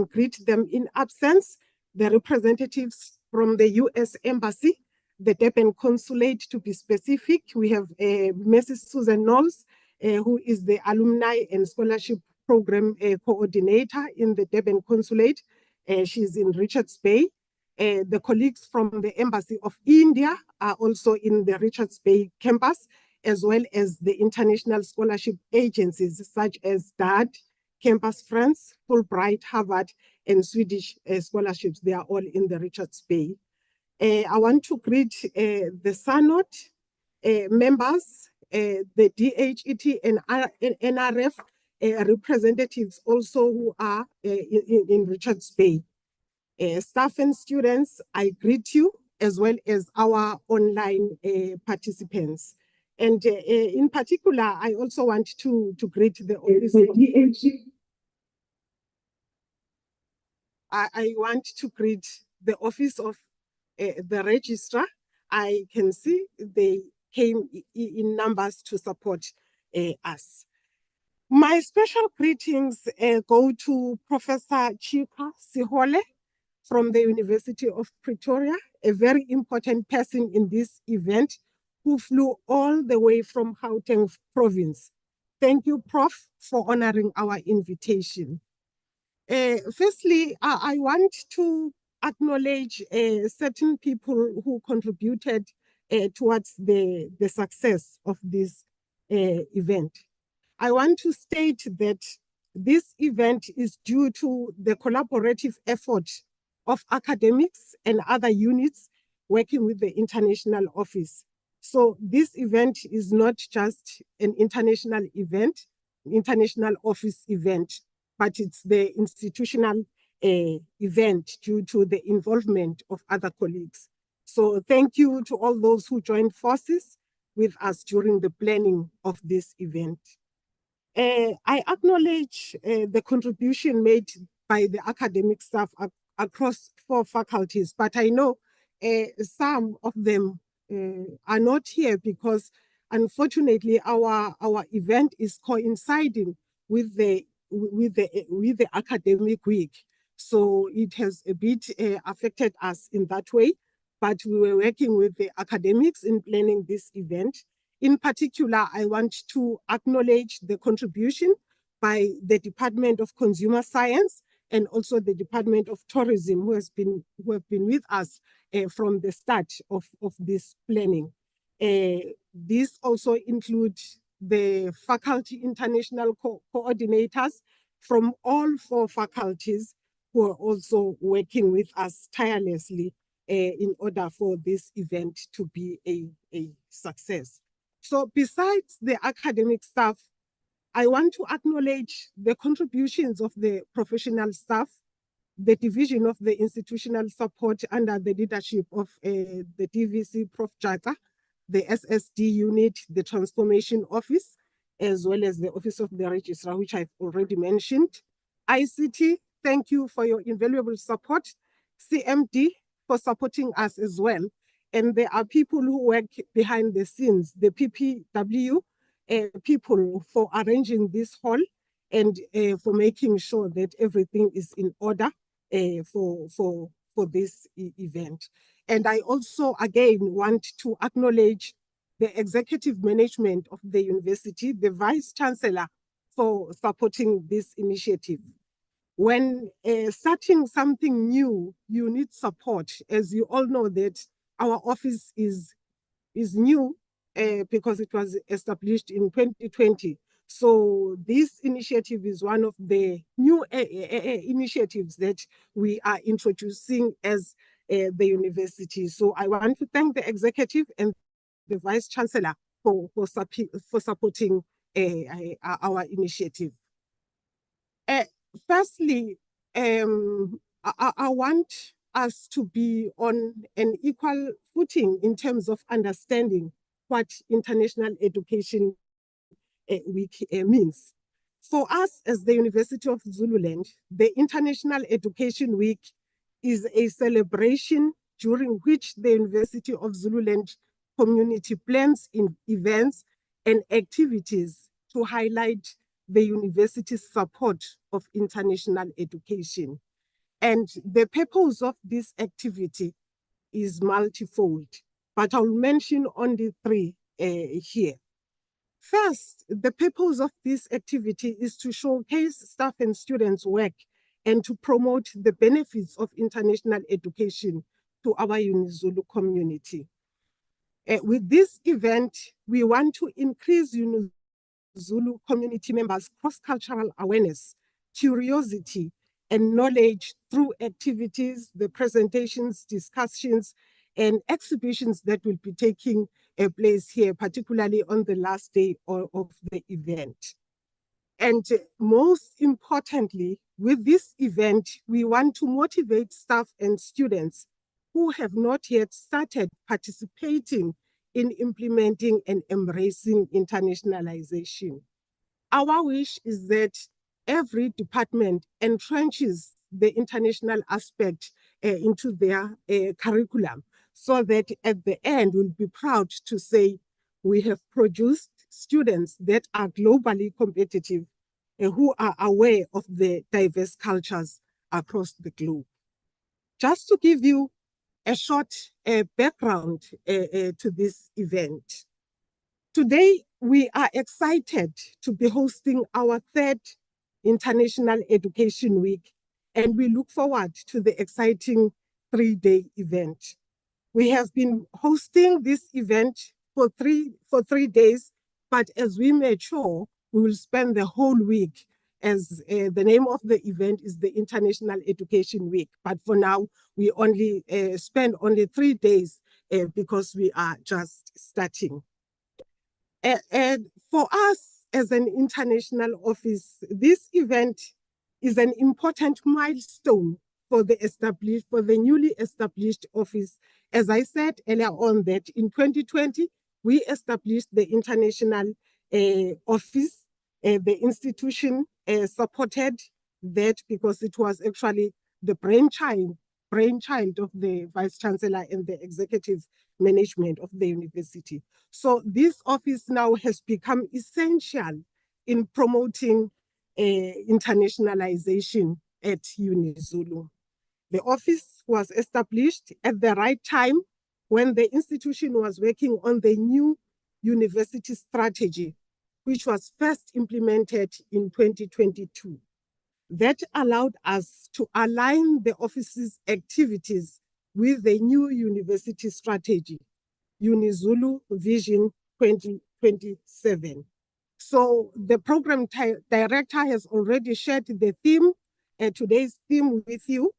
greet them in absence, the representatives from the US Embassy, the Durban Consulate to be specific. We have Mrs. Susan Knowles, who is the Alumni and Scholarship Program Coordinator in the Durban Consulate. She's in Richards Bay. The colleagues from the Embassy of India are also in the Richards Bay campus, as well as the international scholarship agencies such as DAD, Campus France, Fulbright, Harvard, and Swedish scholarships. They are all in the Richards Bay. I want to greet the SANOT members, the DHET and NRF representatives also who are in Richards Bay. Staff and students, I greet you, as well as our online participants. And in particular, I also want to greet the office of I want to greet the office of the registrar. I can see they came in numbers to support us. My special greetings go to Professor Chika Sihole from the University of Pretoria, a very important person in this event who flew all the way from Gauteng province. Thank you, Prof, for honoring our invitation. Firstly, I want to acknowledge certain people who contributed towards the success of this event. I want to state that this event is due to the collaborative effort of academics and other units working with the international office. So this event is not just an international event, international office event, but it's the institutional event due to the involvement of other colleagues. So thank you to all those who joined forces with us during the planning of this event. I acknowledge the contribution made by the academic staff across 4 faculties, but I know some of them are not here because unfortunately our event is coinciding with the academic week. So it has a bit affected us in that way, but we were working with the academics in planning this event. In particular, I want to acknowledge the contribution by the Department of Consumer Science and also the Department of Tourism, who have been with us from the start of this planning. This also includes the faculty international coordinators from all 4 faculties who are also working with us tirelessly in order for this event to be a success. So besides the academic staff, I want to acknowledge the contributions of the professional staff, the division of the institutional support under the leadership of the DVC Prof. Jata, the SSD unit, the transformation office, as well as the office of the registrar, which I've already mentioned. ICT, thank you for your invaluable support. CMD for supporting us as well. And there are people who work behind the scenes, the PPW, people for arranging this hall and for making sure that everything is in order for this event. And I also, again, want to acknowledge the executive management of the university, the Vice Chancellor, for supporting this initiative. When starting something new, you need support. As you all know that our office is new because it was established in 2020. So this initiative is one of the new initiatives that we are introducing as the university. So I want to thank the executive and the Vice Chancellor for supporting our initiative. Firstly, I want us to be on an equal footing in terms of understanding what International Education Week means. For us as the University of Zululand, the International Education Week is a celebration during which the University of Zululand community plans in events and activities to highlight the university's support of international education. And the purpose of this activity is multifold, but I'll mention only three here. First, the purpose of this activity is to showcase staff and students' work and to promote the benefits of international education to our UniZulu community. With this event, we want to increase UniZulu community members' cross-cultural awareness, curiosity, and knowledge through activities, the presentations, discussions, and exhibitions that will be taking place here, particularly on the last day of the event. And most importantly, with this event, we want to motivate staff and students who have not yet started participating in implementing and embracing internationalization. Our wish is that every department entrenches the international aspect into their curriculum, so that at the end we'll be proud to say we have produced students that are globally competitive who are aware of the diverse cultures across the globe. Just to give you a short background to this event. Today, we are excited to be hosting our third International Education Week, and we look forward to the exciting three-day event. We have been hosting this event for three days, but as we mature, we will spend the whole week, as the name of the event is the International Education Week. But for now, we only spend only 3 days because we are just starting. And for us as an international office, this event is an important milestone for the newly established office. As I said earlier on, that in 2020, we established the international office. The institution supported that because it was actually the brainchild of the Vice Chancellor and the executive management of the university. So this office now has become essential in promoting internationalization at UniZulu. The office was established at the right time when the institution was working on the new university strategy, which was first implemented in 2022. That allowed us to align the office's activities with the new university strategy, UniZulu Vision 2027. So the program director has already shared the theme, today's theme with you.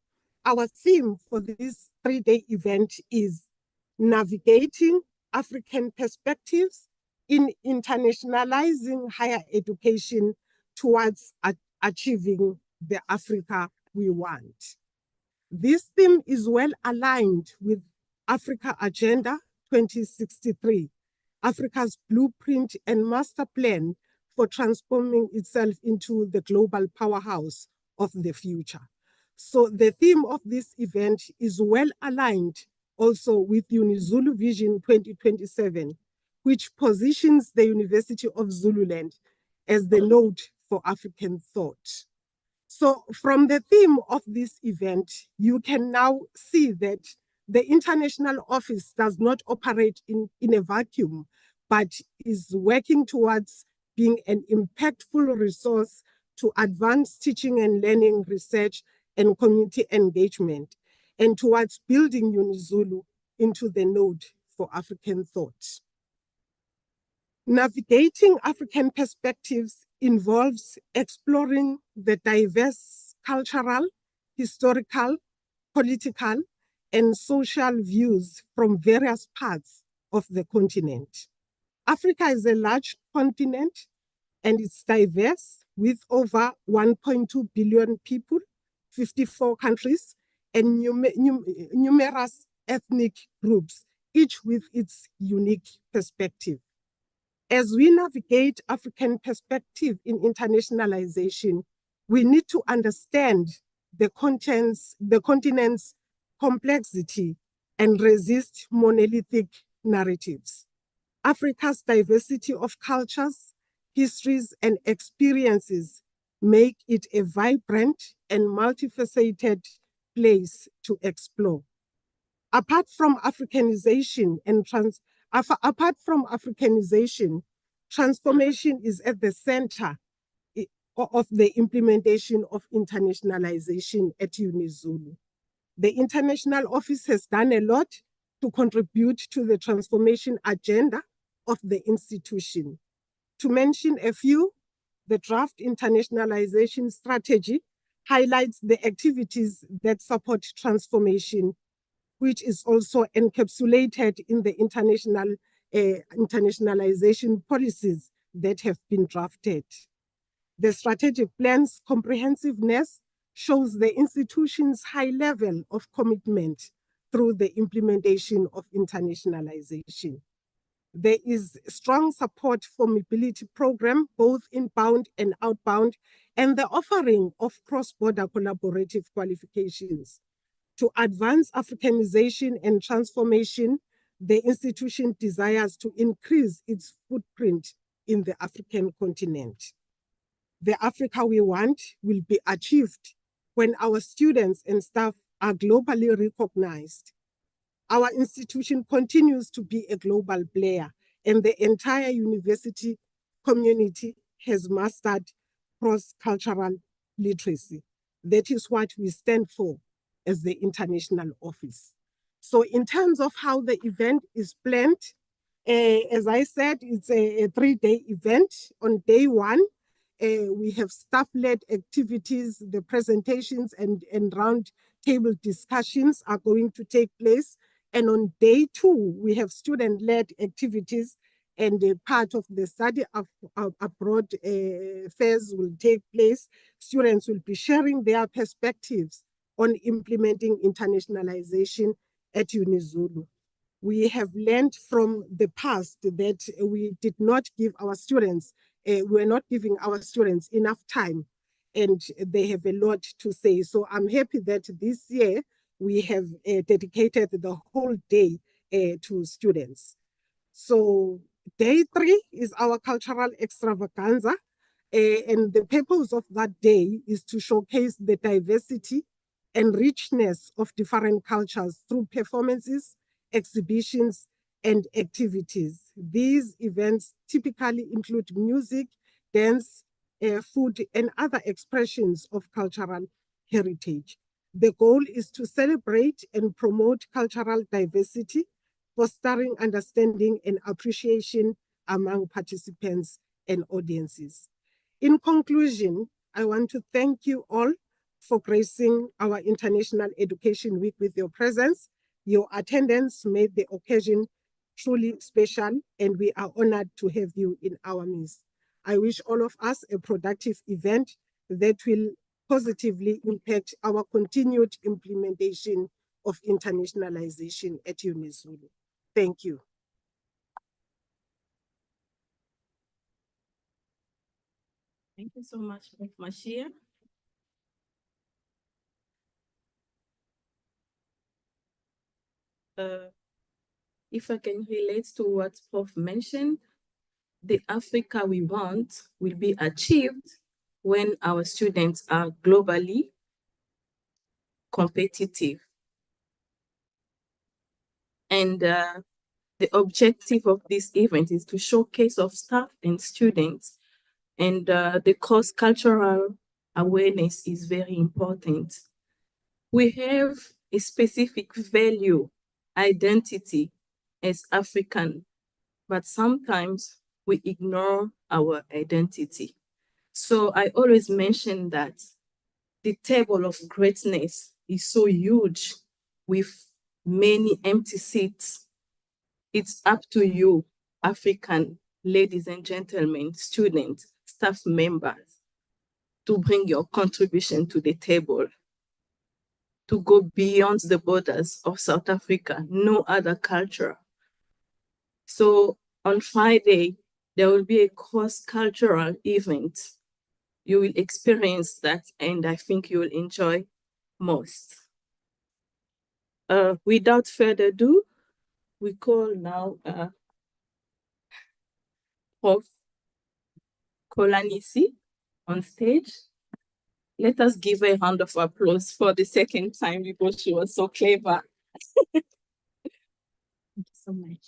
Our theme for this 3-day event is Navigating African Perspectives in Internationalizing Higher Education Towards Achieving the Africa We Want. This theme is well aligned with Africa Agenda 2063, Africa's blueprint and master plan for transforming itself into the global powerhouse of the future. So the theme of this event is well aligned also with UniZulu Vision 2027, which positions the University of Zululand as the node for African thought. So from the theme of this event, you can now see that the international office does not operate in a vacuum, but is working towards being an impactful resource to advance teaching and learning, research, and community engagement, and towards building UniZulu into the node for African thought. Navigating African perspectives involves exploring the diverse cultural, historical, political, and social views from various parts of the continent. Africa is a large continent and it's diverse with over 1.2 billion people, 54 countries, and numerous ethnic groups, each with its unique perspective. As we navigate African perspective in internationalization, we need to understand the continent's complexity and resist monolithic narratives. Africa's diversity of cultures, histories, and experiences make it a vibrant and multifaceted place to explore. Apart from Africanization, transformation is at the center of the implementation of internationalization at UniZulu. The International Office has done a lot to contribute to the transformation agenda of the institution. To mention a few, the draft internationalization strategy highlights the activities that support transformation, which is also encapsulated in the internationalization policies that have been drafted. The strategic plan's comprehensiveness shows the institution's high level of commitment through the implementation of internationalization. There is strong support for mobility program, both inbound and outbound, and the offering of cross-border collaborative qualifications. To advance Africanization and transformation, the institution desires to increase its footprint in the African continent. The Africa we want will be achieved when our students and staff are globally recognized. Our institution continues to be a global player, and the entire university community has mastered cross-cultural literacy. That is what we stand for as the International Office. So in terms of how the event is planned, as I said, it's a 3-day event. On day one, we have staff-led activities, the presentations and round table discussions are going to take place. And on day 2, we have student-led activities, and a part of the study abroad fairs will take place. Students will be sharing their perspectives on implementing internationalization at UniZulu. We have learned from the past that we did not give our students, we're not giving our students enough time, and they have a lot to say. So I'm happy that this year we have dedicated the whole day to students. So day 3 is our cultural extravaganza, and the purpose of that day is to showcase the diversity and richness of different cultures through performances, exhibitions, and activities. These events typically include music, dance, food, and other expressions of cultural heritage. The goal is to celebrate and promote cultural diversity, fostering understanding and appreciation among participants and audiences. In conclusion, I want to thank you all for gracing our International Education Week with your presence. Your attendance made the occasion truly special, and we are honored to have you in our midst. I wish all of us a productive event that will positively impact our continued implementation of internationalization at UniZulu. Thank you. Thank you so much, Prof. Mashia. If I can relate to what Prof mentioned, the Africa we want will be achieved when our students are globally competitive. And the objective of this event is to showcase of staff and students, and the cross-cultural awareness is very important. We have a specific value, identity as African, but sometimes we ignore our identity. So I always mention that the table of greatness is so huge with many empty seats. It's up to you, African ladies and gentlemen, students, staff members, to bring your contribution to the table, to go beyond the borders of South Africa, no other culture. So on Friday, there will be a cross-cultural event. You will experience that, and I think you will enjoy most. Without further ado, we call now Prof. Kolanisi on stage. Let us give her a round of applause for the second time because she was so clever. Thank you so much.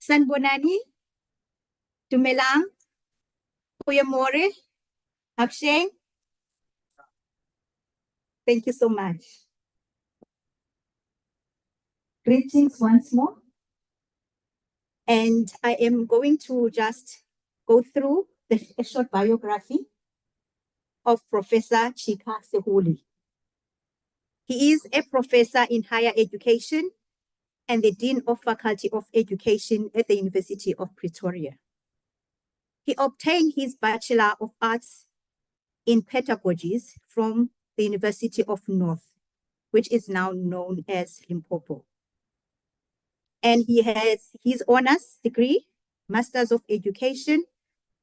Sanbonani, Dumelang, Kuyamore, Aksheng. Thank you so much. Greetings once more. And I am going to just go through a short biography of Professor Chika Sehuli. He is a professor in higher education and the Dean of Faculty of Education at the University of Pretoria. He obtained his Bachelor of Arts in Pedagogies from the University of North, which is now known as Limpopo. And he has his honors degree, Masters of Education,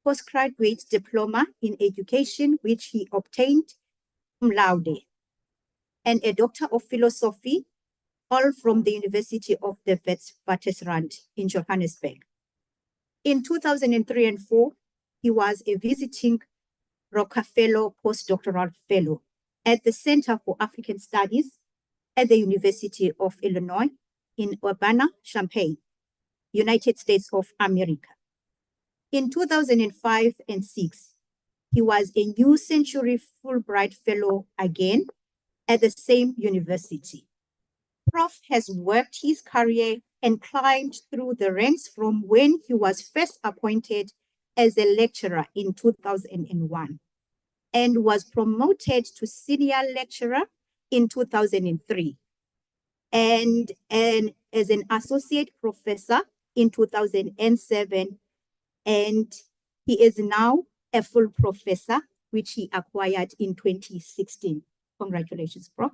postgraduate diploma in education, which he obtained cum laude, and a Doctor of Philosophy, all from the University of the Witwatersrand in Johannesburg. In 2003 and 4, he was a visiting Rockefeller postdoctoral fellow at the Center for African Studies at the University of Illinois in Urbana-Champaign, United States of America. In 2005 and 6, he was a New Century Fulbright Fellow again at the same university. Prof has worked his career and climbed through the ranks from when he was first appointed as a lecturer in 2001 and was promoted to senior lecturer in 2003 and as an associate professor in 2007, and he is now a full professor, which he acquired in 2016. Congratulations, Prof.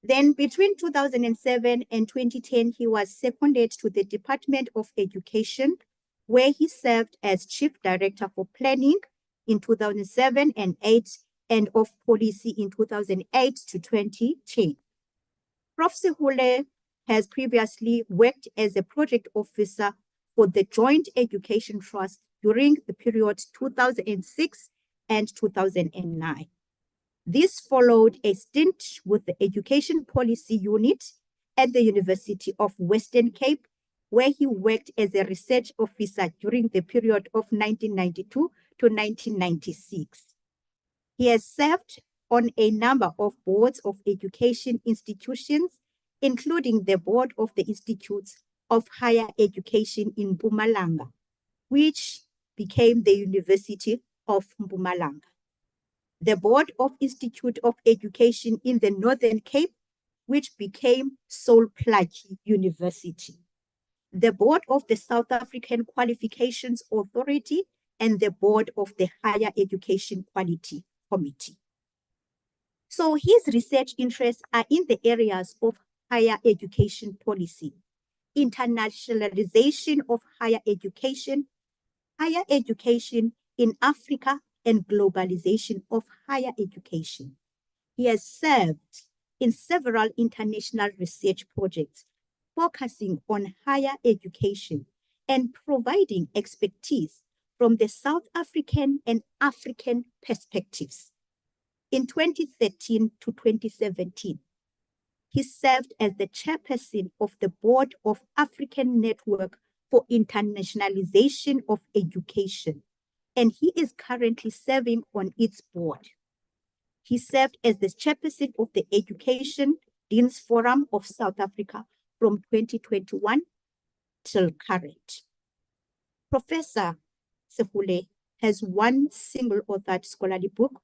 Then between 2007 and 2010, he was seconded to the Department of Education, where he served as Chief Director for Planning in 2007 and 8, and of Policy in 2008 to 2010. Prof. Sehuli has previously worked as a project officer for the Joint Education Trust during the period 2006 and 2009. This followed a stint with the Education Policy Unit at the University of Western Cape, where he worked as a research officer during the period of 1992 to 1996. He has served on a number of boards of education institutions, including the board of the Institutes of Higher Education in Mpumalanga, which became the University of Mpumalanga, the board of Institute of Education in the Northern Cape, which became Sol Plaatje University, the board of the South African Qualifications Authority, and the board of the Higher Education Quality Committee. So his research interests are in the areas of higher education policy, internationalization of higher education in Africa, and globalization of higher education. He has served in several international research projects focusing on higher education and providing expertise from the South African and African perspectives. In 2013 to 2017, he served as the chairperson of the board of African Network for Internationalization of Education, and he is currently serving on its board. He served as the chairperson of the Education Deans Forum of South Africa from 2021 till current. Professor Sehuli has one single-authored scholarly book,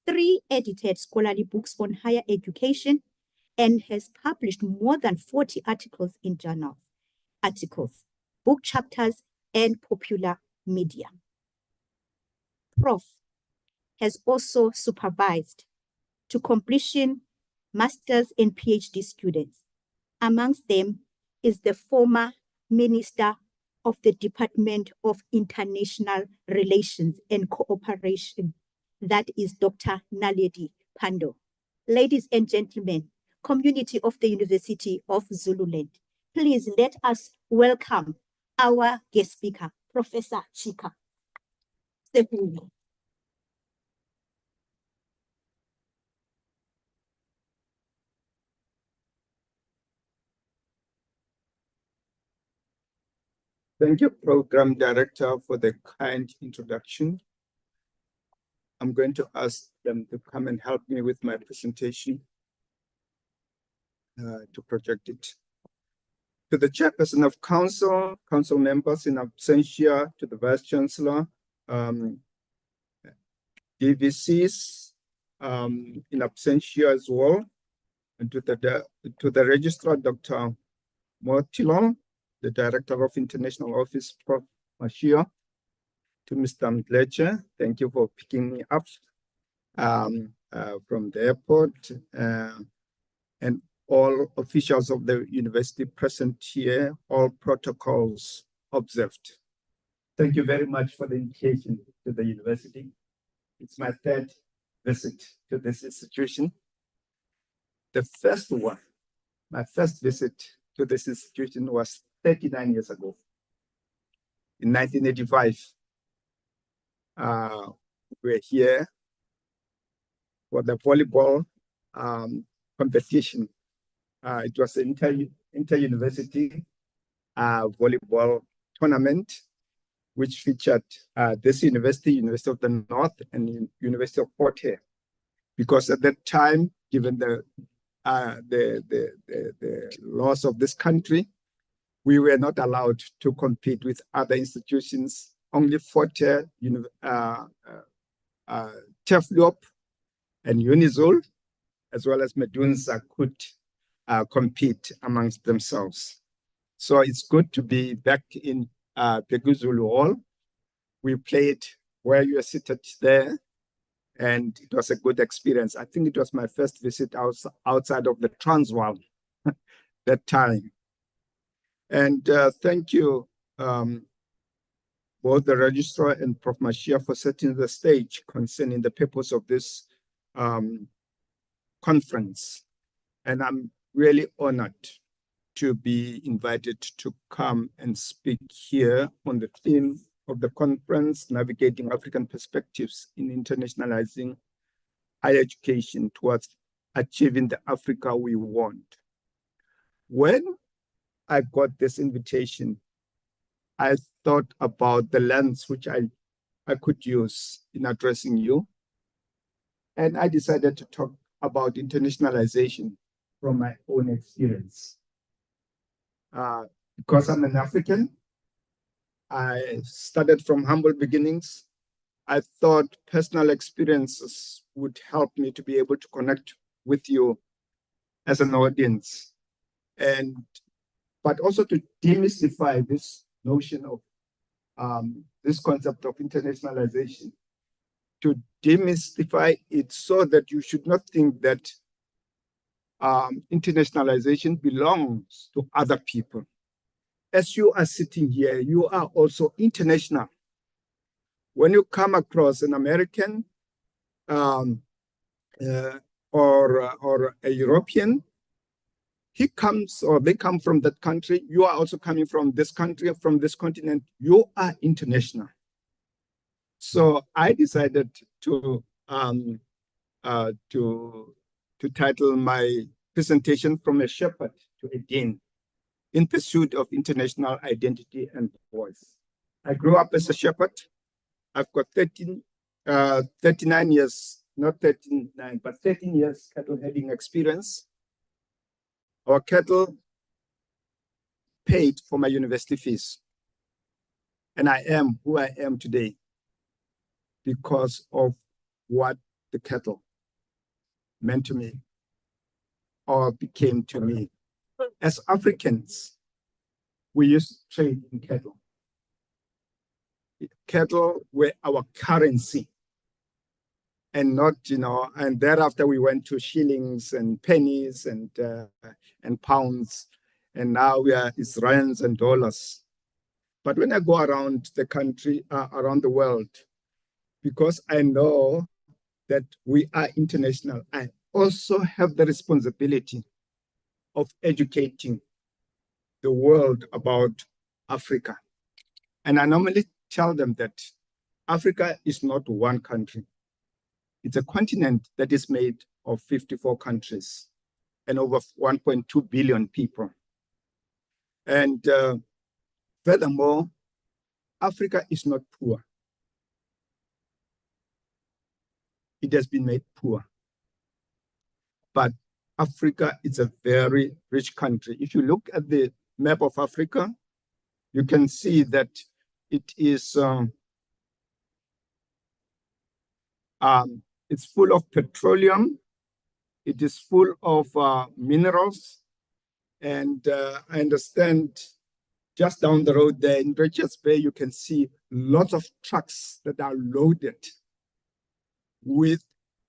3 edited scholarly books on higher education, and has published more than 40 articles in journals, book chapters, and popular media. Prof has also supervised to completion master's and PhD students. Amongst them is the former Minister of the Department of International Relations and Cooperation, that is Dr. Naledi Pandor. Ladies and gentlemen, community of the University of Zululand, please let us welcome our guest speaker, Professor Chika Sehuli. Thank you, Program Director, for the kind introduction. I'm going to ask them to come and help me with my presentation to project it. To the Chairperson of Council, Council members in absentia, to the Vice Chancellor, DVCs in absentia as well, and to the Registrar, Dr. Motilong, the Director of International Office, Prof. Mashia, to Mr. Mdleche, thank you for picking me up from the airport, and all officials of the university present here, all protocols observed. Thank you very much for the invitation to the university. It's my third visit to this institution. The first one, my first visit to this institution was 39 years ago. In 1985, we were here for the volleyball competition. It was an inter-university volleyball tournament, which featured this university, University of the North, and University of Fort Hare. Because at that time, given the laws of this country, we were not allowed to compete with other institutions. Only Fort Hare, Teflop, and Unizul, as well as Medunsa, could compete amongst themselves. So it's good to be back in Phekuzulu Hall. We played where you are seated there, and it was a good experience. I think it was my first visit outside of the Transvaal that time. And thank you, both the Registrar and Prof. Mashia, for setting the stage concerning the purpose of this conference. And I'm really honored to be invited to come and speak here on the theme of the conference, Navigating African Perspectives in Internationalizing Higher Education Towards Achieving the Africa We Want. When I got this invitation, I thought about the lens which I could use in addressing you. And I decided to talk about internationalization from my own experience. Because I'm an African, I started from humble beginnings. I thought personal experiences would help me to be able to connect with you as an audience, but also to demystify this notion of this concept of internationalization, to demystify it so that you should not think that internationalization belongs to other people. As you are sitting here, you are also international. When you come across an American or a European, he comes or they come from that country, you are also coming from this country, from this continent, you are international. So I decided to title my presentation From a Shepherd to a Dean, in pursuit of international identity and voice. I grew up as a shepherd. I've got 39 years, not 39, but 13 years cattle heading experience. Our cattle paid for my university fees. And I am who I am today because of what the cattle meant to me or became to me. As Africans, we used to trade in cattle. Cattle were our currency. And not, and thereafter we went to shillings and pennies and pounds. And now we are is rands and dollars. But when I go around the country, around the world, because I know that we are international, I also have the responsibility of educating the world about Africa. And I normally tell them that Africa is not one country. It's a continent that is made of 54 countries and over 1.2 billion people. And Furthermore, Africa is not poor. It has been made poor. But Africa is a very rich country. If you look at the map of Africa, you can see that it is it's full of petroleum. It is full of minerals. And I understand just down the road there in Richards Bay, you can see lots of trucks that are loaded with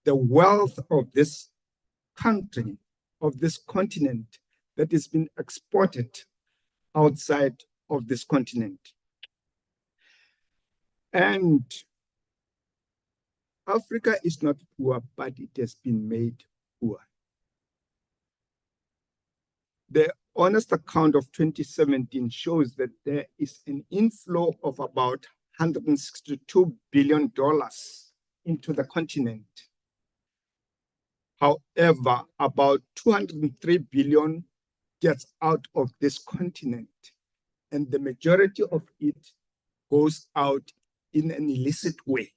the wealth of this country, of this continent that is being exported outside of this continent. And Africa is not poor, but it has been made poor. The honest account of 2017 shows that there is an inflow of about $162 billion into the continent. However, about 203 billion gets out of this continent, and the majority of it goes out in an illicit way,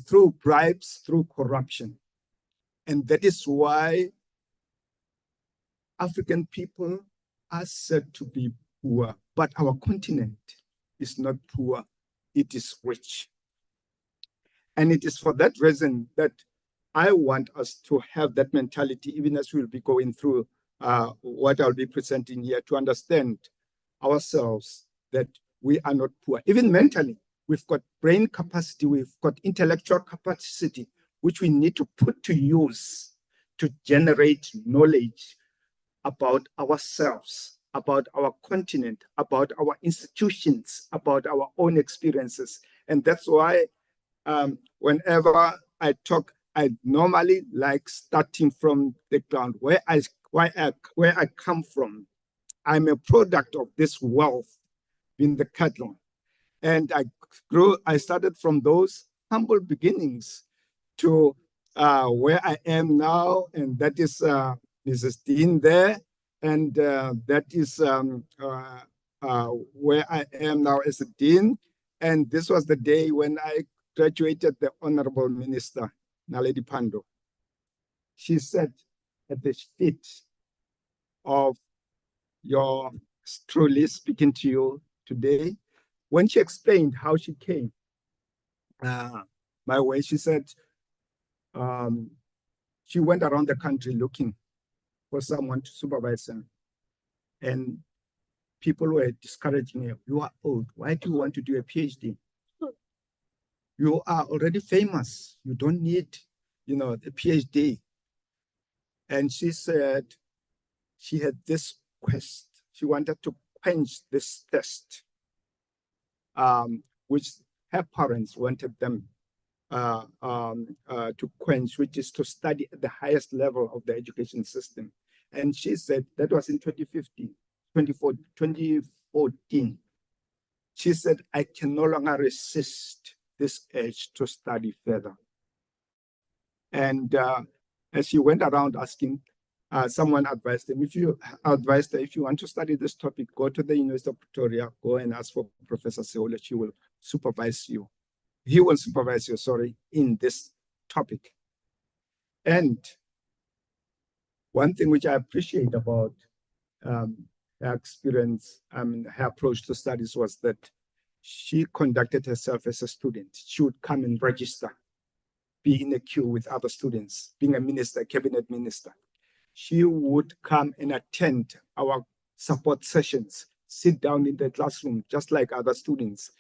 through bribes, through corruption. And that is why African people are said to be poor, but our continent is not poor, it is rich. And it is for that reason that I want us to have that mentality, even as we'll be going through what I'll be presenting here, to understand ourselves that we are not poor. Even mentally, we've got brain capacity, we've got intellectual capacity, which we need to put to use to generate knowledge about ourselves, about our continent, about our institutions, about our own experiences. And that's why whenever I talk, I normally like starting from the ground, where I come from. I'm a product of this wealth in the cattle. And I started from those humble beginnings to where I am now, and that is Mrs. Dean there, and that is where I am now as a dean. And this was the day when I graduated the Honorable Minister, Naledi Pandor. She sat at the feet of your truly speaking to you today. When she explained how she came my way, she said she went around the country looking for someone to supervise her. And people were discouraging her. You are old. Why do you want to do a PhD? You are already famous. You don't need, the PhD. And she said she had this quest. She wanted to quench this thirst, which her parents wanted them to quench, which is to study at the highest level of the education system. And she said, that was in 2014. She said, I can no longer resist this urge to study further. And as she went around asking, someone advised her, if you want to study this topic, go to the University of Pretoria, go and ask for Professor Sehole. She will supervise you. He will supervise you, in this topic. And one thing which I appreciate about her experience, her approach to studies, was that she conducted herself as a student. She would come and register, be in a queue with other students, being a minister, cabinet minister. She would come and attend our support sessions, sit down in the classroom, just like other students.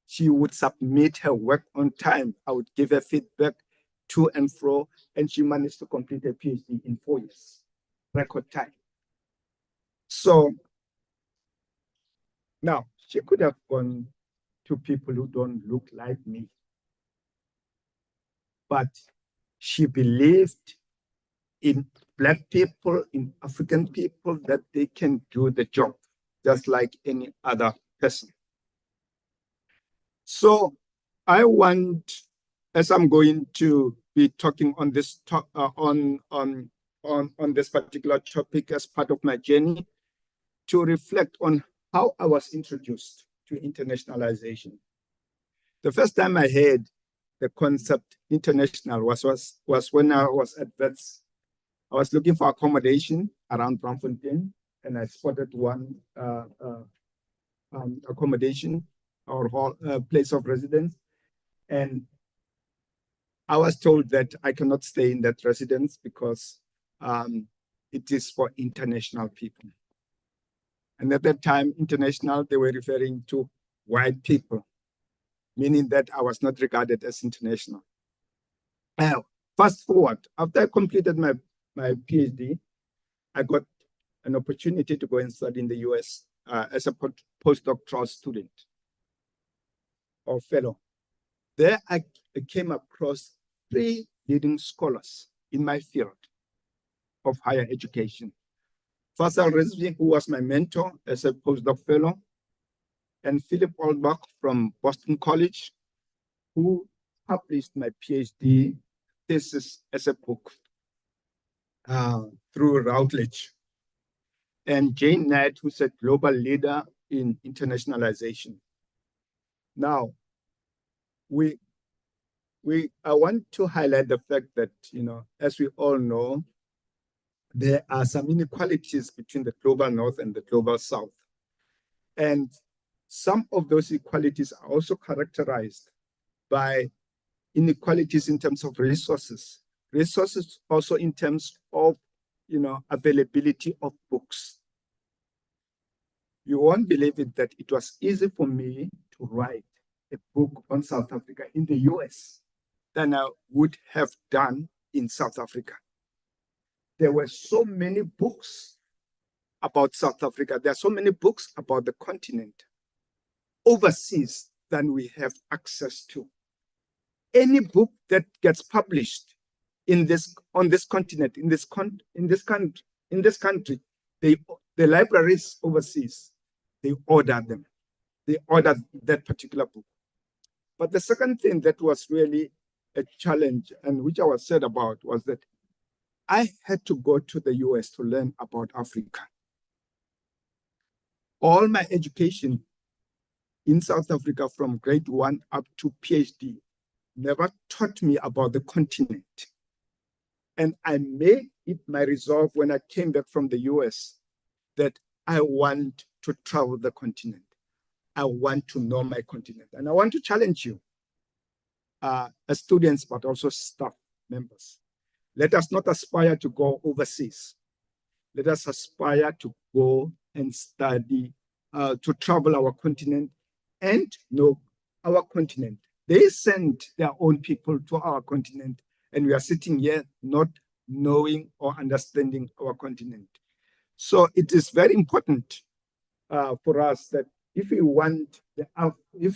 She would submit her work on time. I would give her feedback to and fro, and she managed to complete her PhD in 4 years, record time. So now she could have gone to people who don't look like me, but she believed in Black people, in African people, that they can do the job just like any other person. So I want, as I'm going to be talking on this on this particular topic as part of my journey, to reflect on how I was introduced to internationalization. The first time I heard the concept international was when I was at Wits. I was looking for accommodation around Braamfontein, and I spotted one accommodation or place of residence. And I was told that I cannot stay in that residence because it is for international people. And at that time, international, they were referring to white people, meaning that I was not regarded as international. Fast forward, after I completed my PhD, I got an opportunity to go and study in the US as a postdoctoral student or fellow. There I came across 3 leading scholars in my field of higher education. Faisal Rizvi, who was my mentor as a postdoc fellow, and Philip Oldbach from Boston College, who published my PhD thesis as a book through Routledge, and Jane Knight, who's a global leader in internationalization. Now, I want to highlight the fact that, as we all know, there are some inequalities between the global north and the global south. And some of those inequalities are also characterized by inequalities in terms of resources also in terms of, availability of books. You won't believe it that it was easy for me to write a book on South Africa in the US than I would have done in South Africa. There were so many books about South Africa. There are so many books about the continent overseas than we have access to. Any book that gets published on this continent, in this country, the libraries overseas, they order them. They order that particular book. But the second thing that was really a challenge, and which I was sad about, was that I had to go to the US to learn about Africa. All my education in South Africa from grade 1 up to PhD never taught me about the continent. And I made it my resolve when I came back from the US that I want to travel the continent. I want to know my continent. And I want to challenge you as students, but also staff members. Let us not aspire to go overseas. Let us aspire to go and study, to travel our continent and know our continent. They sent their own people to our continent, and we are sitting here not knowing or understanding our continent. So it is very important for us that if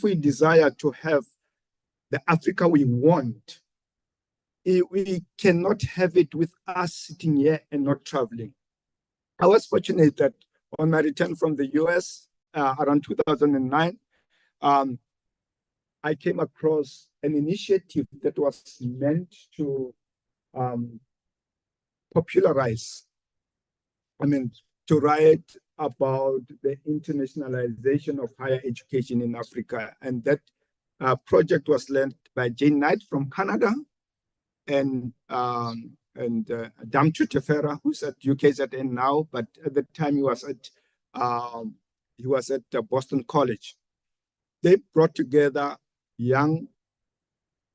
we desire to have the Africa we want, we cannot have it with us sitting here and not traveling. I was fortunate that on my return from the US around 2009, I came across an initiative that was meant to popularize, to write about the internationalization of higher education in Africa. And that project was led by Jane Knight from Canada and Damchu Tefera, who's at UKZN now, but at the time he was at Boston College. They brought together young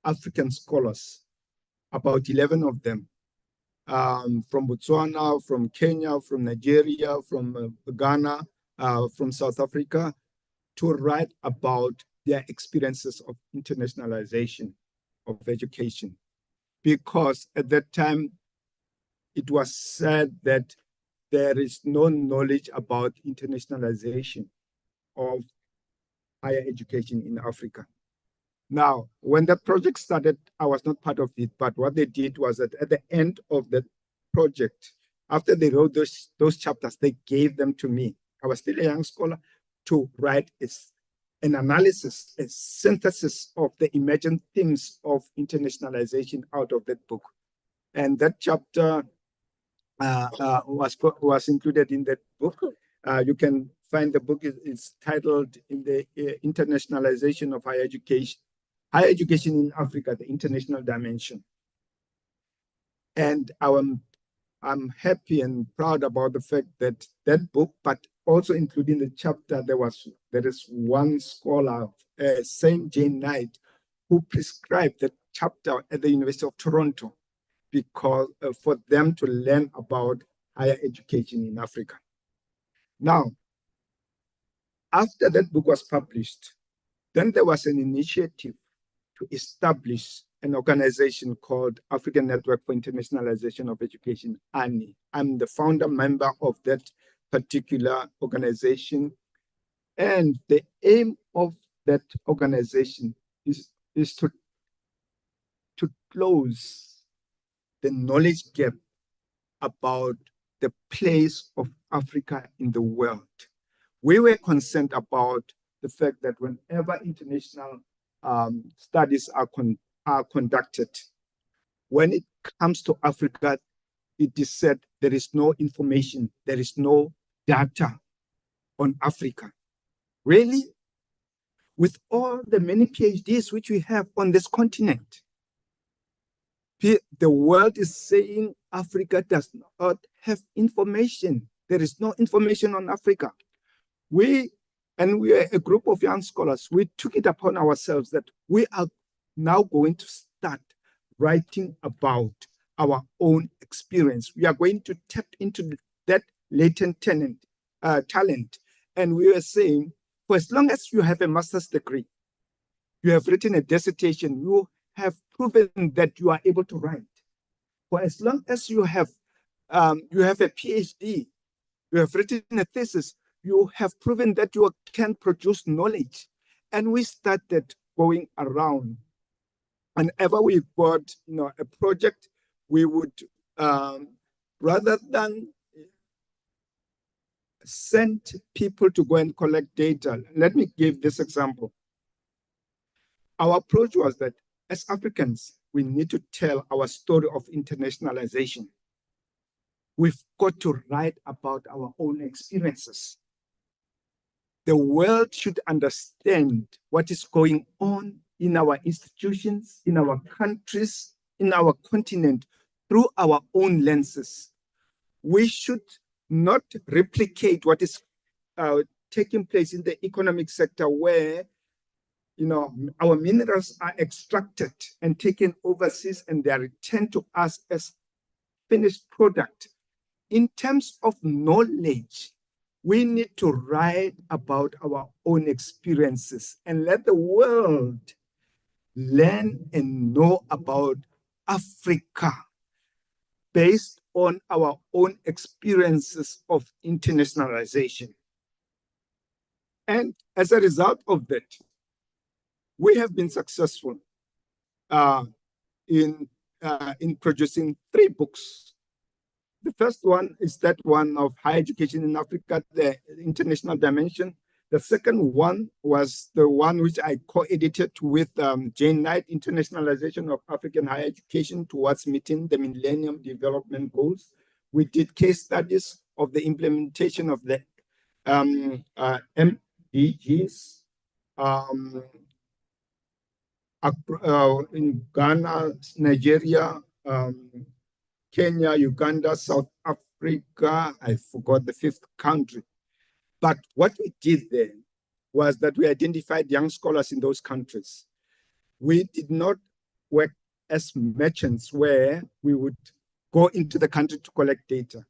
African scholars, about 11 of them, from Botswana, from Kenya, from Nigeria, from Ghana, from South Africa, to write about their experiences of internationalization of education. Because at that time, it was said that there is no knowledge about internationalization of higher education in Africa. Now, when that project started, I was not part of it, but what they did was that at the end of the project, after they wrote those chapters, they gave them to me. I was still a young scholar, to write an analysis, a synthesis of the emergent themes of internationalization out of that book. And that chapter was included in that book. You can find the book is titled in the Internationalization of Higher Education in Africa, the International Dimension. And I'm happy and proud about the fact that that book, but also including the chapter, there is one scholar, Saint Jane Knight, who prescribed that chapter at the University of Toronto because for them to learn about higher education in Africa. Now, after that book was published, then there was an initiative to establish an organization called African Network for Internationalization of Education, ANI. I'm the founder member of that particular organization. And the aim of that organization is to close the knowledge gap about the place of Africa in the world. We were concerned about the fact that whenever international studies are conducted, when it comes to Africa, it is said there is no information, there is no data on Africa. Really? With all the many PhDs which we have on this continent, the world is saying Africa does not have information. There is no information on Africa. We are a group of young scholars. We took it upon ourselves that we are now going to start writing about our own experience. We are going to tap into that latent talent. And we are saying, for as long as you have a master's degree, you have written a dissertation, you have proven that you are able to write. For as long as you have a PhD, you have written a thesis, you have proven that you can produce knowledge. And we started going around. Whenever we got a project, we would, rather than send people to go and collect data, let me give this example. Our approach was that as Africans, we need to tell our story of internationalization. We've got to write about our own experiences. The world should understand what is going on in our institutions, in our countries, in our continent, through our own lenses. We should not replicate what is taking place in the economic sector where our minerals are extracted and taken overseas and they are returned to us as finished product. In terms of knowledge, we need to write about our own experiences and let the world learn and know about Africa based on our own experiences of internationalization. And as a result of that, we have been successful in producing 3 books. The first one is that one of Higher Education in Africa, the International Dimension. The second one was the one which I co-edited with Jane Knight, Internationalization of African Higher Education Towards Meeting the Millennium Development Goals. We did case studies of the implementation of the MDGs in Ghana, Nigeria, Kenya, Uganda, South Africa. I forgot the 5th country. But what we did there was that we identified young scholars in those countries. We did not work as merchants where we would go into the country to collect data.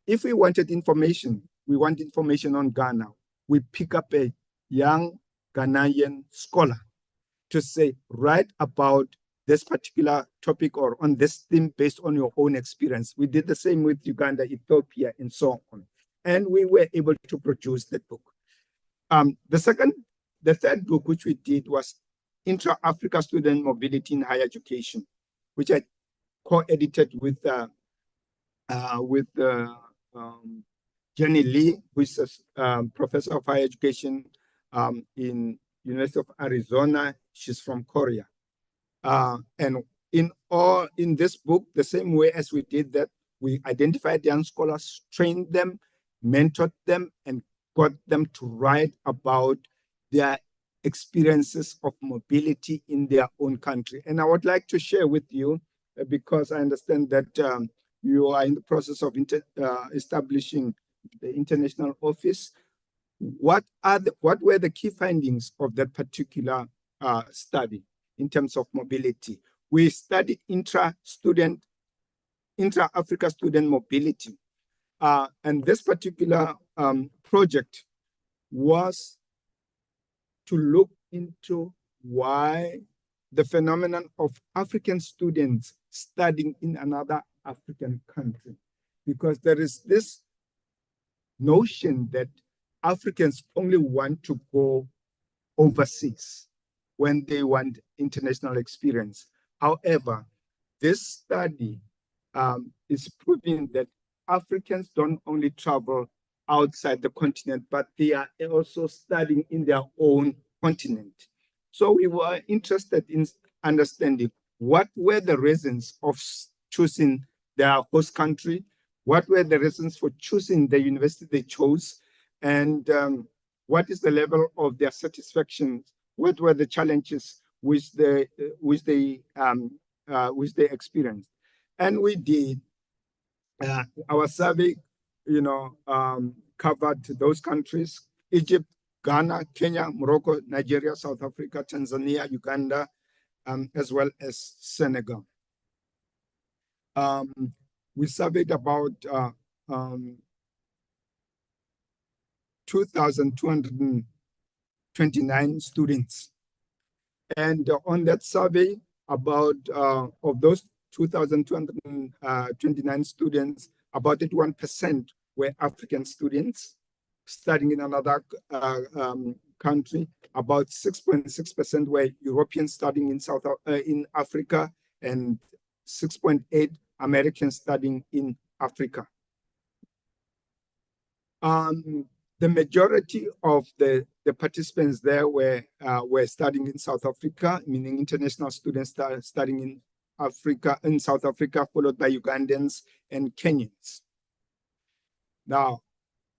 If we wanted information, we want information on Ghana, we pick up a young Ghanaian scholar to say, write about this particular topic or on this theme based on your own experience. We did the same with Uganda, Ethiopia, and so on. And we were able to produce that book. The third book which we did was Intra-Africa Student Mobility in Higher Education, which I co-edited with Jenny Lee, who is a professor of higher education in University of Arizona. She's from Korea. And in this book, the same way as we did that, we identified young scholars, trained them, mentored them, and got them to write about their experiences of mobility in their own country. And I would like to share with you, because I understand that you are in the process of establishing the international office. What were the key findings of that particular study in terms of mobility? We studied intra-Africa student mobility. And this particular project was to look into why the phenomenon of African students studying in another African country, because there is this notion that Africans only want to go overseas when they want international experience. However, this study is proving that Africans don't only travel outside the continent, but they are also studying in their own continent. So we were interested in understanding what were the reasons of choosing their host country, what were the reasons for choosing the university they chose, and what is the level of their satisfaction, what were the challenges which they experienced. And we did. Our survey, covered those countries: Egypt, Ghana, Kenya, Morocco, Nigeria, South Africa, Tanzania, Uganda, as well as Senegal. We surveyed about 2,229 students. And on that survey, about of those 2,229 students, about 81% were African students studying in another country. About 6.6% were Europeans studying in Africa, and 6.8% Americans studying in Africa. The majority of the participants there were studying in South Africa, meaning international students studying in South Africa, followed by Ugandans and Kenyans. Now,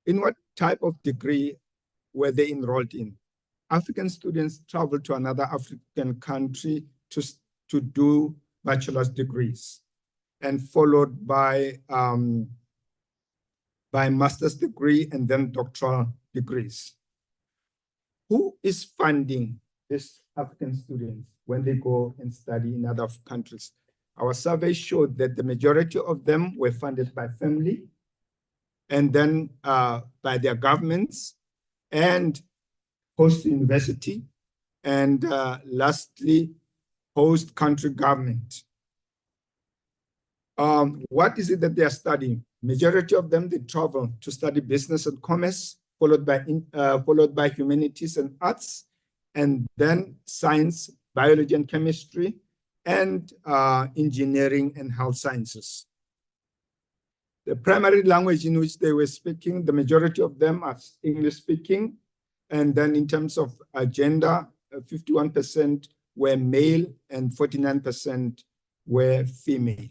in what type of degree were they enrolled in? African students traveled to another African country to do bachelor's degrees, and followed by master's degree and then doctoral degrees. Who is funding these African students when they go and study in other countries? Our survey showed that the majority of them were funded by family, and then by their governments and host university, and lastly, host country government. What is it that they are studying? Majority of them, they travel to study business and commerce, followed by humanities and arts, and then science, biology and chemistry, and engineering and health sciences. The primary language in which they were speaking, the majority of them are English speaking. And then in terms of gender, 51% were male and 49% were female.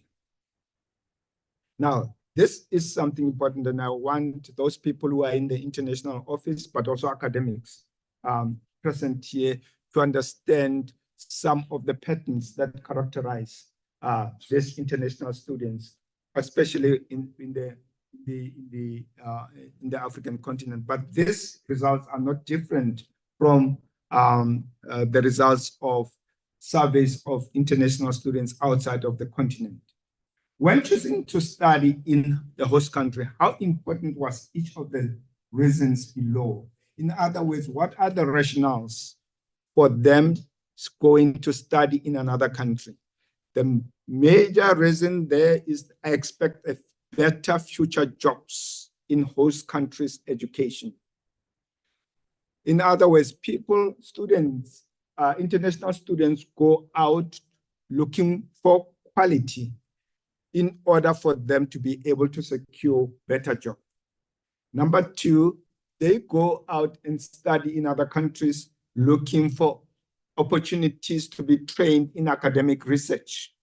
Now, this is something important, and I want those people who are in the international office, but also academics present here, to understand some of the patterns that characterize these international students, especially in the African continent. But these results are not different from the results of surveys of international students outside of the continent. When choosing to study in the host country, how important was each of the reasons below? In other words, what are the rationales for them going to study in another country? The major reason there is I expect a better future jobs in host countries' education. In other words, students, international students go out looking for quality in order for them to be able to secure better jobs. Number two, they go out and study in other countries looking for opportunities to be trained in academic research.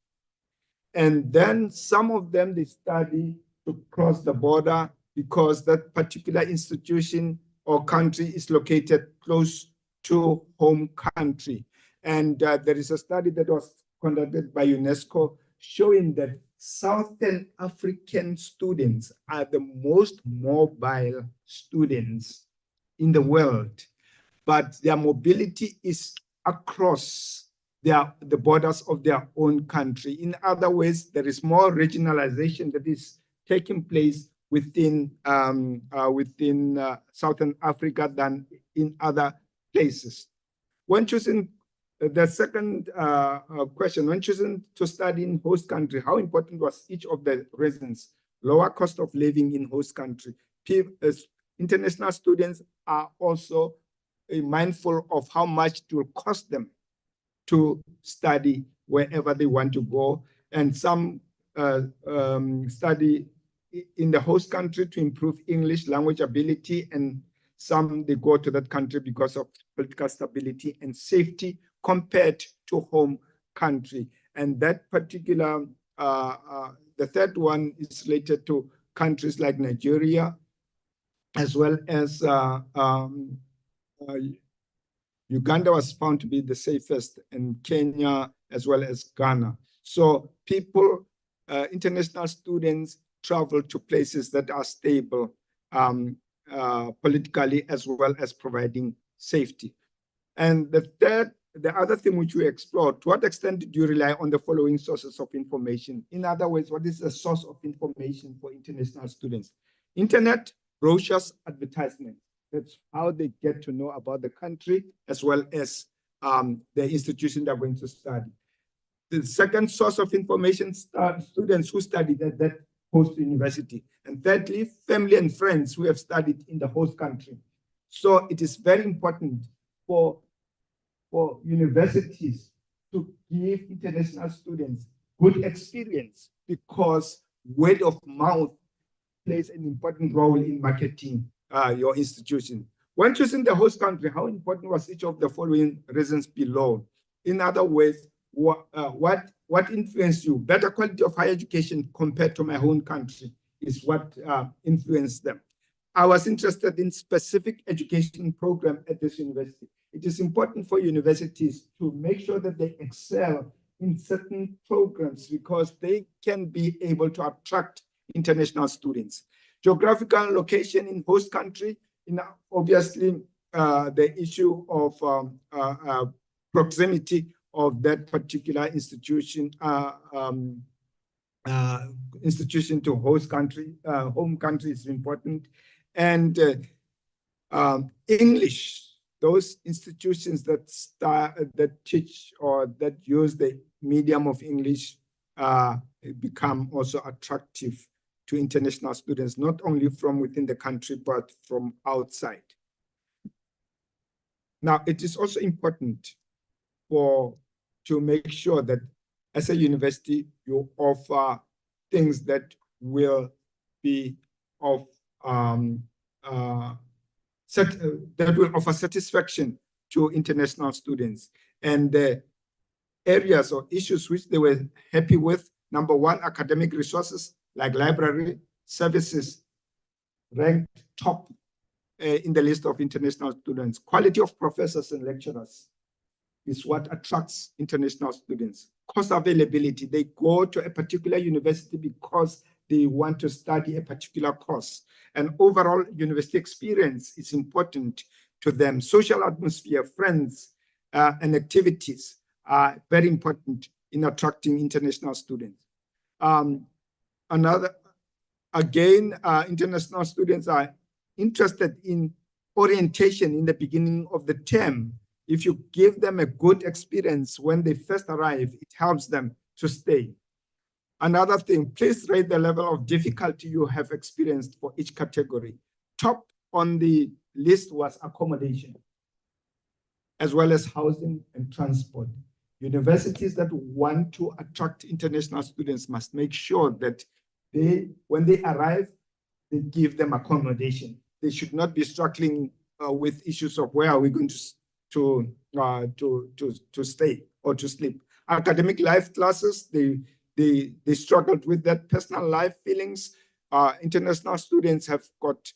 And then some of them, they study to cross the border because that particular institution or country is located close to home country. And there is a study that was conducted by UNESCO showing that Southern African students are the most mobile students in the world, but their mobility is across the borders of their own country. In other words, there is more regionalization that is taking place within Southern Africa than in other places. When choosing the second question, when choosing to study in host country, how important was each of the reasons? Lower cost of living in host country. International students are also mindful of how much it will cost them to study wherever they want to go. And some study in the host country to improve English language ability, and some they go to that country because of political stability and safety compared to home country. And that particular, the third one is related to countries like Nigeria, as well as Uganda was found to be the safest, and Kenya, as well as Ghana. So people, international students, travel to places that are stable politically, as well as providing safety. And the other thing which we explored, to what extent did you rely on the following sources of information? In other words, what is the source of information for international students? Internet, brochures, advertisements. That's how they get to know about the country, as well as the institution they're going to study. The second source of information, students who studied at that host university. And thirdly, family and friends who have studied in the host country. So it is very important for universities to give international students good experience, because word of mouth plays an important role in marketing your institution. When choosing the host country, how important was each of the following reasons below? In other words, what influenced you? Better quality of higher education compared to my home country is what influenced them. I was interested in specific education program at this university. It is important for universities to make sure that they excel in certain programs, because they can be able to attract international students. Geographical location in host country, obviously the issue of proximity of that particular institution institution to host country, home country is important. And English, those institutions that teach or that use the medium of English become also attractive to international students, not only from within the country, but from outside. Now, it is also important to make sure that as a university, you offer things that will be of that will offer satisfaction to international students. And the areas or issues which they were happy with: number one, academic resources like library services ranked top in the list of international students. Quality of professors and lecturers is what attracts international students. Course availability, they go to a particular university because they want to study a particular course. And overall university experience is important to them. Social atmosphere, friends, and activities are very important in attracting international students. International students are interested in orientation in the beginning of the term. If you give them a good experience when they first arrive, it helps them to stay. Another thing, please rate the level of difficulty you have experienced for each category. Top on the list was accommodation, as well as housing and transport. Universities that want to attract international students must make sure that when they arrive, they give them accommodation. They should not be struggling with issues of where are we going to stay or to sleep. Academic life classes, they struggled with that. Personal life feelings. International students have got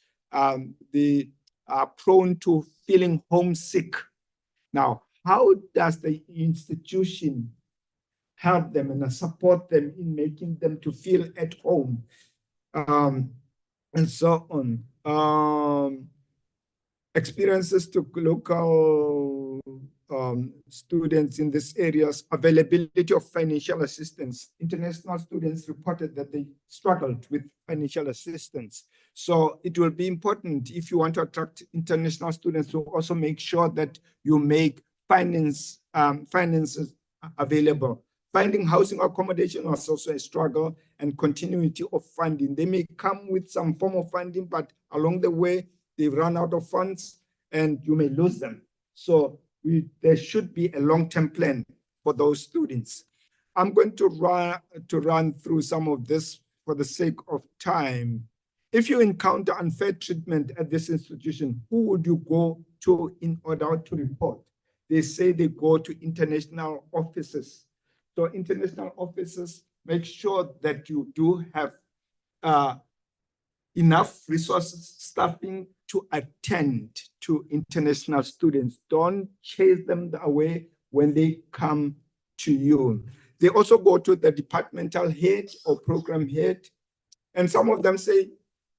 the are prone to feeling homesick. Now, how does the institution help them and support them in making them to feel at home, and so on? Experiences to local students in these areas, availability of financial assistance. International students reported that they struggled with financial assistance. So it will be important, if you want to attract international students, to also make sure that you make finances available. Finding housing accommodation was also a struggle, and continuity of funding. They may come with some form of funding, but along the way, they run out of funds and you may lose them. So there should be a long-term plan for those students. I'm going to run through some of this for the sake of time. If you encounter unfair treatment at this institution, who would you go to in order to report? They say they go to international offices. So international offices make sure that you do have enough resources, staffing to attend to international students. Don't chase them away when they come to you. They also go to the departmental head or program head. And some of them say,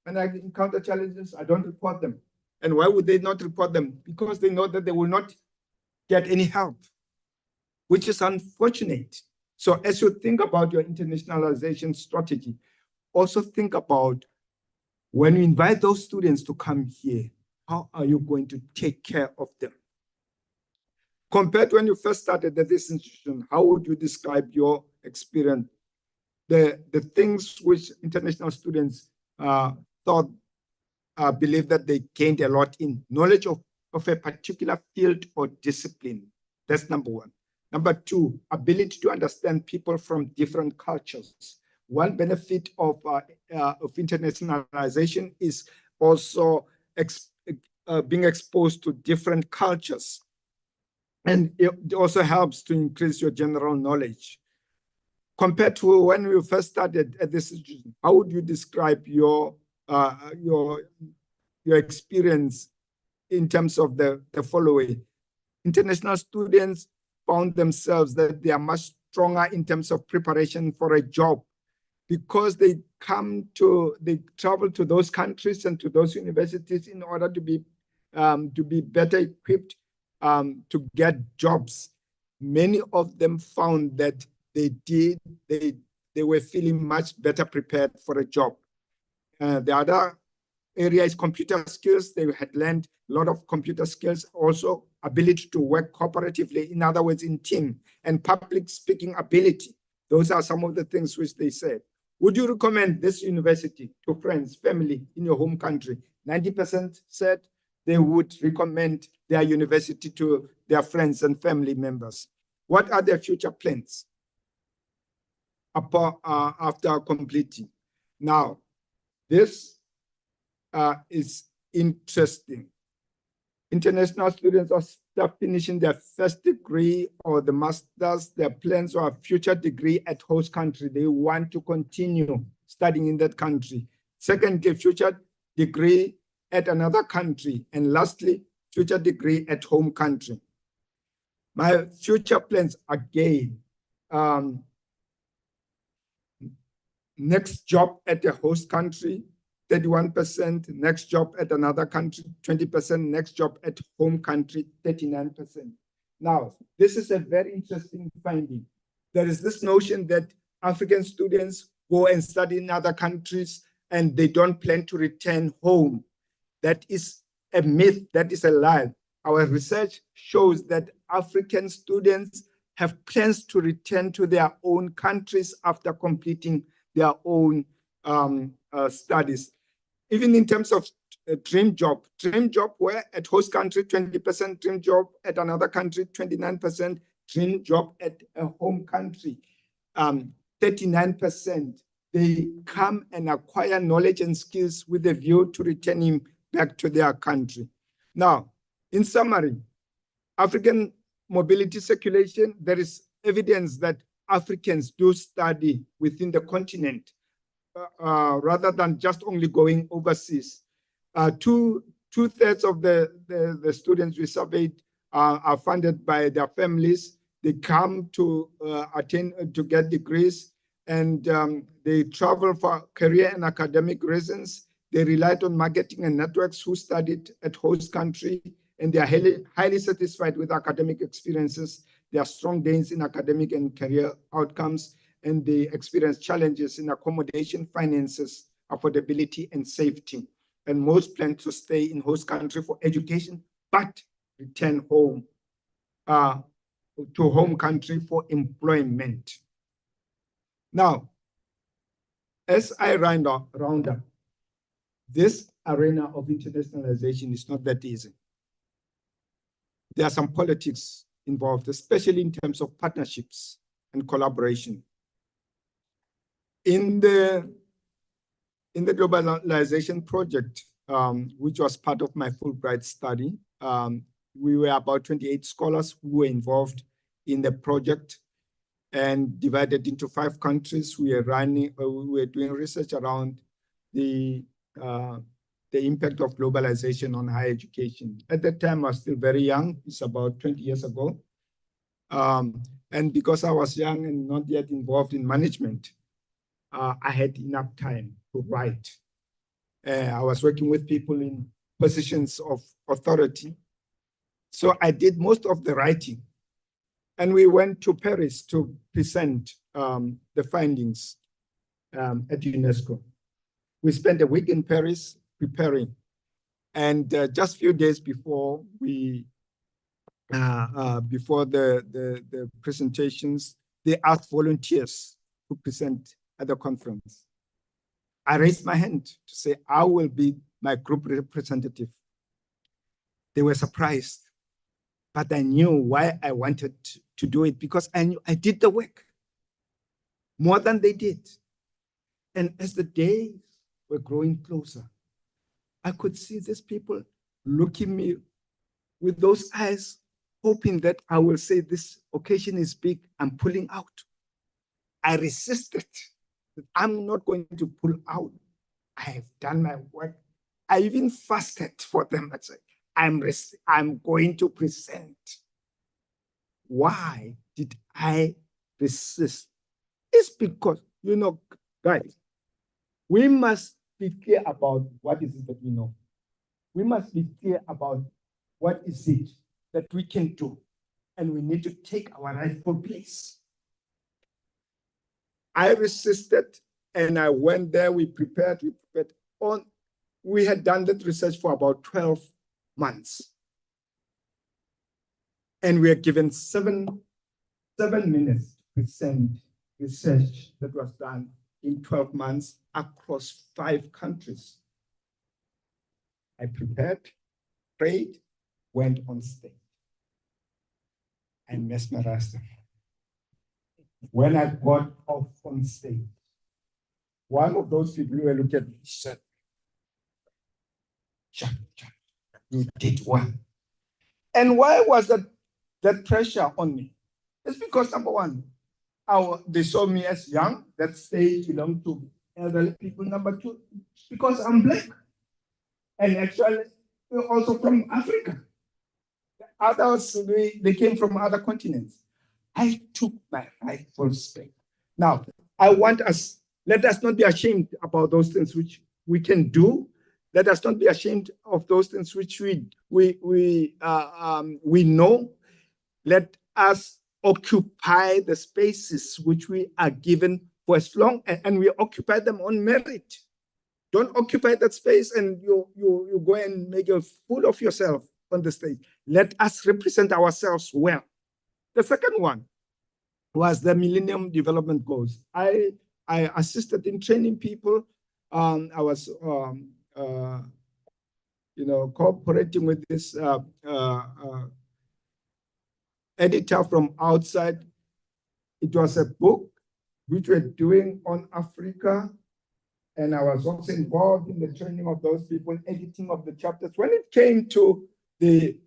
when I encounter challenges, I don't report them. And why would they not report them? Because they know that they will not get any help, which is unfortunate. So as you think about your internationalization strategy, also think about, when you invite those students to come here, how are you going to take care of them? Compared to when you first started at this institution, how would you describe your experience? The things which international students believe that they gained a lot in knowledge of a particular field or discipline. That's number one. Number two, ability to understand people from different cultures. One benefit of internationalization is also being exposed to different cultures. And it also helps to increase your general knowledge. Compared to when we first started at this institution, how would you describe your experience in terms of the following? International students found themselves that they are much stronger in terms of preparation for a job, because they travel to those countries and to those universities in order to be better equipped to get jobs. Many of them found that they were feeling much better prepared for a job. The other area is computer skills. They had learned a lot of computer skills, also ability to work cooperatively, in other words, in team, and public speaking ability. Those are some of the things which they said. Would you recommend this university to friends, family in your home country? 90% said they would recommend their university to their friends and family members. What are their future plans after completing? Now, this is interesting. International students are finishing their first degree or the master's, their plans or a future degree at host country. They want to continue studying in that country. Secondly, future degree at another country. And lastly, future degree at home country. My future plans, again, next job at the host country, 31%, next job at another country, 20%, next job at home country, 39%. Now, this is a very interesting finding. There is this notion that African students go and study in other countries and they don't plan to return home. That is a myth, that is a lie. Our research shows that African students have plans to return to their own countries after completing their own studies. Even in terms of a dream job where at host country, 20%, dream job at another country, 29%, dream job at a home country, 39%. They come and acquire knowledge and skills with a view to returning back to their country. Now, in summary, African mobility circulation, there is evidence that Africans do study within the continent rather than just only going overseas. To 2/3 of the students we surveyed are funded by their families. They come to to get degrees, and they travel for career and academic reasons. They relied on marketing and networks who studied at host country, and they are highly satisfied with academic experiences. They are strong gains in academic and career outcomes, and they experience challenges in accommodation, finances, affordability, and safety. And most plan to stay in host country for education, but return home to home country for employment. Now, as I round up, this arena of internationalization is not that easy. There are some politics involved, especially in terms of partnerships and collaboration. In the globalization project, which was part of my Fulbright study, we were about 28 scholars who were involved in the project and divided into 5 countries. We were doing research around the impact of globalization on higher education. At that time, I was still very young. It's about 20 years ago. And because I was young and not yet involved in management, I had enough time to write. I was working with people in positions of authority. So I did most of the writing. And we went to Paris to present the findings at UNESCO. We spent a week in Paris preparing. And just a few days before before the presentations, they asked volunteers to present at the conference. I raised my hand to say, I will be my group representative. They were surprised, but I knew why I wanted to do it, because I knew I did the work more than they did. And as the days were growing closer, I could see these people looking at me with those eyes, hoping that I will say, this occasion is big, I'm pulling out. I resisted. I'm not going to pull out. I have done my work. I even fasted for them. I said, I'm going to present. Why did I resist? It's because, you know, guys, we must be clear about what is it that we know. We must be clear about what is it that we can do. And we need to take our rightful place. I resisted, and I went there. We prepared on. We had done that research for about 12 months. And we are given seven minutes to present research that was done in 12 months across 5 countries. I prepared, prayed, went on stage. I mesmerized them. When I got off on stage, one of those people who were looking at me said, "Jack, you did well." And why was that pressure on me? It's because, number one, they saw me as young. That stage belonged to elderly people. Number two, because I'm Black. And actually, also from Africa. Others, they came from other continents. I took my rightful space. Now, let us not be ashamed about those things which we can do. Let us not be ashamed of those things which we know. Let us occupy the spaces which we are given for as long, and we occupy them on merit. Don't occupy that space and you go and make a fool of yourself on the stage. Let us represent ourselves well. The second one was the Millennium Development Goals. I assisted in training people. I was cooperating with this editor from outside. It was a book which we're doing on Africa. And I was also involved in the training of those people, editing of the chapters. When it came to we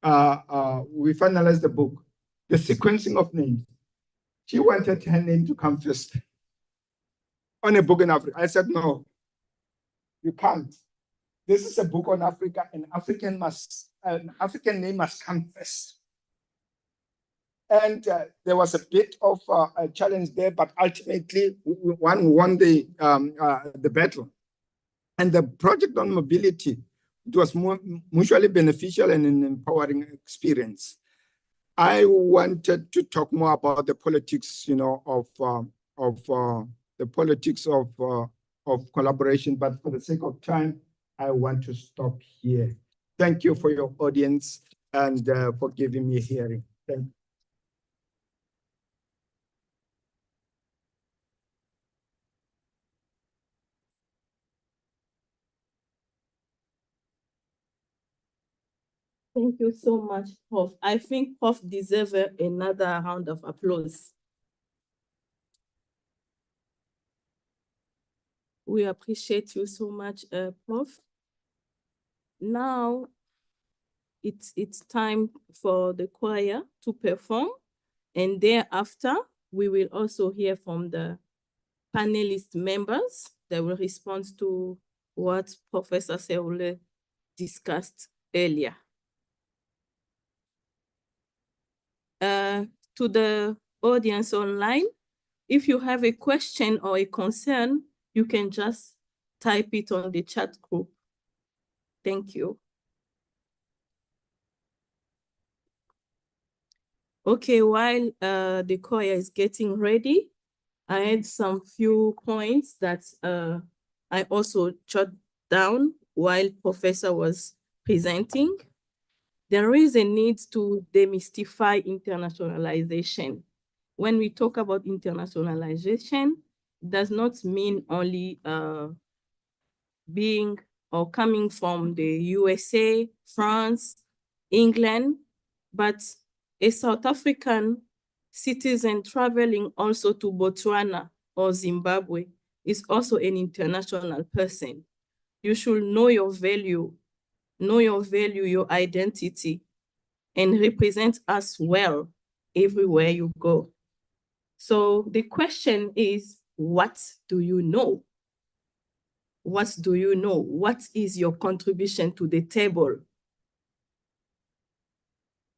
finalized the book, the sequencing of names. She wanted her name to come first on a book in Africa. I said, no, you can't. This is a book on Africa, and an African name must come first. And there was a bit of a challenge there, but ultimately one won the battle. And the project on mobility, it was mutually beneficial and an empowering experience. I wanted to talk more about the politics, the politics of collaboration, but for the sake of time, I want to stop here. Thank you for your audience and for giving me a hearing. Thank you. Thank you so much, Prof. I think Prof deserves another round of applause. We appreciate you so much, Prof. Now, it's time for the choir to perform, and thereafter, we will also hear from the panelist members that will respond to what Professor Serule discussed earlier. To the audience online, if you have a question or a concern, you can just type it on the chat group. Thank you. Okay, while the choir is getting ready, I had some few points that I also jotted down while Professor was presenting. There is a need to demystify internationalization. When we talk about internationalization, it does not mean only being or coming from the USA, France, England, but a South African citizen traveling also to Botswana or Zimbabwe is also an international person. You should know your value, your identity, and represent us well everywhere you go. So the question is, what do you know? What do you know? What is your contribution to the table?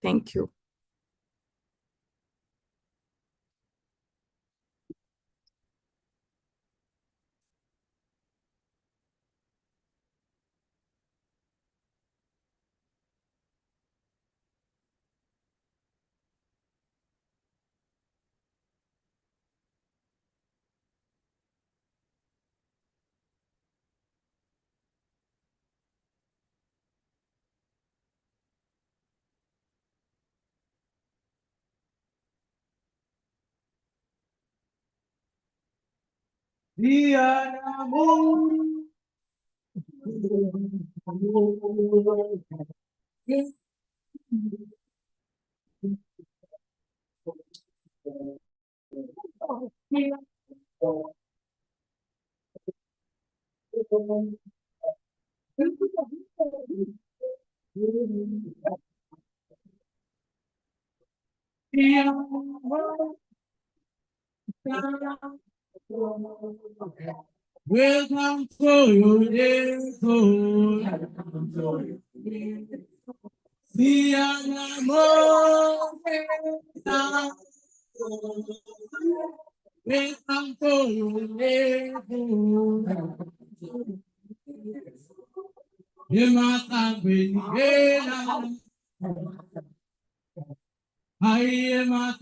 Thank you. Welcome to your day, welcome to your day, I am a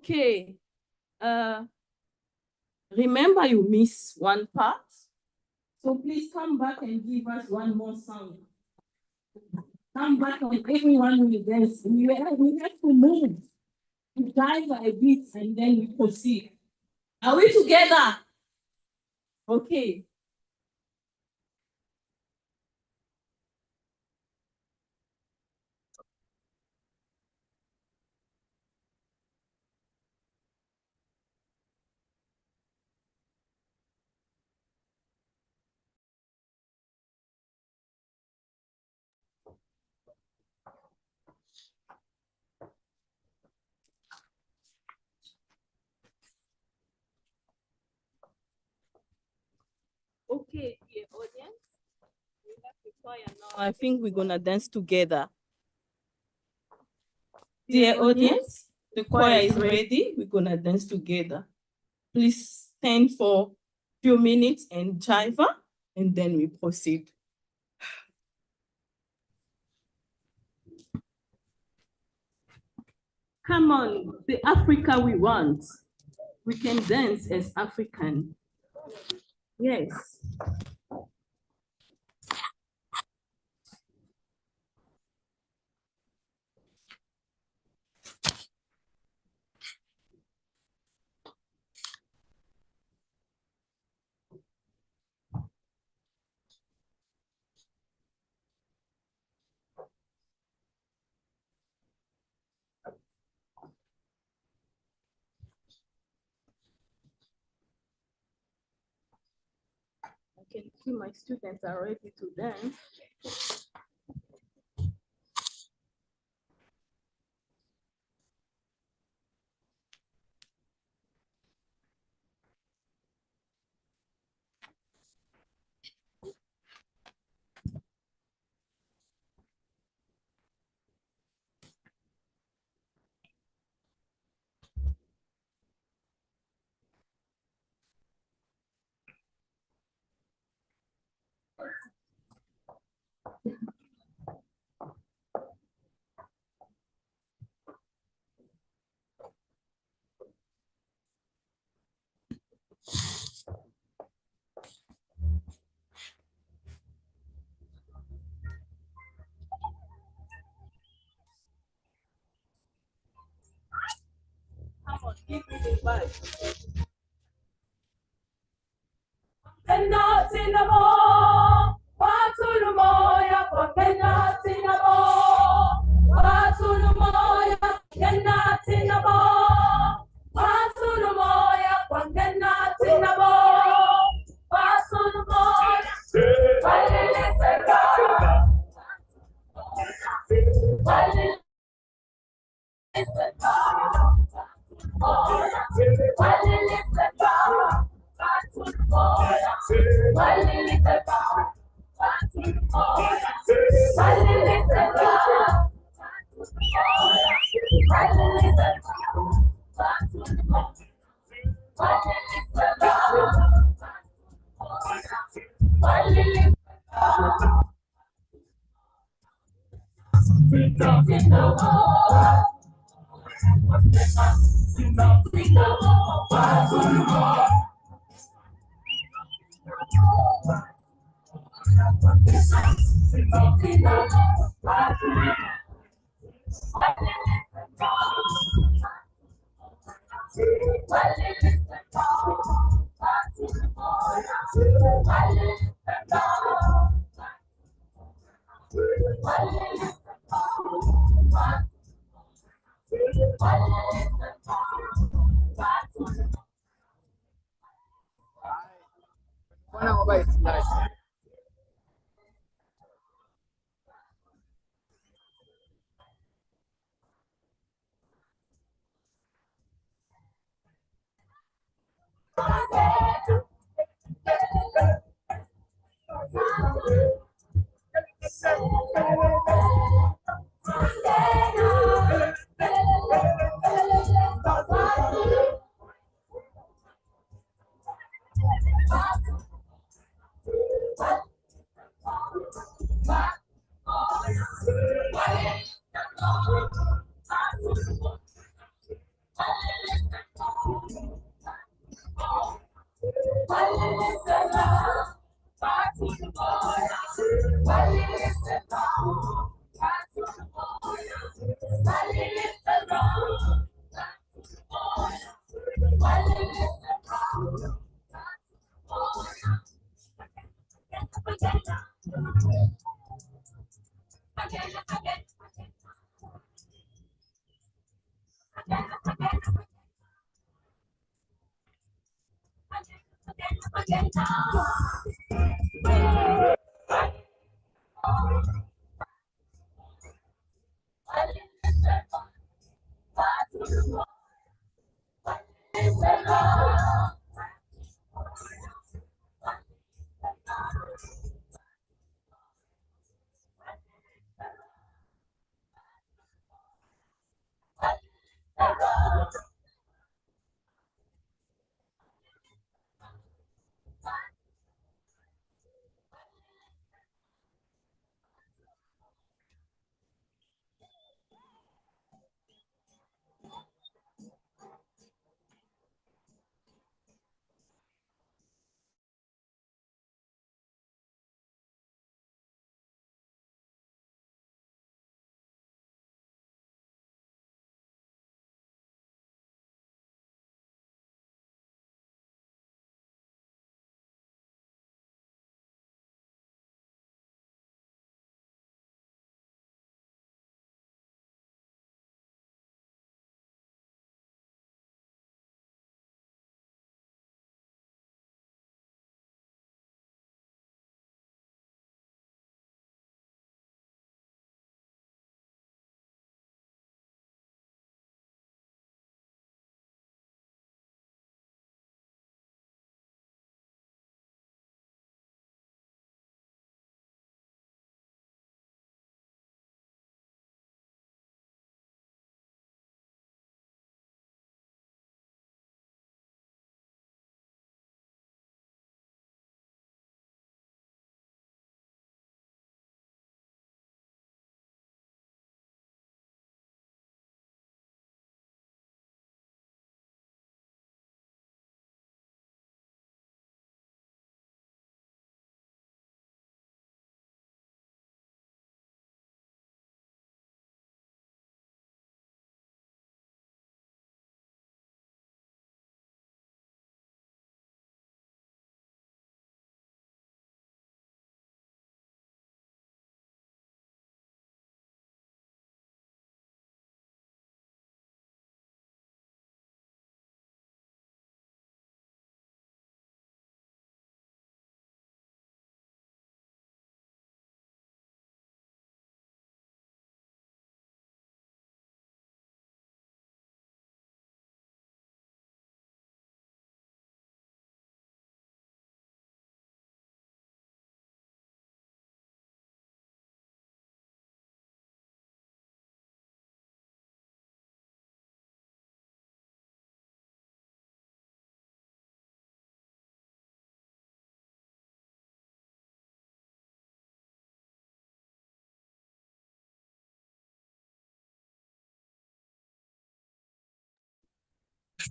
Okay. Remember you missed one part. So please come back and give us one more song. Come back and everyone will dance. We have to move. We dive a bit and then we proceed. Are we together? Okay. Okay, dear audience, we have the choir now. I think we're gonna dance together. Dear audience, the choir is ready. We're gonna dance together. Please stand for a few minutes and jive, and then we proceed. Come on, the Africa we want. We can dance as African. Yes. I can see my students are ready to dance. Come on, give me the vibe. And not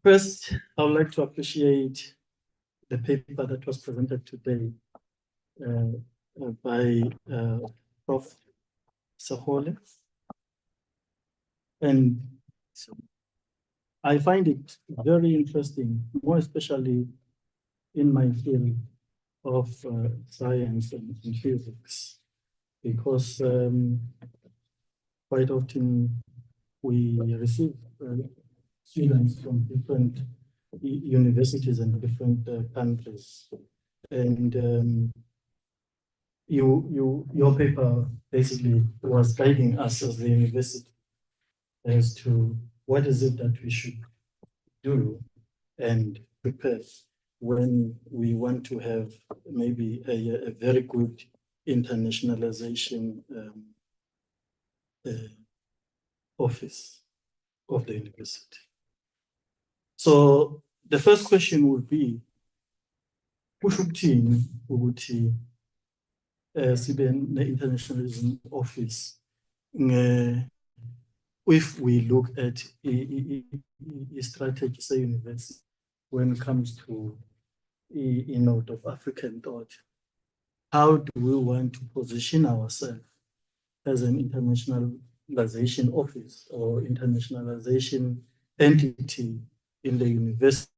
First, I would like to appreciate the paper that was presented today by Prof. Sahole. And I find it very interesting, more especially in my field of science and physics, because quite often we receive students from different universities and different countries. And your paper basically was guiding us as the university as to what is it that we should do and prepare when we want to have maybe a very good internationalization office of the university. So the first question would be, kusho ukuthini ukuthi sibe ne-internationalism office if we look at a strategy say university when it comes to a note of African thought? How do we want to position ourselves as an internationalization office or internationalization entity in the university?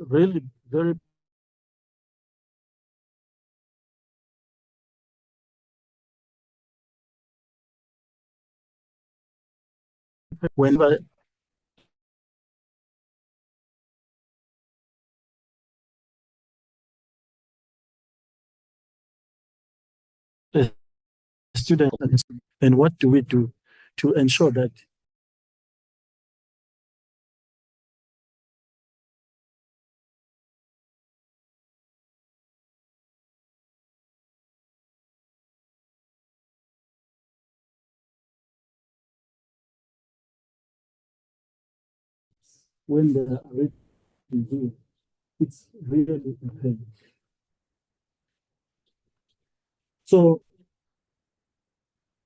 really very whenever a student, and what do we do to ensure that when they are already here, it's really a pain. So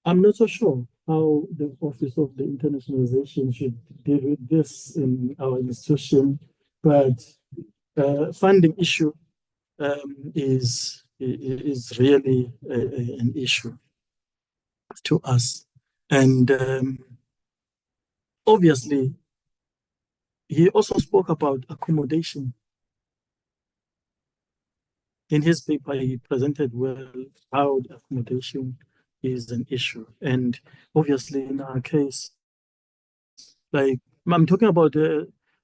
I'm not so sure how the Office of the Internationalization should deal with this in our institution, but funding issue is really an issue to us. And obviously, he also spoke about accommodation. In his paper, he presented well how the accommodation is an issue. And obviously, in our case, like I'm talking about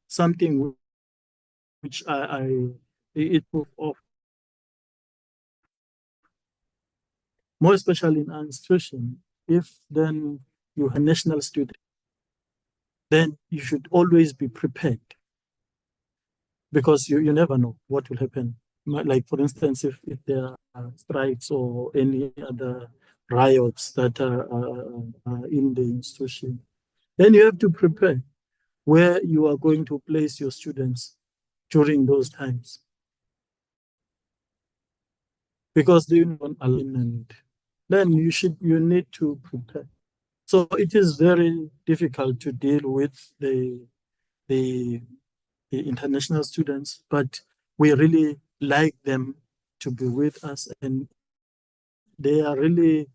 something which it proof of, more especially in our institution. If then you are a national student, then you should always be prepared, because you never know what will happen. Like, for instance, if there are strikes or any other riots that are in the institution, then you have to prepare where you are going to place your students during those times, because they don't align, and then you need to prepare. So it is very difficult to deal with the international students, but we really like them to be with us, and they are really,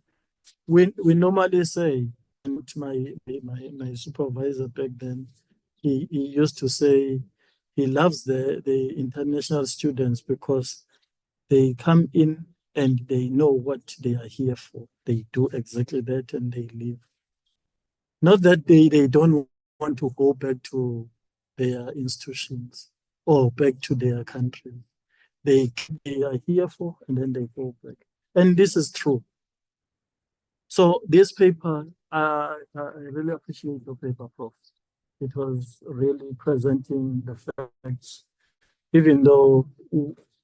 we normally say, and my supervisor back then, he used to say he loves the international students because they come in and they know what they are here for. They do exactly that and they leave. Not that they don't want to go back to their institutions or back to their country. They are here for, and then they go back. And this is true. So this paper, I really appreciate your paper, Prof. It was really presenting the facts, even though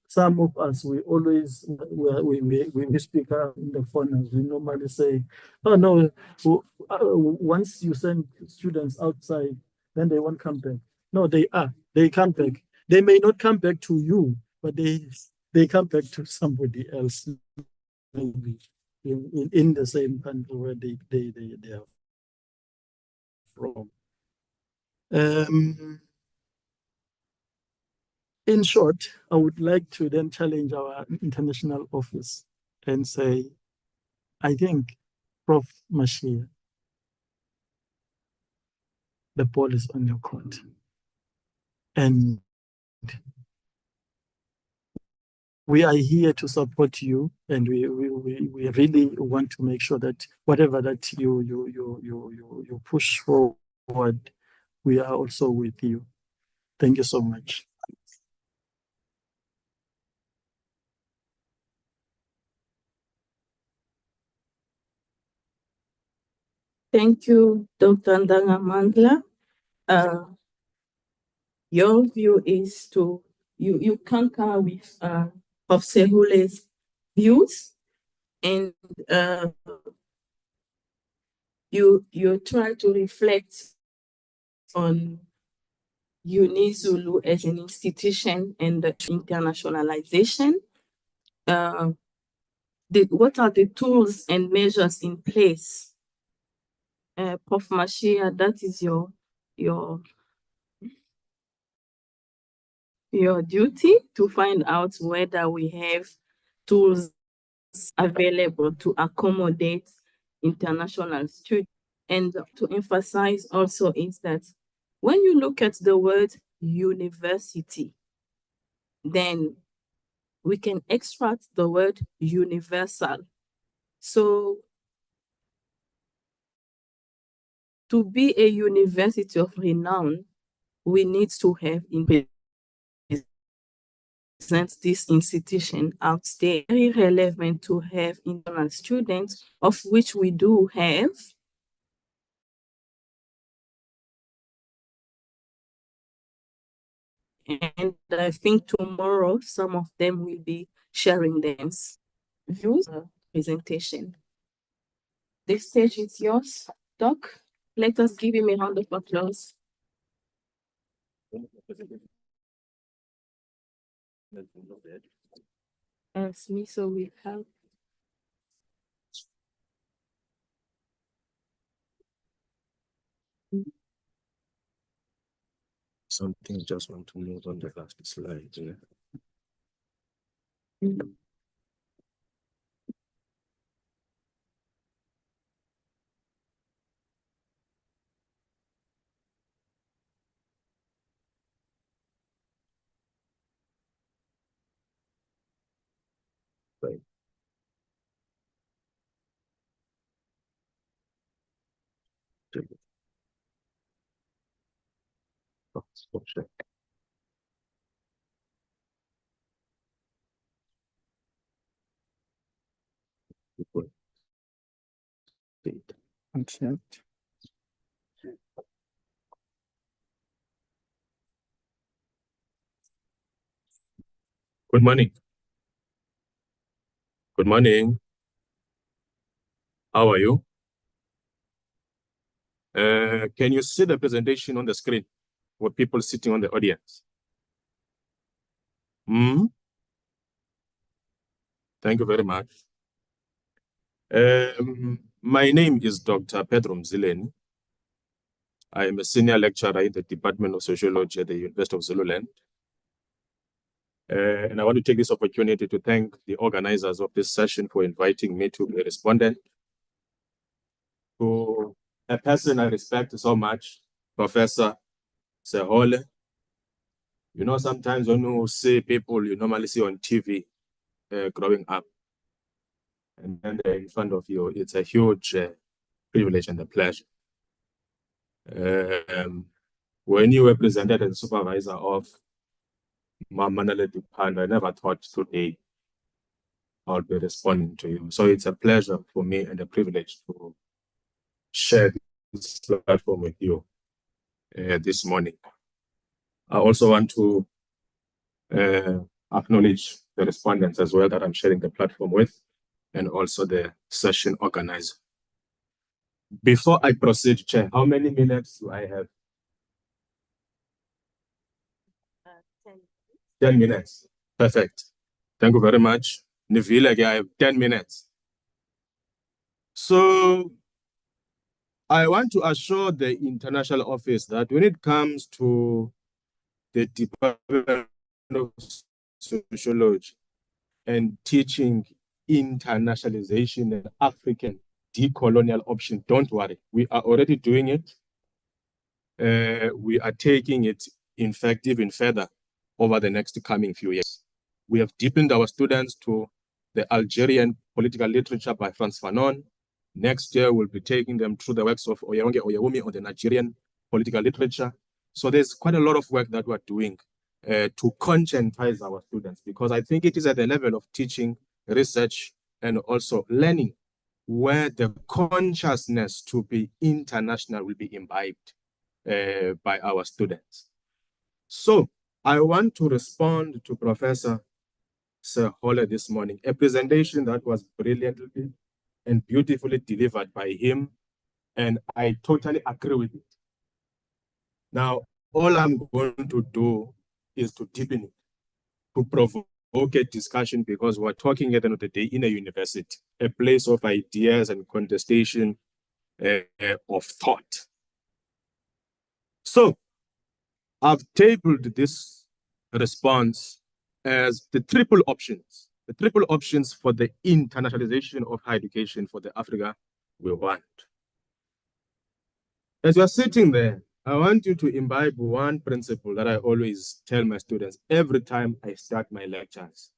some of us, we always, we speak in the corners, we normally say, oh no, once you send students outside, then they won't come back. No, they come back. They may not come back to you, but they come back to somebody else, maybe in the same country where they are from. In short, I would like to then challenge our international office and say, I think, Prof. Mashia, the ball is on your court. And we are here to support you, and we really want to make sure that whatever that you push forward, we are also with you. Thank you so much. Thank you, Dr. Ndanga Mandla. Your view is to, you concur with Prof. Sehule's views, and you try to reflect on UniZulu as an institution and the internationalization. What are the tools and measures in place? Prof. Mashia, that is your duty to find out whether we have tools available to accommodate international students. And to emphasize also is that when you look at the word university, then we can extract the word universal. So to be a university of renown, we need to have in present this institution out there. Very relevant to have internal students, of which we do have. And I think tomorrow some of them will be sharing their views presentation. The stage is yours, Doc. Let us give him a round of applause. And Smiso will help. Something just want to move on the last slide. Yeah. Right. Oh, sure. Accept. Good morning. Good morning. How are you? Can you see the presentation on the screen with people sitting on the audience? Thank you very much. My name is Dr. Pedro Mzileni. I am a senior lecturer in the Department of Sociology at the University of Zululand. And I want to take this opportunity to thank the organizers of this session for inviting me to be a respondent. To a person I respect so much, Professor Sehole. You know, sometimes when you see people you normally see on TV growing up, and then they're in front of you, it's a huge privilege and a pleasure. When you were presented as supervisor of Manale Dupanda, I never thought today I'll be responding to you. So it's a pleasure for me and a privilege to share this platform with you this morning. I also want to acknowledge the respondents as well that I'm sharing the platform with, and also the session organizer. Before I proceed, Chair, how many minutes do I have? 10 minutes. Perfect. Thank you very much. Nivile, I have 10 minutes. So I want to assure the international office that when it comes to the Department of Sociology and teaching internationalization and African decolonial option, don't worry. We are already doing it. We are taking it, in fact, even further over the next coming few years. We have deepened our students to the Algerian political literature by Frantz Fanon. Next year, we'll be taking them through the works of Oyewonge Oyewumi on the Nigerian political literature. So there's quite a lot of work that we're doing to conscientize our students, because I think it is at the level of teaching, research, and also learning where the consciousness to be international will be imbibed by our students. So I want to respond to Professor Sehole this morning, a presentation that was brilliantly and beautifully delivered by him, and I totally agree with it. Now, all I'm going to do is to deepen it, to provoke a discussion, because we're talking at the end of the day in a university, a place of ideas and contestation of thought. So I've tabled this response as the triple options for the internationalization of higher education for the Africa we want. As we're sitting there, I want you to imbibe one principle that I always tell my students every time I start my lectures.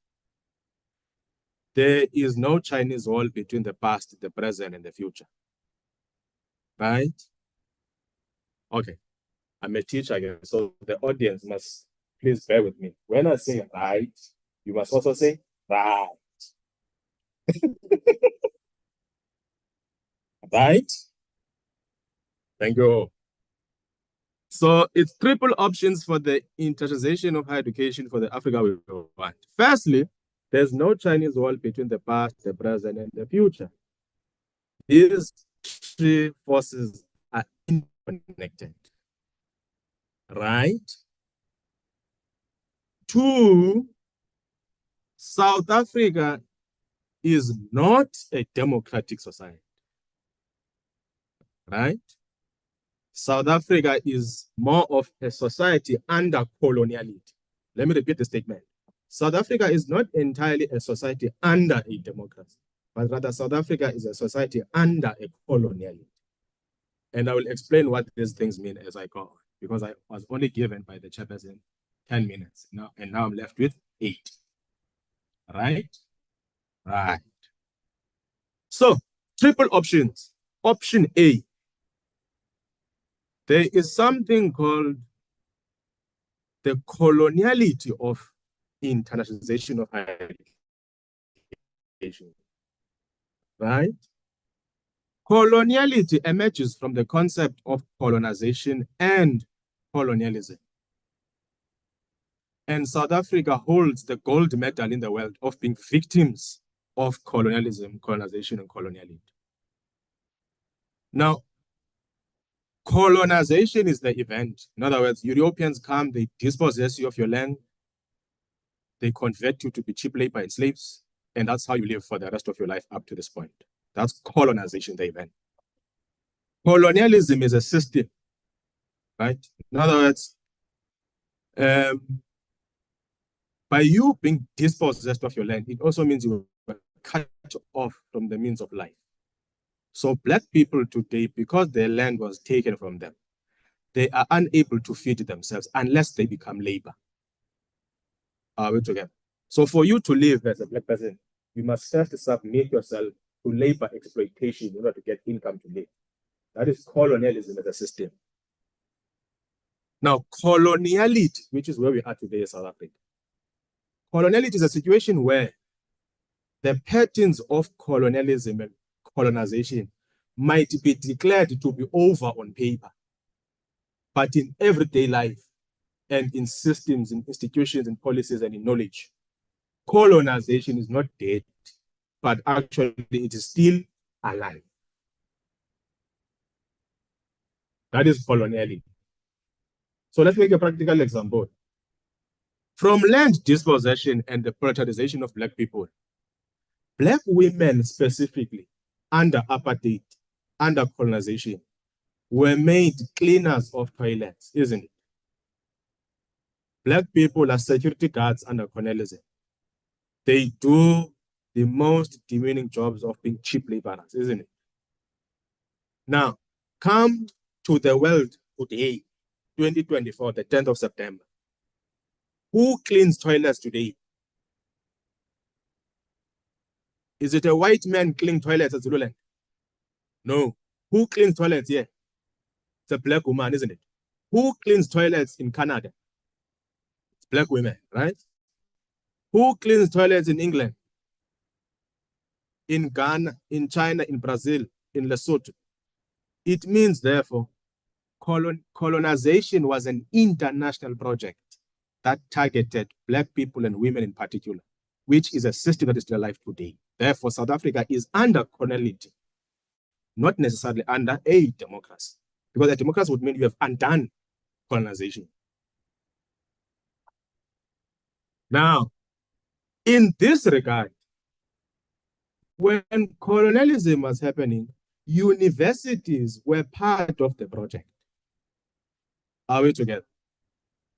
There is no Chinese wall between the past, the present, and the future. Right? Okay. I'm a teacher again, so the audience must please bear with me. When I say right, you must also say right. Right? Thank you. So it's triple options for the internationalization of higher education for the Africa we want. Firstly, there's no Chinese wall between the past, the present, and the future. These three forces are interconnected. Right? 2, South Africa is not a democratic society. Right? South Africa is more of a society under coloniality. Let me repeat the statement. South Africa is not entirely a society under a democracy, but rather South Africa is a society under a coloniality. And I will explain what these things mean as I go on, because I was only given by the chairperson 10 minutes now, and now I'm left with 8. Right? Right. So, triple options. Option A. There is something called the coloniality of internationalization of higher education. Right? Coloniality emerges from the concept of colonization and colonialism. And South Africa holds the gold medal in the world of being victims of colonialism, colonization, and coloniality. Now, colonization is the event. In other words, Europeans come, they dispossess you of your land, they convert you to be cheap labor and slaves, and that's how you live for the rest of your life up to this point. That's colonization, the event. Colonialism is a system, right? In other words, by you being dispossessed of your land, it also means you were cut off from the means of life. So Black people today, because their land was taken from them, they are unable to feed themselves unless they become labor. Are we together? So for you to live as a Black person, you must first submit yourself to labor exploitation in order to get income to live. That is colonialism as a system. Now, coloniality, which is where we are today in South Africa. Coloniality is a situation where the patterns of colonialism and colonization might be declared to be over on paper, but in everyday life and in systems, in institutions, in policies, and in knowledge, colonization is not dead, but actually it is still alive. That is coloniality. So let's make a practical example. From land dispossession and the prioritization of Black people, Black women specifically, under apartheid, under colonization, were made cleaners of toilets, isn't it? Black people are security guards under colonialism. They do the most demeaning jobs of being cheap laborers, isn't it? Now, come to the world today, 2024, the 10th of September. Who cleans toilets today? Is it a white man cleaning toilets at Zululand? No. Who cleans toilets here? It's a Black woman, isn't it? Who cleans toilets in Canada? It's Black women, right? Who cleans toilets in England? In Ghana, in China, in Brazil, in Lesotho? It means, therefore, colonization was an international project that targeted Black people and women in particular, which is a system that is still alive today. Therefore, South Africa is under coloniality, not necessarily under a democracy, because a democracy would mean you have undone colonization. Now, in this regard, when colonialism was happening, universities were part of the project. Are we together?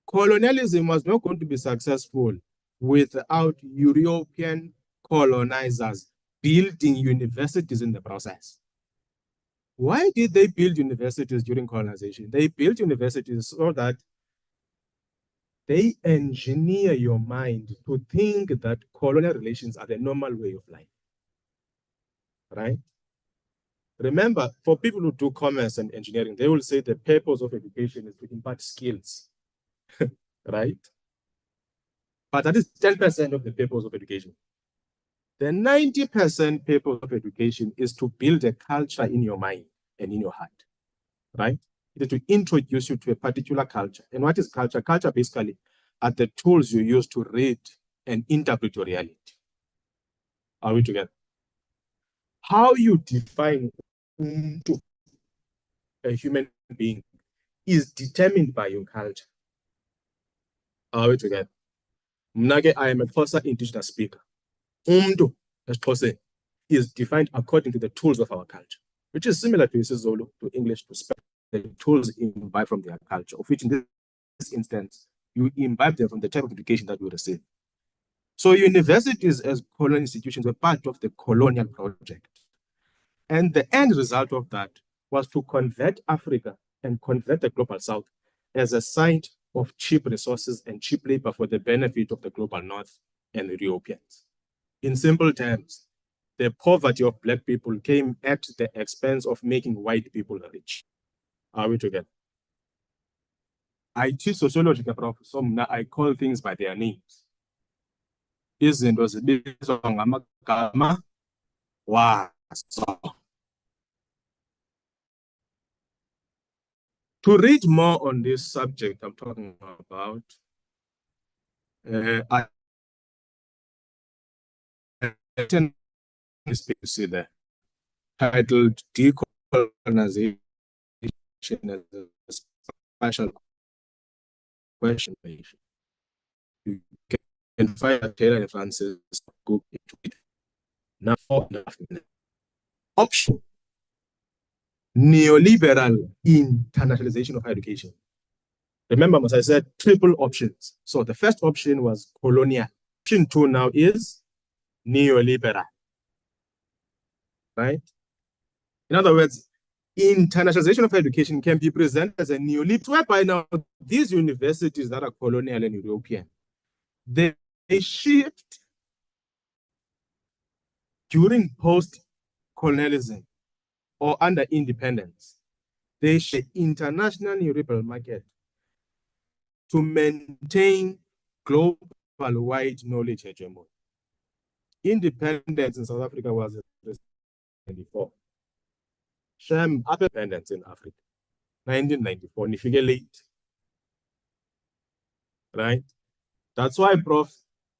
Colonialism was not going to be successful without European colonizers building universities in the process. Why did they build universities during colonization? They built universities so that they engineer your mind to think that colonial relations are the normal way of life, right? Remember, for people who do commerce and engineering, they will say the purpose of education is to impart skills, right? But that is 10% of the purpose of education. The 90% purpose of education is to build a culture in your mind and in your heart, right? It is to introduce you to a particular culture. And what is culture? Culture basically are the tools you use to read and interpret your reality. Are we together? How you define a human being is determined by your culture. Are we together? Mnake, I am a Xhosa indigenous speaker. Umntu esiXhoseni is defined according to the tools of our culture, which is similar to isiZulu, to English, to Spanish. The tools imbibe from their culture, of which in this instance, you imbibe them from the type of education that you receive. So universities as colonial institutions were part of the colonial project. And the end result of that was to convert Africa and convert the global South as a site of cheap resources and cheap labor for the benefit of the global North and the Europeans. In simple terms, the poverty of Black people came at the expense of making white people rich. Are we together? I teach sociology, so I call things by their names. Izinto zibizwa ngamagama wazo. To read more on this subject I'm talking about, I can see there, titled Decolonization as a Special Question. You can find Taylor and Francis go into it. Now, option: neoliberal internationalization of education. Remember, as I said, triple options. So the first option was colonial. Option 2 now is neoliberal, right? In other words, internationalization of education can be presented as a neoliberal, whereby now these universities that are colonial and European, they shift during post-colonialism or under independence. They share international neoliberal market to maintain global-wide knowledge hegemony. Independence in South Africa was in 1994. Sham independence in Africa, 1994, nifike late. Right? That's why, Prof,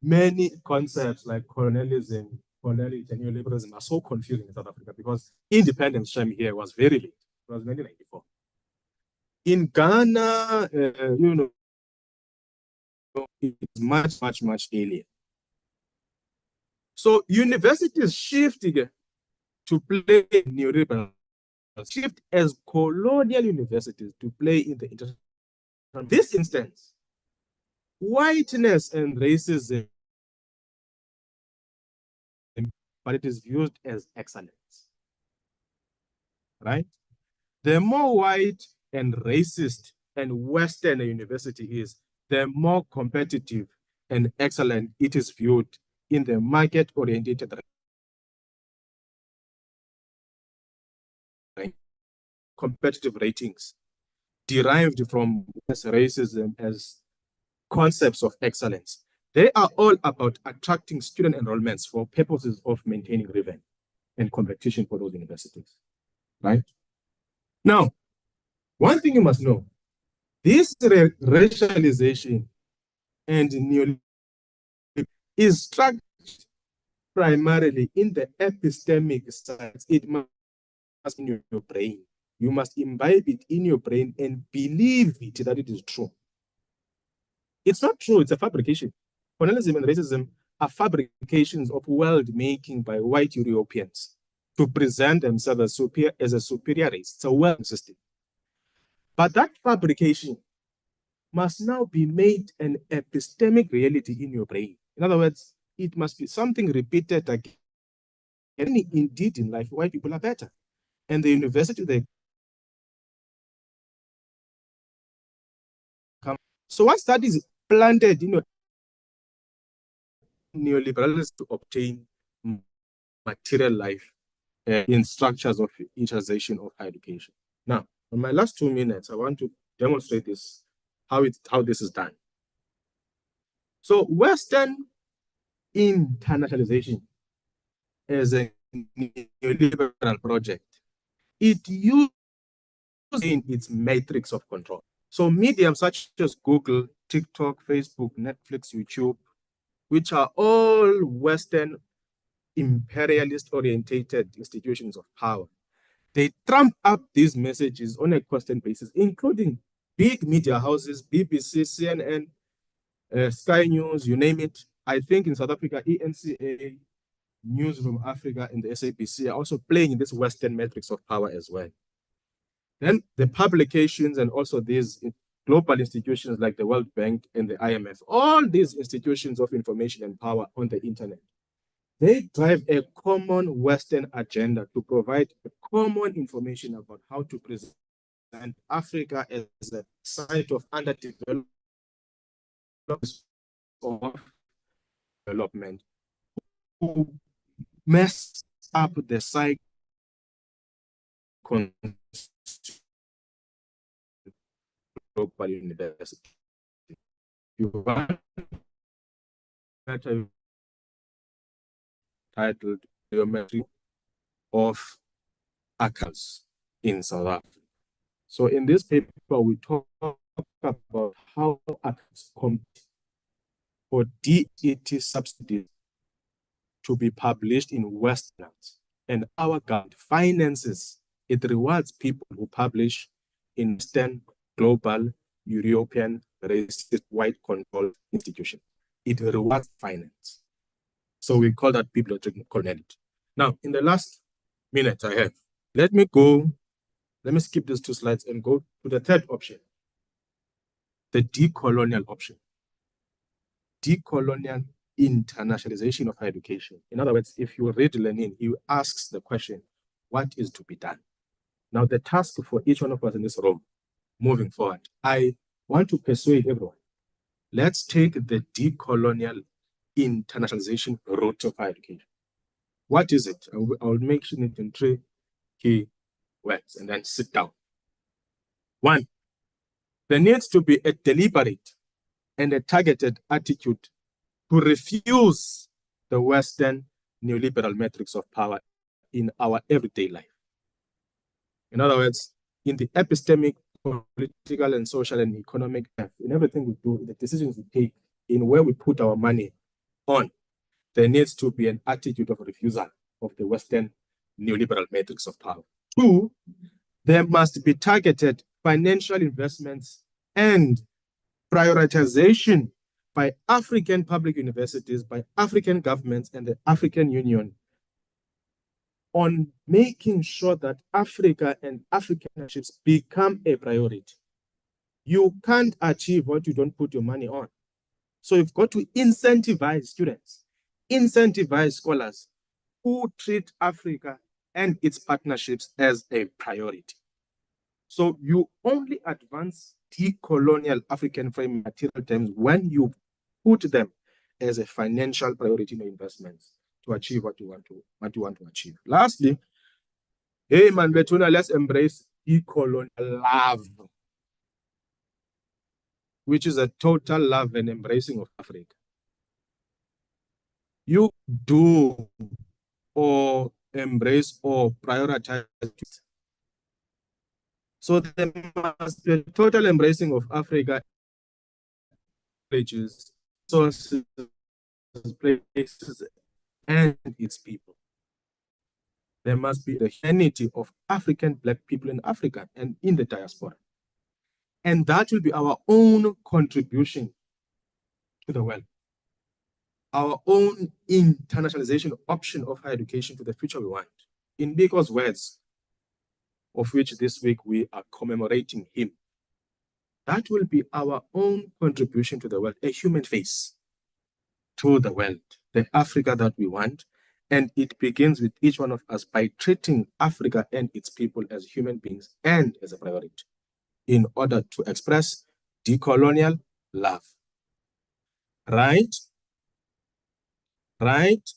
many concepts like colonialism, coloniality, and neoliberalism are so confusing in South Africa because independence, Sham, here was very late. It was 1994. In Ghana, you know, it's much earlier. So universities shifted to play neoliberal, shift as colonial universities to play in the international. In this instance, whiteness and racism, but it is viewed as excellence, right? The more white and racist and Western a university is, the more competitive and excellent it is viewed in the market-oriented competitive ratings derived from racism as concepts of excellence. They are all about attracting student enrollments for purposes of maintaining revenue and competition for those universities, right? Now, one thing you must know, this racialization and neoliberalism is structured primarily in the epistemic science. It must be in your brain. You must imbibe it in your brain and believe it that it is true. It's not true, it's a fabrication. Colonialism and racism are fabrications of world making by white Europeans to present themselves as a superior race. It's a world system. But that fabrication must now be made an epistemic reality in your brain. In other words, it must be something repeated again. And indeed, in life, white people are better. and the university they come. So once that is planted in your neoliberalism to obtain material life in structures of utilization of higher education. Now, in my last 2 minutes, I want to demonstrate this, how this is done. So Western internationalization as a neoliberal project, it uses in its matrix of control. So mediums such as Google, TikTok, Facebook, Netflix, YouTube, which are all Western imperialist orientated institutions of power, they trump up these messages on a constant basis, including big media houses, BBC, CNN, Sky News, you name it. I think in South Africa, ENCA, Newsroom Africa, and the SABC are also playing in this Western matrix of power as well. Then the publications and also these global institutions like the World Bank and the IMF, all these institutions of information and power on the internet, they drive a common Western agenda to provide common information about how to present Africa as a site of underdevelopment or development, who mess up the cycle global university. You want titled Geometry of Accounts in South Africa. So in this paper, we talk about how accounts compete for DET subsidies to be published in Westerners, and our government finances, it rewards people who publish in Western, global, European, racist, white controlled institutions. It rewards finance. So we call that bibliocoloniality. Now, in the last minute I have, let me skip these 2 slides and go to the third option, the decolonial option. Decolonial internationalization of higher education. In other words, if you read Lenin, he asks the question, what is to be done? Now, the task for each one of us in this room, moving forward, I want to persuade everyone, let's take the decolonial internationalization route of higher education. What is it? I will mention it in 3 key words and then sit down. 1, there needs to be a deliberate and a targeted attitude to refuse the Western neoliberal metrics of power in our everyday life. In other words, in the epistemic, political, and social and economic life, in everything we do, the decisions we take, in where we put our money on, there needs to be an attitude of refusal of the Western neoliberal metrics of power. 2, there must be targeted financial investments and prioritization by African public universities, by African governments and the African Union on making sure that Africa and African nations become a priority. You can't achieve what you don't put your money on. So you've got to incentivize students, incentivize scholars who treat Africa and its partnerships as a priority. So you only advance decolonial African frame material terms when you put them as a financial priority in investments to achieve what you want to achieve. Lastly, hey man, Betuna, let's embrace decolonial love, which is a total love and embracing of Africa. You do or embrace or prioritize it. So there must be a total embracing of Africa, sources, places, and its people. There must be the unity of African Black people in Africa and in the diaspora. And that will be our own contribution to the world, our own internationalization option of higher education to the future we want. In Biko's words, of which this week we are commemorating him, that will be our own contribution to the world, a human face to the world, the Africa that we want, And it begins with each one of us by treating Africa and its people as human beings and as a priority in order to express decolonial love. Right? Right?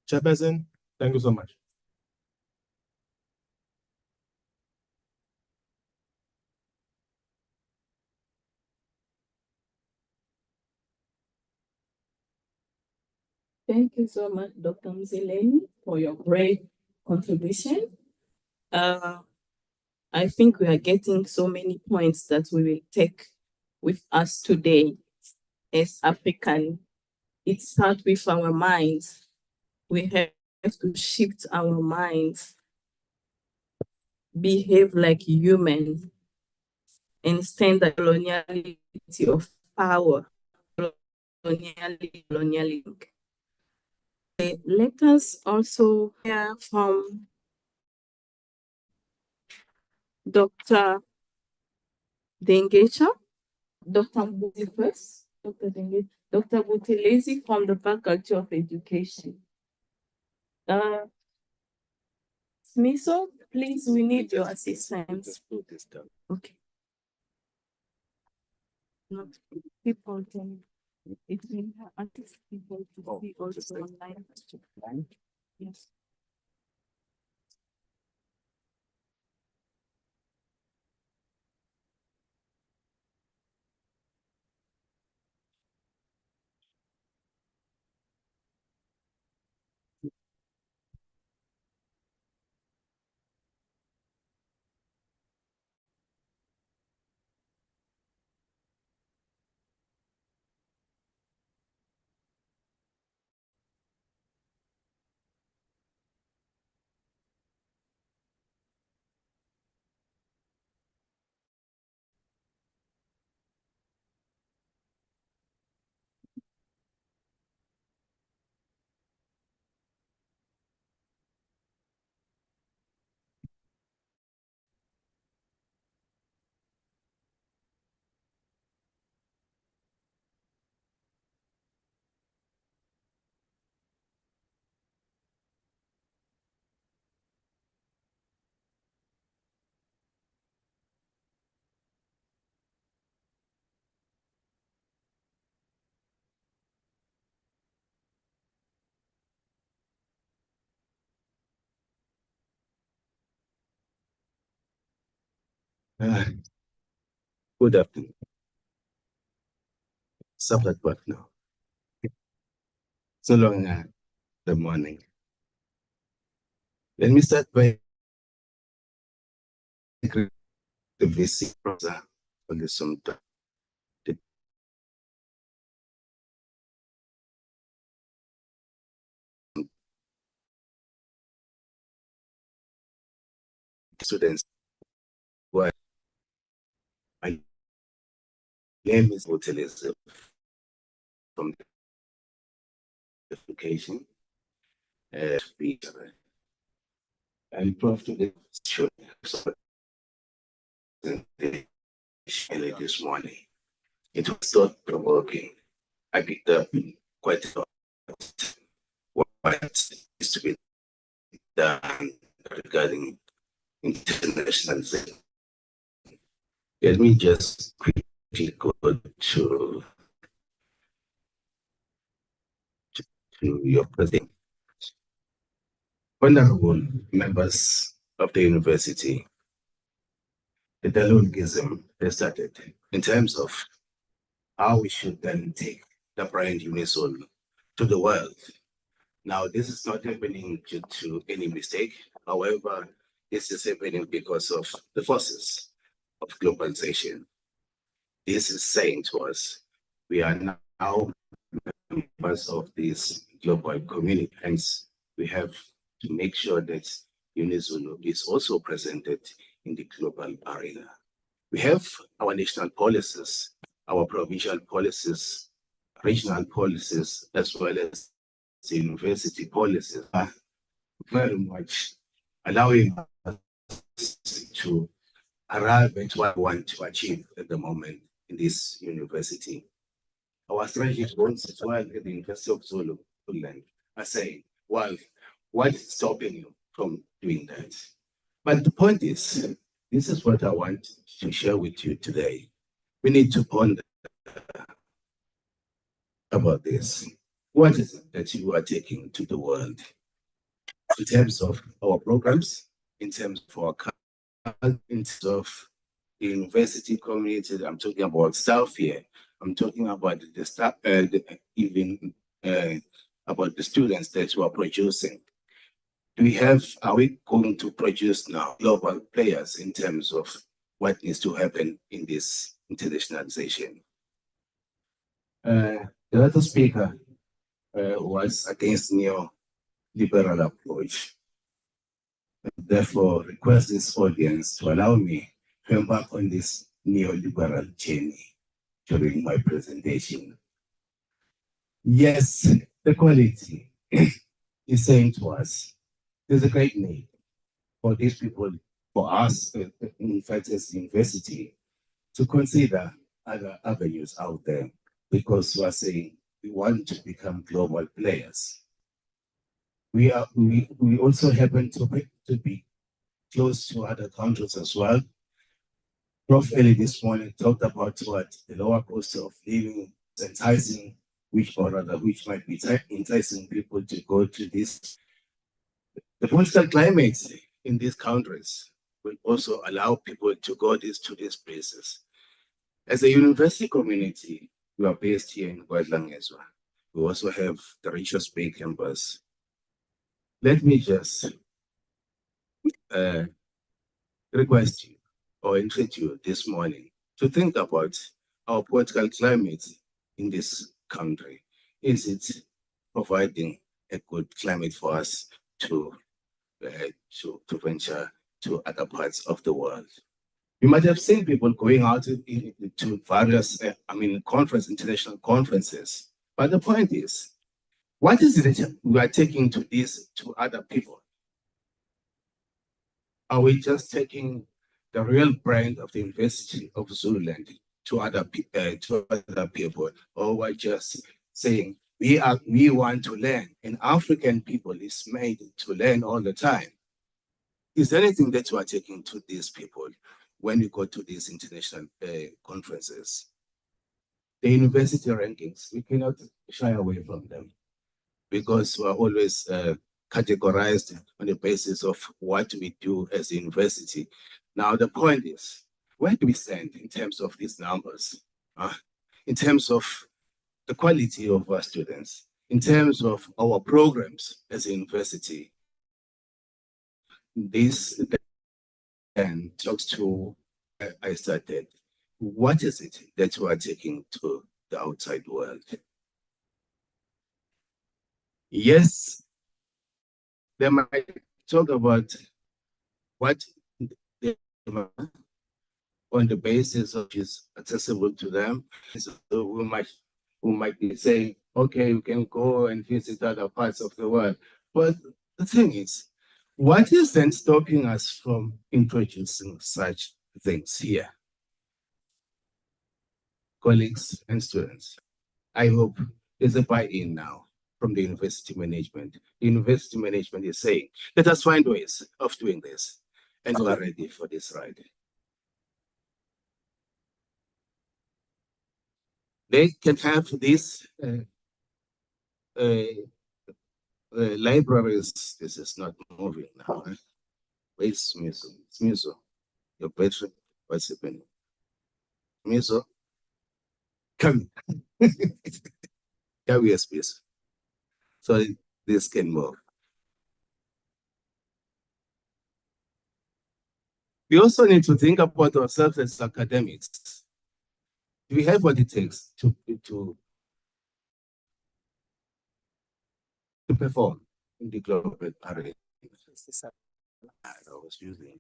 Chairperson, thank you so much. Thank you so much, Dr. Mzileni, for your great contribution. I think we are getting so many points that we will take with us today as African. It starts with our minds. We have to shift our minds, behave like humans, and stand the coloniality of power, colonialism. Let us also hear from Dr. Dengecha, Dr. Mbuzi first, Dr. Buthelezi from the Faculty of Education. Smiso, please, we need your assistance. Okay. Not people can, it will assist people to see also online. Yes. Good afternoon. Subject work now. So long the morning. Let me start by the VC browser on the Sumta. The students who are, my name is Buthelezi from the education. I'm proud to show this morning. It was thought provoking. I picked up quite a lot what is to be done regarding internationalization. Let me just quickly go to your presentation. Honorable members of the university, the dialogism has started in terms of how we should then take the brand UNISOL to the world. Now, this is not happening due to any mistake. However, this is happening because of the forces of globalization. This is saying to us, we are now members of this global community. Hence, we have to make sure that UNIZOLO is also presented in the global arena. We have our national policies, our provincial policies, regional policies, as well as the university policies are very much allowing us to arrive at what we want to achieve at the moment in this university. Our strategic goals as well at the University of Zulu are saying well, what is stopping you from doing that? But the point is, this is what I want to share with you today. We need to ponder about this. What is it that you are taking to the world in terms of our programs, in terms of our culture, in terms of the university community? I'm talking about staff here. I'm talking about the staff, even about the students that you are producing. Are we going to produce now global players in terms of what needs to happen in this internationalization? The other speaker was against neoliberal approach. Therefore, request this audience to allow me to embark on this neoliberal journey during my presentation. Yes, the quality is saying to us, there's a great need for these people, for us, in fact, as the university, to consider other avenues out there, because we are saying we want to become global players. We also happen to be close to other countries as well. Prof. Eli this morning talked about what the lower cost of living is enticing, which might be enticing people to go to this. The political climate in these countries will also allow people to go to these places. As a university community, we are based here in Guadalajara as well. We also have the Richards Bay campus. Let me just request you or entreat you this morning to think about our political climate in this country. Is it providing a good climate for us to venture to other parts of the world? You might have seen people going out to various, international conferences. But the point is, what is it that we are taking to other people? Are we just taking the real brand of the University of Zululand to other people, or we're just saying we want to learn, and African people is made to learn all the time? Is there anything that you are taking to these people when you go to these international conferences? The university rankings, we cannot shy away from them, because we are always categorized on the basis of what we do as a university. Now, the point is, where do we stand in terms of these numbers? In terms of the quality of our students, in terms of our programs as a university? This then talks to, I started, what is it that we are taking to the outside world? Yes, they might talk about what on the basis of is accessible to them. So we might be saying, okay, we can go and visit other parts of the world. But the thing is, what is then stopping us from introducing such things here? Colleagues and students, I hope there's a buy-in now from the university management. The university management is saying, let us find ways of doing this, and we are ready for this ride. They can have these libraries. This is not moving now. Where's Miso? Miso, your battery, what's happening? Miso, come. Come here, please. So this can move. We also need to think about ourselves as academics. Do we have what it takes to perform in the global arena? I was using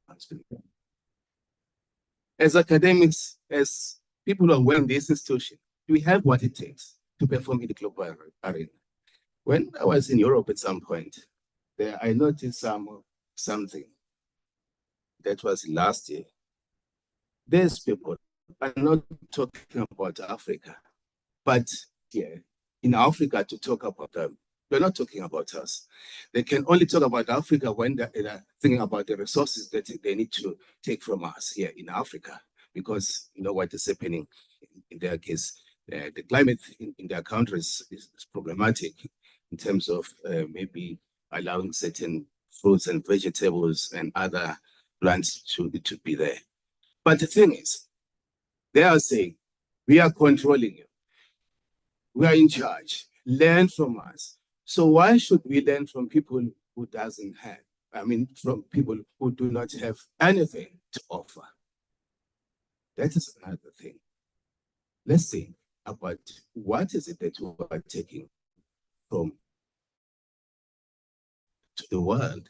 as academics, as people who are wearing this institution, do we have what it takes to perform in the global arena? When I was in Europe at some point, I noticed something that was last year. These people are not talking about Africa, but here in Africa to talk about They're not talking about us. They can only talk about Africa when they're thinking about the resources that they need to take from us here in Africa, because you know what is happening in their case. The climate in their countries is problematic in terms of maybe allowing certain fruits and vegetables and other plants to be there. But the thing is, they are saying, we are controlling you. We are in charge. Learn from us. So why should we learn from people who doesn't have? I mean, from people who do not have anything to offer. That is another thing. Let's think about what is it that we are taking from to the world.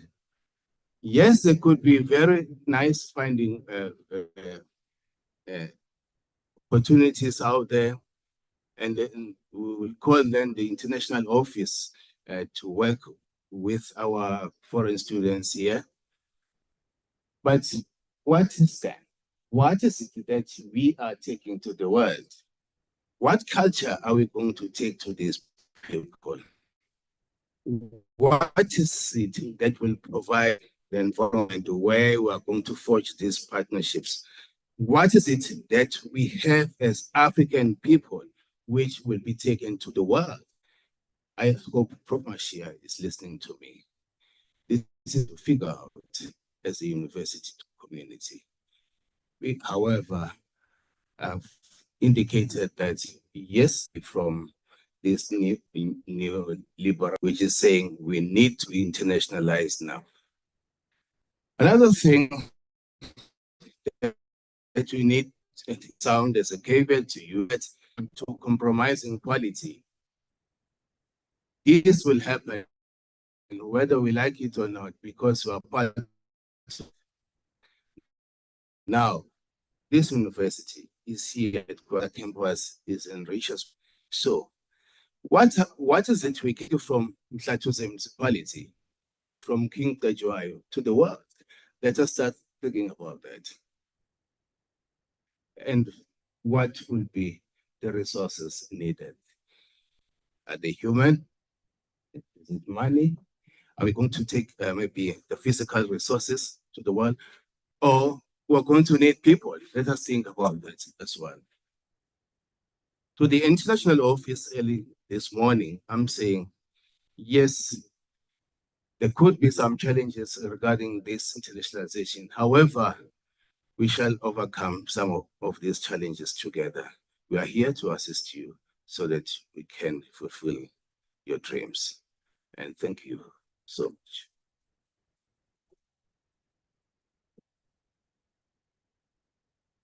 Yes, there could be very nice finding opportunities out there, and then we will call them the international office to work with our foreign students here. But what is that? What is it that we are taking to the world? What culture are we going to take to these people? What is it that will provide the environment where we are going to forge these partnerships? What is it that we have as African people which will be taken to the world? I hope Prof. Mashia is listening to me. This is to figure out as a university community. We, however, have indicated that yes, from this new liberal, which is saying we need to internationalize now. Another thing that we need to sound as a caveat to you, that to compromise in quality. This will happen whether we like it or not, because we are part of it. Now, this university is here at Kwara campus, is in Richards. So what is it we get from Mhlathuze municipality, from King Dajuayo to the world? Let us start thinking about that. And what will be the resources needed? Are they human? Is it money? Are we going to take maybe the physical resources to the world? Or we're going to need people? Let us think about that as well. To the international office early this morning, I'm saying, yes, there could be some challenges regarding this internationalization. However, we shall overcome some of these challenges together. We are here to assist you so that we can fulfill your dreams. And thank you so much.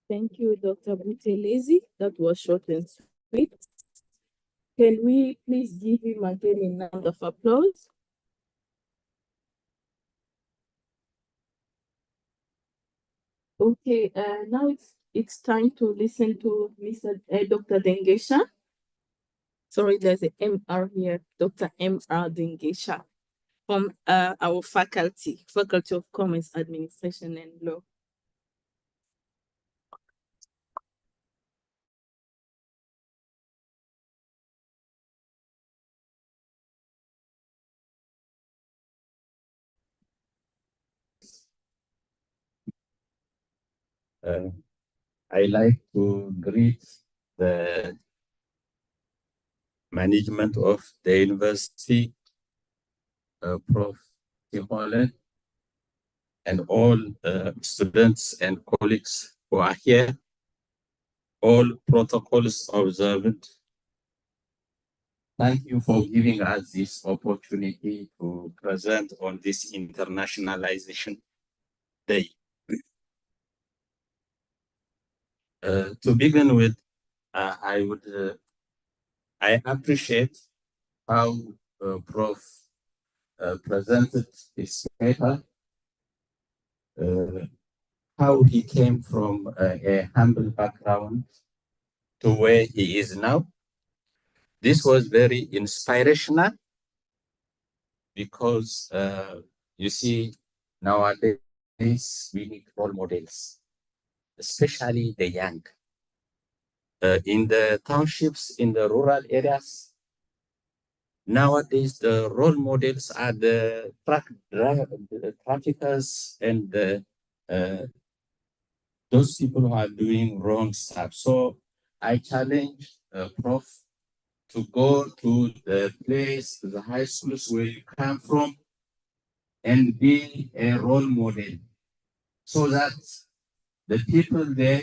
Thank you, Dr. Buthelezi. That was short and sweet. Can we please give him again a round of applause? Okay, now it's time to listen to Mr. Dr. Dengesha. Sorry, there's a MR here, Dr. MR Dengesha from our Faculty of Commerce, Administration and Law. I like to greet the management of the university, Prof. Timole, and all students and colleagues who are here, all protocols observed. Thank you for giving us this opportunity to present on this Internationalization Day. To begin with, I appreciate how Prof presented his paper, how he came from a humble background to where he is now. This was very inspirational because you see, nowadays we need role models, especially the young. In the townships, in the rural areas, Nowadays, the role models are the traffickers and those people who are doing wrong stuff. So I challenge Prof to go to the place, to the high schools where you come from, and be a role model, so that the people there,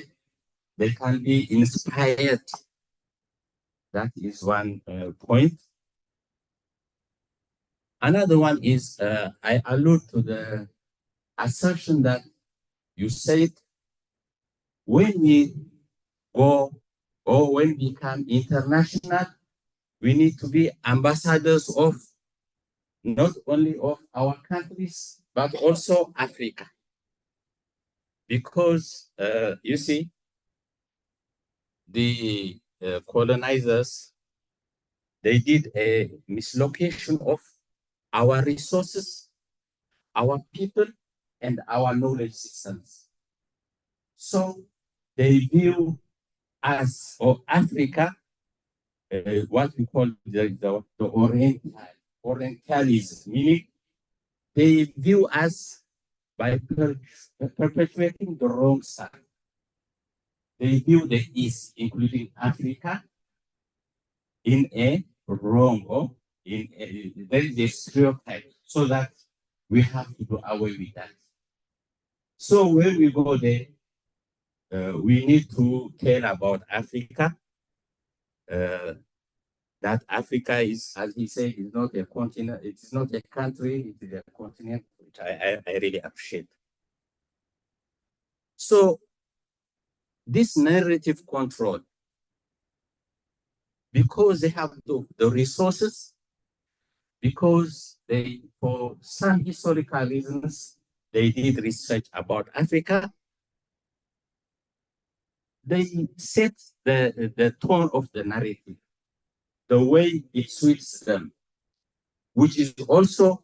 they can be inspired. That is one point. Another one is, I allude to the assertion that you said, when we go or when we become international, we need to be ambassadors of not only of our countries, but also Africa. Because you see, the colonizers, they did a mislocation of our resources, our people, and our knowledge systems. So they view us, or Africa, what we call the Orientalism, meaning they view us by perpetuating the wrong stuff. They view the East, including Africa, in a wrong, or there is a stereotype, so that we have to do away with that. So when we go there, we need to tell about Africa, that Africa is, as he said, is not a continent, it is not a country, it is a continent, which I really appreciate. So this narrative control, because they have the resources, because they, for some historical reasons, they did research about Africa, they set the tone of the narrative, the way it suits them, which is also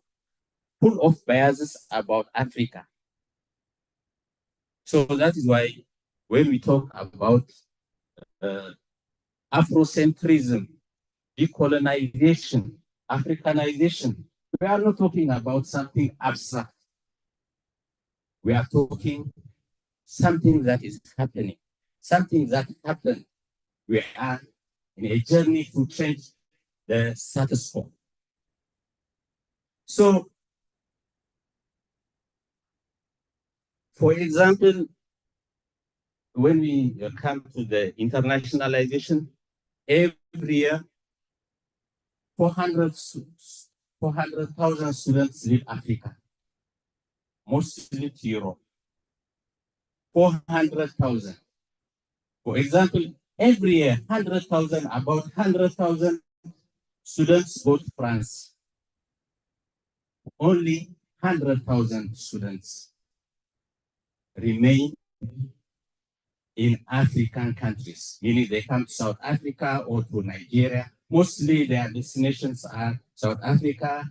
full of biases about Africa. So that is why when we talk about Afrocentrism, decolonization, Africanization, we are not talking about something abstract. We are talking something that is happening, something that happened. We are in a journey to change the status quo. So, for example, when we come to the internationalization, every year, 400,000 students leave Africa, mostly to Europe. 400,000. For example, every year, 100,000, about 100,000 students go to France. Only 100,000 students remain in African countries, meaning they come to South Africa or to Nigeria. Mostly their destinations are South Africa,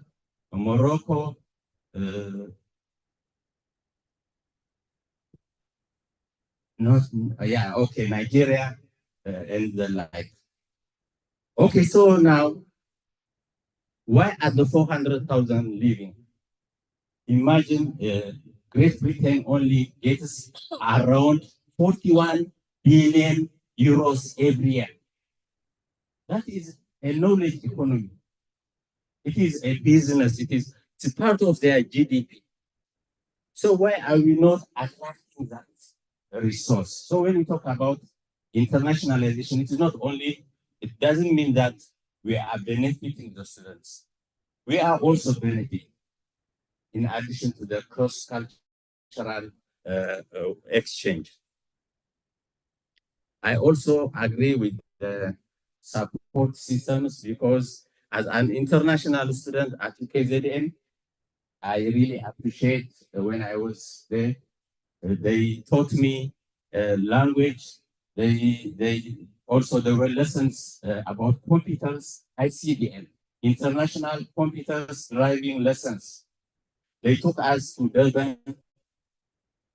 Morocco, Nigeria, and the like. Okay, so now, why are the 400,000 leaving? Imagine Great Britain only gets around 41 billion euros every year. That is a knowledge economy. It is a business. It's part of their GDP. So why are we not attracting that resource? So when we talk about internationalization, it is not only, it doesn't mean that we are benefiting the students. We are also benefiting, in addition to the cross-cultural exchange. I also agree with the support systems, because as an international student at KZN, I really appreciate when I was there. They taught me language. There were lessons about computers, ICDL, international computers driving lessons. They took us to Durban.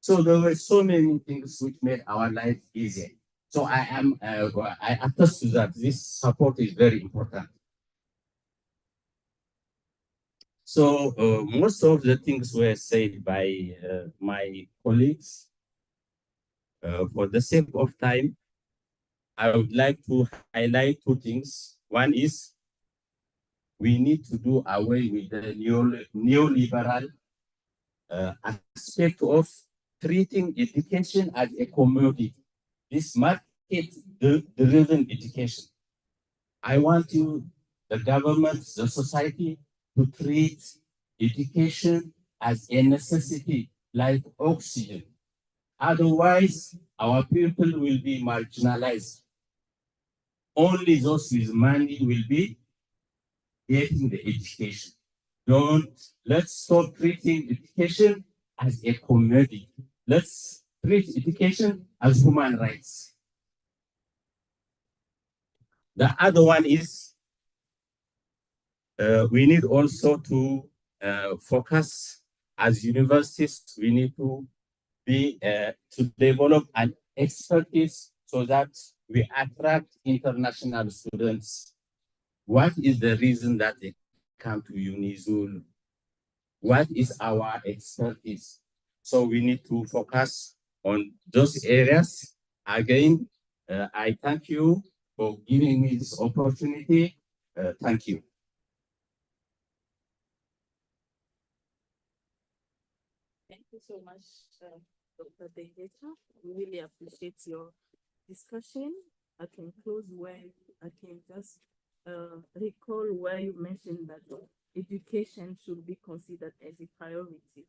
So there were so many things which made our life easier. So I attest to that. This support is very important. So most of the things were said by my colleagues. For the sake of time, I would like to highlight two things. One is we need to do away with the neoliberal aspect of treating education as a commodity. This market-driven education. I want the government, the society, to treat education as a necessity, like oxygen. Otherwise, our people will be marginalized. Only those with money will be getting the education. Let's stop treating education as a commodity. Let's treat education as human rights. The other one is we need also to focus as universities. We need to to develop an expertise so that we attract international students. What is the reason that they come to UniZul? What is our expertise? So we need to focus on those areas. Again, I thank you for giving me this opportunity. Thank you. Thank you so much, Dr. Dengeta. We really appreciate your discussion. I can close where I can just recall where you mentioned that education should be considered as a priority.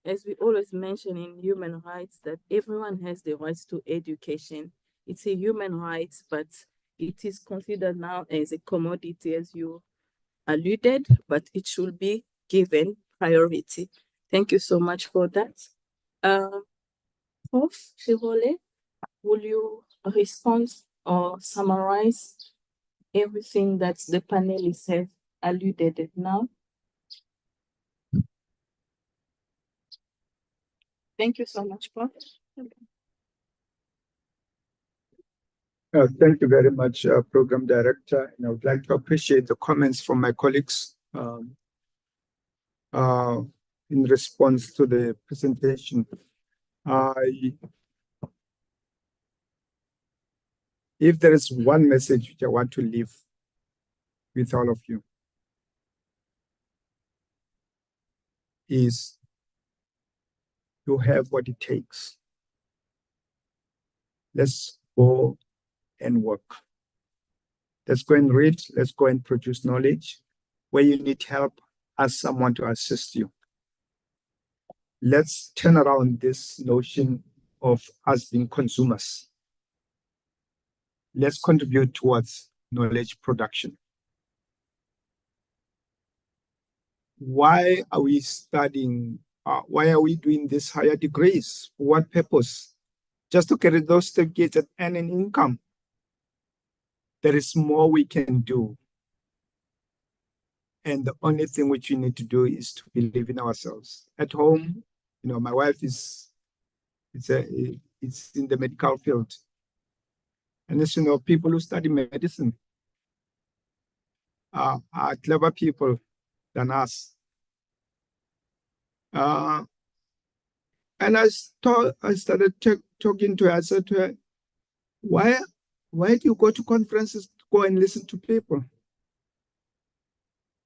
As we always mention in human rights, that everyone has the rights to education. It's a human right, but it is considered now as a commodity, as you alluded, but it should be given priority. Thank you so much for that. Prof. Shirole, will you respond or summarize everything that the panelists have alluded now? Thank you so much, Prof. Thank you very much, Program Director. And I would like to appreciate the comments from my colleagues in response to the presentation. If there is one message which I want to leave with all of you, is you have what it takes. Let's go and work. Let's go and read. Let's go and produce knowledge. Where you need help, ask someone to assist you. Let's turn around this notion of us being consumers. Let's contribute towards knowledge production. Why are we studying? Why are we doing these higher degrees? For what purpose? Just to carry those certificates and earn an income. There is more we can do. And the only thing which we need to do is to believe in ourselves. At home, my wife is in the medical field. And as you know, people who study medicine are clever people than us. And I started talking to her. I said to her, why do you go to conferences to go and listen to people?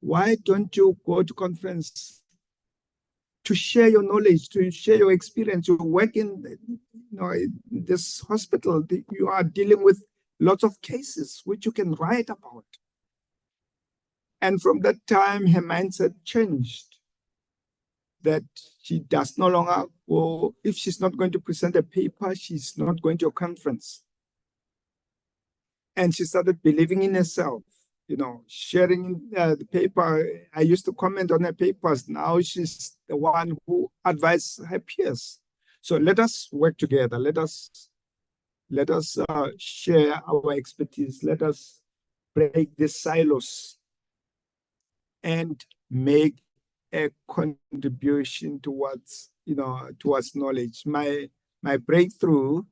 Why don't you go to conference to share your knowledge, to share your experience? You work in this hospital, you are dealing with lots of cases which you can write about. And from that time, her mindset changed, that she does no longer go, if she's not going to present a paper, she's not going to a conference. And she started believing in herself, sharing the paper. I used to comment on her papers. Now she's the one who advises her peers. So let us work together. Let us share our expertise. Let us break the silos and make a contribution towards knowledge. My breakthrough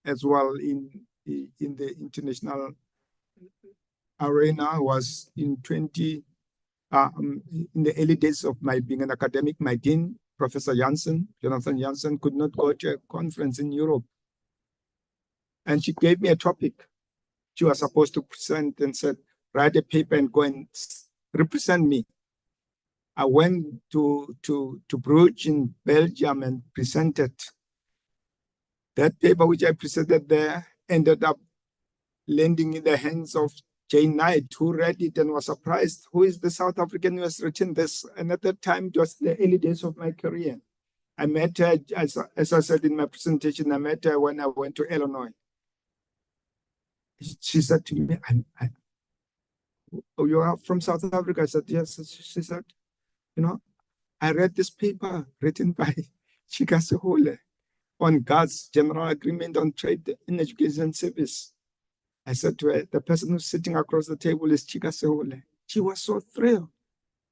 as well in the international arena was in 20 in the early days of my being an academic, my dean, Professor Janssen, Jonathan Janssen, could not go to a conference in Europe. And she gave me a topic she was supposed to present and said, write a paper and go and represent me. I went to Bruges in Belgium and presented. That paper which I presented there ended up landing in the hands of Jane Knight, who read it and was surprised. Who is the South African who has written this? And at that time, it was the early days of my career. I met her, as I said in my presentation, I met her when I went to Illinois. She said to me, oh, you are from South Africa? I said, yes. She said, you know, I read this paper written by Chika Sehole on GATS, General Agreement on Trade in Education Service. I said to her, the person who's sitting across the table is Chika Sehole. She was so thrilled.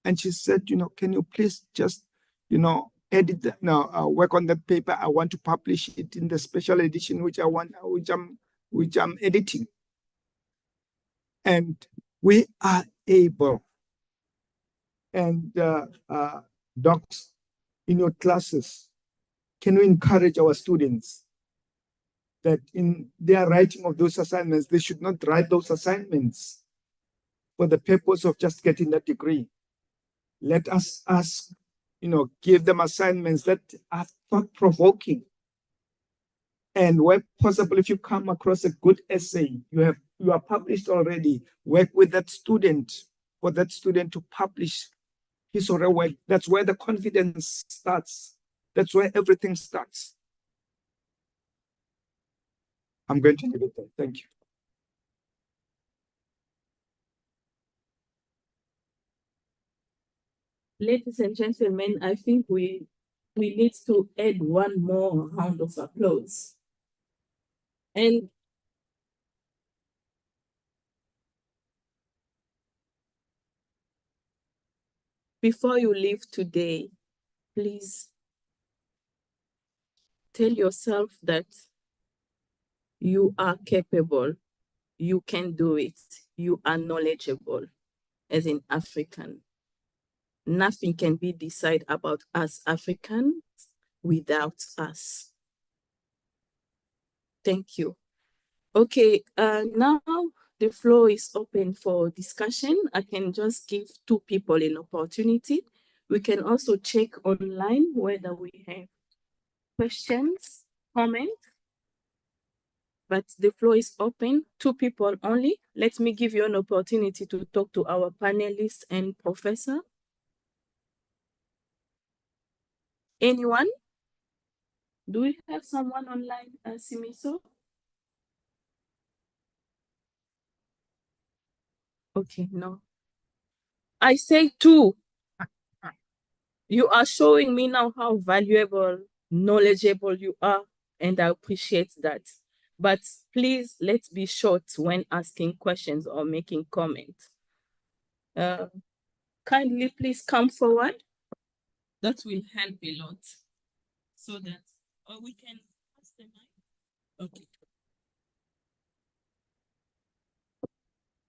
And she said, you know, can you please just, you know, edit that now, work on that paper. I want to publish it in the special edition, which I'm editing. And we are able, and docs, in your classes, can we encourage our students that in their writing of those assignments, they should not write those assignments for the purpose of just getting that degree. Let us ask, you know, give them assignments that are thought-provoking. And where possible, if you come across a good essay, you are published already, work with that student, for that student to publish his or her work. That's where the confidence starts. That's where everything starts. I'm going to leave it there. Thank you. Ladies and gentlemen, I think we need to add one more round of applause. And before you leave today, please tell yourself that you are capable, you can do it, you are knowledgeable as an African. Nothing can be decided about us Africans without us. Thank you. Okay, now the floor is open for discussion. I can just give two people an opportunity. We can also check online whether we have questions, comments, but the floor is open, two people only. Let me give you an opportunity to talk to our panelists and professor. Anyone? Do we have someone online, Simiso? Okay, no. I say two. You are showing me now how valuable, knowledgeable you are, and I appreciate that. But please, let's be short when asking questions or making comments. Kindly please come forward. That will help a lot. So that, or we can pass the mic. Okay.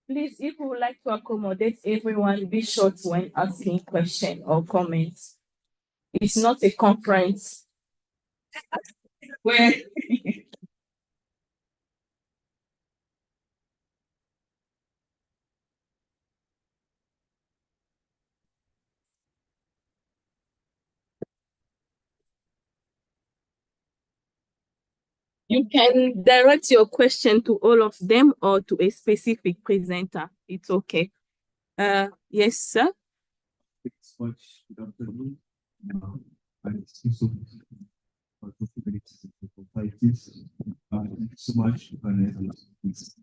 Please, if you would like to accommodate everyone, be short when asking questions or comments. It's not a conference where you can direct your question to all of them or to a specific presenter. It's okay. Yes, sir. It's much Dr. Lee. And it's so for possibilities of societies. Thank you so much for this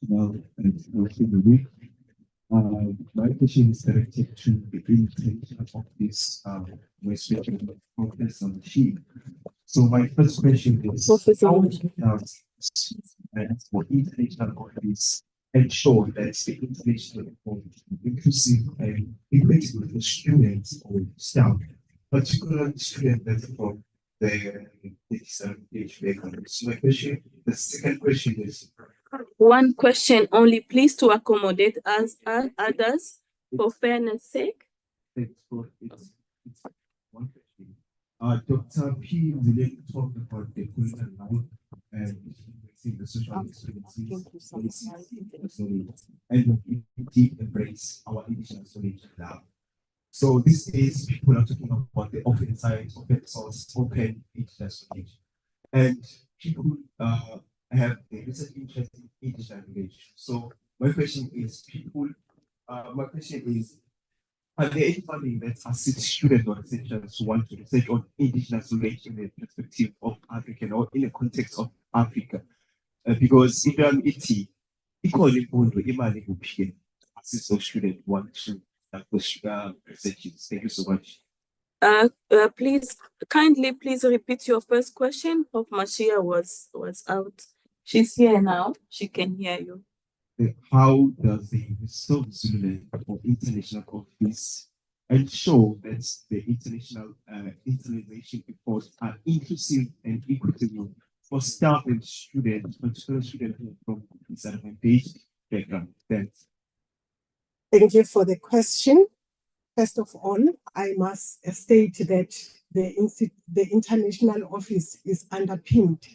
well and working the week. My question is directed to the presentation of this we're speaking about Professor Machine. So my first question is how does for international companies ensure that the international inclusive and equitable for students or staff, particularly students that from the disadvantaged backgrounds? My question, the second question is one question only, please, to accommodate us others. for fairness sake. Thanks for it's one question. Dr. P. Zilek talked about the cultural life and the social experiences, and we embrace our indigenous knowledge now. So these days, people are talking about the open science, open source, open indigenous knowledge, and people have a recent interest in indigenous knowledge. So my question is, are there any funding that assists students or researchers who want to research on indigenous knowledge in the perspective of African or in the context of Africa? Because if I'm ET, equally imali kuphi assist those students who want to researches. Thank you so much. Please repeat your first question. Hope Mashia was out. She's here now. She can hear you. How does the Resolve Zululand or international office ensure that the international internationalization efforts are inclusive and equitable for staff and students, particularly students from disadvantaged background? Thanks. Thank you for the question. First of all, I must state that the international office is underpinned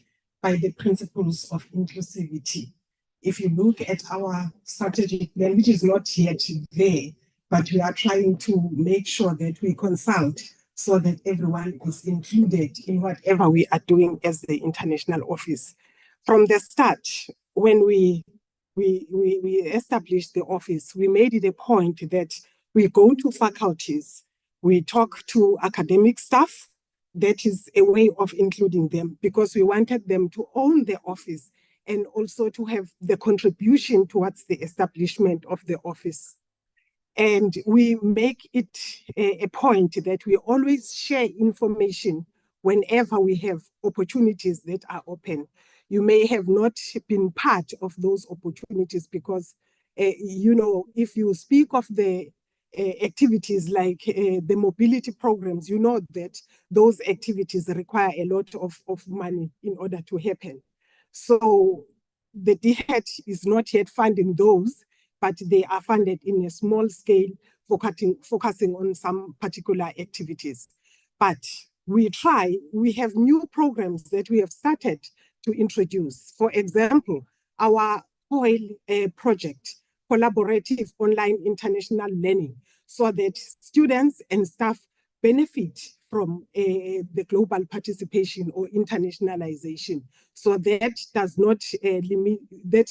by the principles of inclusivity. If you look at our strategic plan, which is not yet there, but we are trying to make sure that we consult so that everyone is included in whatever we are doing as the international office. From the start, when we established the office, we made it a point that we go to faculties, we talk to academic staff. That is a way of including them because we wanted them to own the office and also to have the contribution towards the establishment of the office. And we make it a point that we always share information whenever we have opportunities that are open. You may have not been part of those opportunities because, if you speak of the activities like the mobility programs, you know that those activities require a lot of money in order to happen. So the DHET is not yet funding those, but they are funded in a small scale, focusing on some particular activities. But we have new programs that we have started to introduce. For example, our oil project, collaborative online international learning, so that students and staff benefit from the global participation or internationalization. So that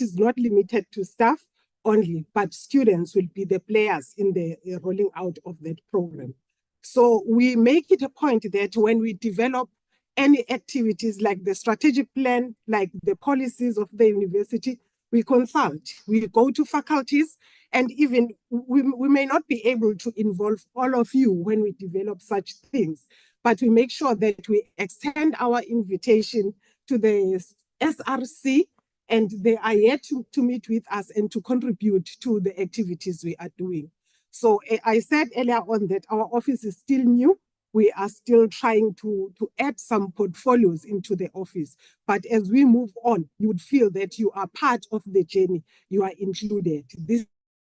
is not limited to staff only, but students will be the players in the rolling out of that program. So we make it a point that when we develop any activities like the strategic plan, like the policies of the university, we consult, we go to faculties, and even we may not be able to involve all of you when we develop such things, but we make sure that we extend our invitation to the SRC, and they are here to meet with us and to contribute to the activities we are doing. So I said earlier on that our office is still new. We are still trying to add some portfolios into the office. But as we move on, you would feel that you are part of the journey. You are included. This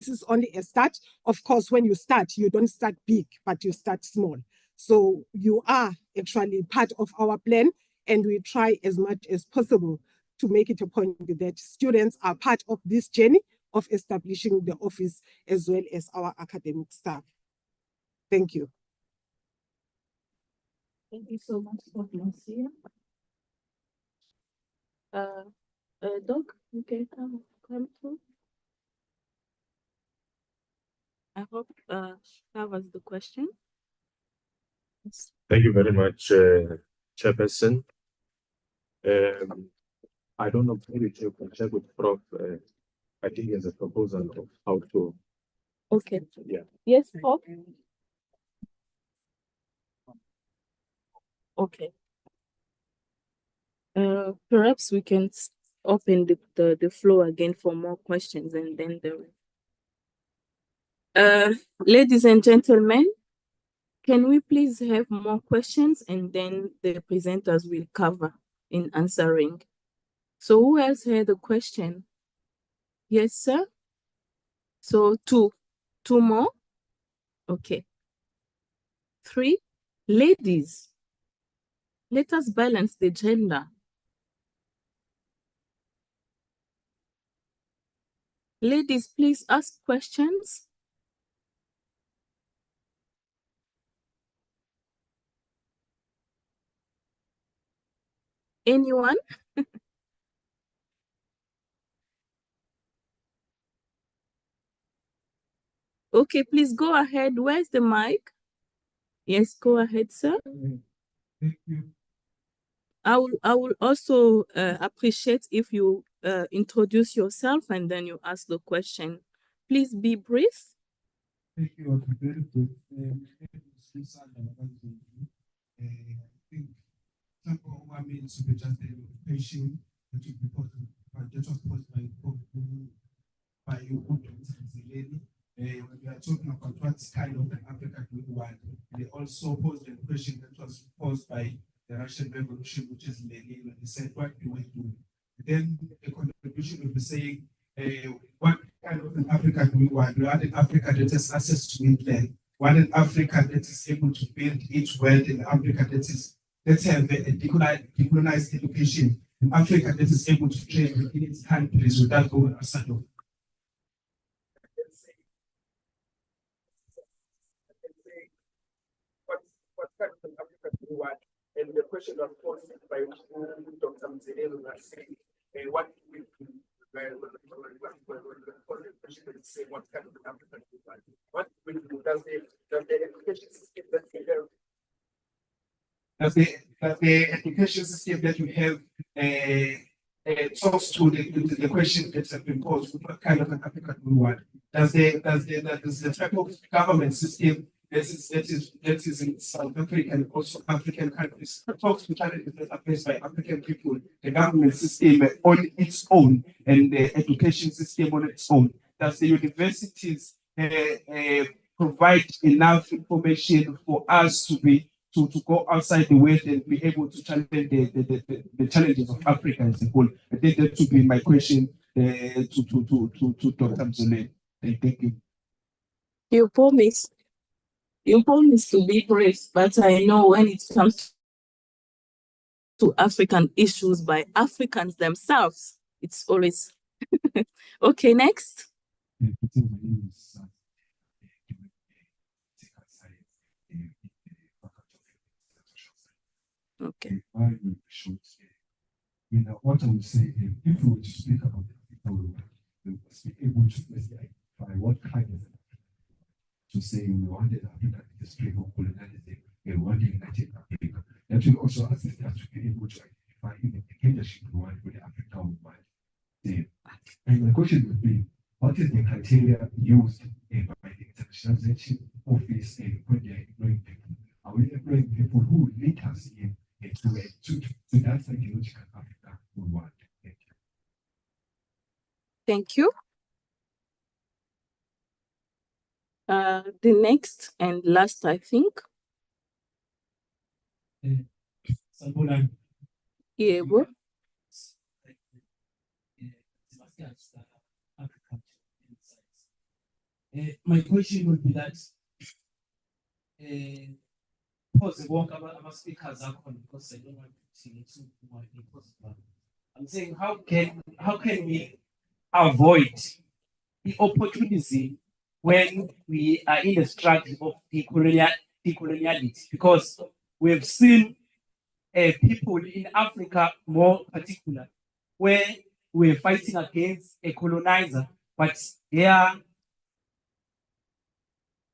is only a start. Of course, when you start, you don't start big, but you start small. So you are actually part of our plan, and we try as much as possible to make it a point that students are part of this journey of establishing the office as well as our academic staff. Thank you. Thank you so much, Dr. Marcia. Doc, you can come through. I hope that was the question. Thank you very much, Chairperson. I don't know, maybe you can check with Prof. I think there's a proposal of how to. Okay. Yeah. Yes, Prof. Okay. Perhaps we can open the floor again for more questions, and then ladies and gentlemen, can we please have more questions, and then the presenters will cover in answering. So who else had a question? Yes, sir. So two more. Okay. 3, ladies. Let us balance the gender. Ladies, please ask questions. Anyone? Okay, please go ahead. Where's the mic? Yes, go ahead, sir. Thank you. I will also appreciate if you introduce yourself and then you ask the question. Please be brief. Thank you. I'll be very good. I think sample one means to be just a patient that will be posted, but that was posted by you, Zeleni. When we are talking about what's kind of an Africa we want, they also posed a question that was posed by the Russian Revolution, which is Lenin, and they said, what do we do? Then the contribution will be saying, what kind of an Africa do we want? We want an Africa that has access to windland. We want an Africa that is able to build its wealth, in Africa that is, let's have a decolonized education, in Africa that is able to trade within its countries without going outside of. What kind of an Africa do we want? And the question was posed by Dr. Mzilelo saying, what we say what kind of an Africa do we want? What we do, does the education system that we have, does the education system that we have talks to the question that have been posed, what kind of an Africa do we want? Does the type of government system that is in South Africa and also African countries talks to challenges that are faced by African people, the government system on its own and the education system on its own? Does the universities provide enough information for us to go outside the West and be able to challenge the challenges of Africa as a whole? I think that would be my question to Dr. Mzoleni. Thank you. You promise to be brief, but I know when it comes to African issues by Africans themselves, it's always okay. Next. Okay. What I would say, if we were to speak about the Africa, we must be able to specify what kind of to say we wanted Africa to free from colonialism, we wanted United Africa. That will also assist us to be able to identify even the leadership we want for the Africa we want. And the question would be, what is the criteria used by the internationalization office when they are employing people? Are we employing people who lead us in to that ideological Africa we want? Thank you. The next and last, I think. Yebo. My question would be that pause the walk about speakers because I don't want to be possible. I'm saying how can we avoid the opportunity when we are in the struggle of decoloniality, because we've seen people in Africa more particular where we're fighting against a colonizer, but their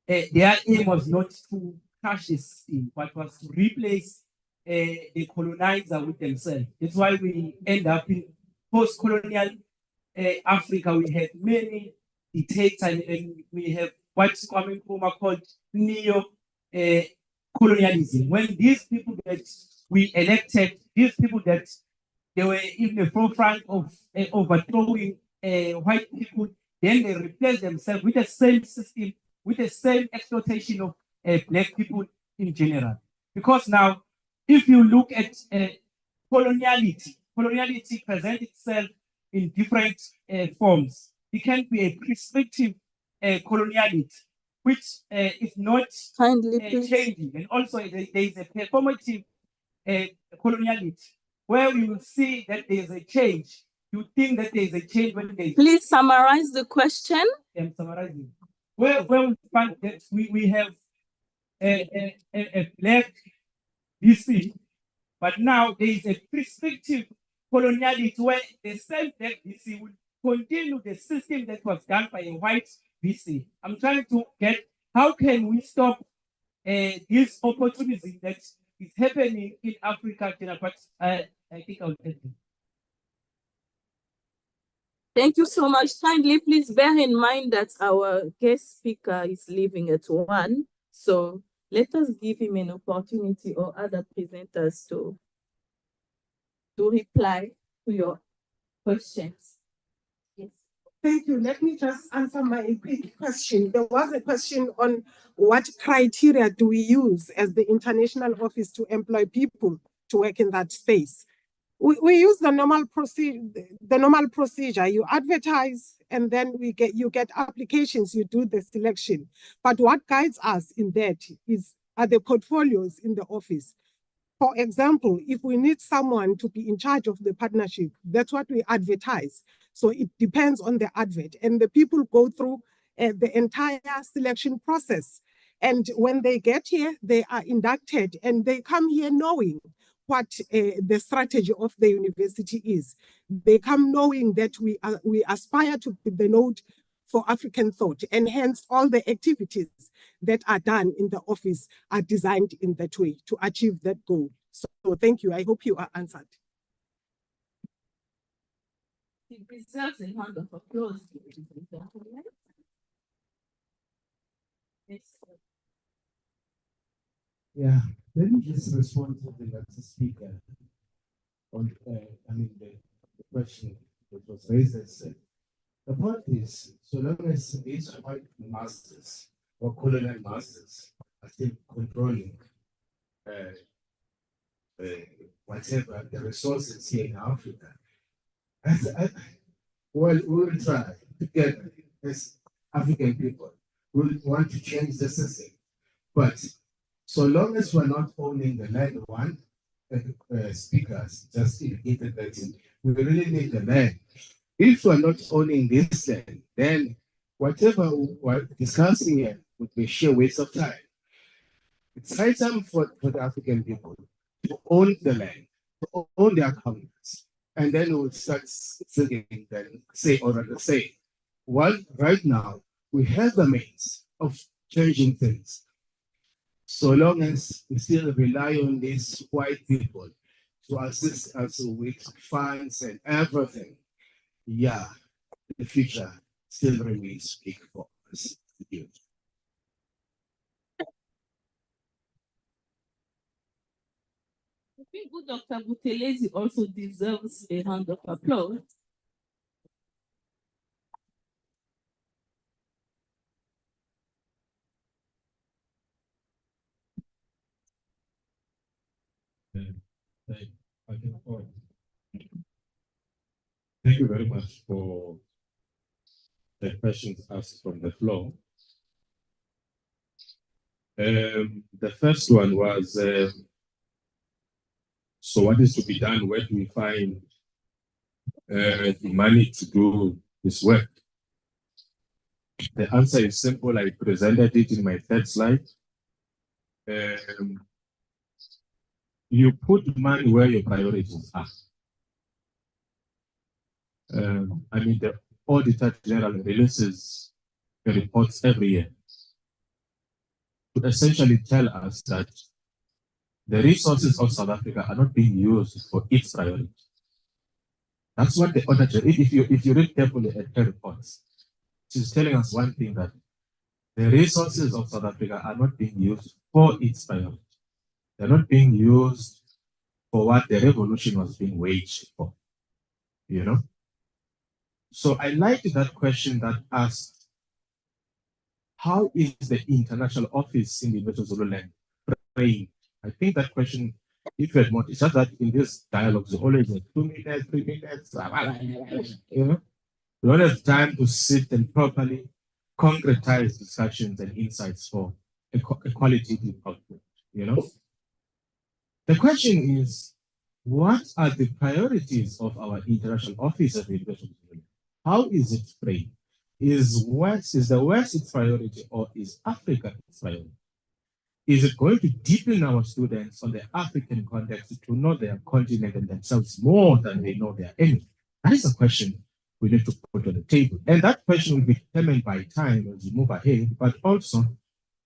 aim was not to crush the system, but was to replace the colonizer with themselves. That's why we end up in post-colonial Africa. We had many dictators, and we have what's Kwame Nkrumah called neo-colonialism. When these people that we elected, these people that they were in the forefront of overthrowing white people, then they replaced themselves with the same system, with the same exploitation of black people in general. Because now, if you look at coloniality presents itself in different forms. It can be a prescriptive coloniality, which is not Kindly, please. changing. And also there is a performative coloniality where we will see that there is a change. You think that there is a change when there is. Please summarize the question. I'm summarizing. Where we find that we have a black BC, but now there is a prescriptive coloniality where the same black BC will continue the system that was done by a white BC. I'm trying to get how can we stop this opportunity that is happening in Africa, but I think I'll take it. Thank you so much. Kindly, please bear in mind that our guest speaker is leaving at 1. So let us give him an opportunity or other presenters to reply to your questions. Yes. Thank you. Let me just answer my quick question. There was a question on what criteria do we use as the international office to employ people to work in that space. We use the normal procedure. You advertise, and then you get applications. You do the selection. But what guides us in that are the portfolios in the office. For example, if we need someone to be in charge of the partnership, that's what we advertise. So it depends on the advert, and the people go through the entire selection process. And when they get here, they are inducted, and they come here knowing what the strategy of the university is. They come knowing that we aspire to be the node for African thought, and hence all the activities that are done in the office are designed in that way to achieve that goal. So thank you. I hope you are answered. It deserves a round of applause. Yes. Yeah, let me just respond to the last speaker on, the question that was raised. As the point is, so long as these white masters or colonial masters are still controlling whatever the resources here in Africa, well, we will try together as African people. We want to change the system, but so long as we're not owning the land, one speakers just indicated that we really need the land. If we're not owning this land, then whatever we're discussing here would be a sheer waste of time. It's high time for the African people to own the land, to own their communities, and then we'll start thinking, then say, or rather say, well, right now we have the means of changing things. So long as we still rely on these white people to assist us with funds and everything, yeah, the future still remains big for us. Thank you. I think Dr. Buthelezi also deserves a round of applause. Thank you very much for the questions asked from the floor. The first one was, so what is to be done? Where do we find the money to do this work? The answer is simple. I presented it in my third slide. You put money where your priorities are. The Auditor General releases the reports every year to essentially tell us that the resources of South Africa are not being used for its priority. That's what the auditor, if you read carefully at her reports, she's telling us one thing, that the resources of South Africa are not being used for its priority. They're not being used for what the revolution was being waged for, So I liked that question that asked, how is the international office in the Universal Zululand trained? I think that question, if you had more, it's just that in this dialogue, there's always 2 minutes, 3 minutes, we don't have time to sit and properly concretize discussions and insights for a qualitative output, you know? The question is, what are the priorities of our international office at the University of Pretoria? How is it framed? Is the West its priority, or is Africa its priority? Is it going to deepen our students on the African context to know their continent and themselves more than they know their enemy? That is a question we need to put on the table. And that question will be determined by time as we move ahead, but also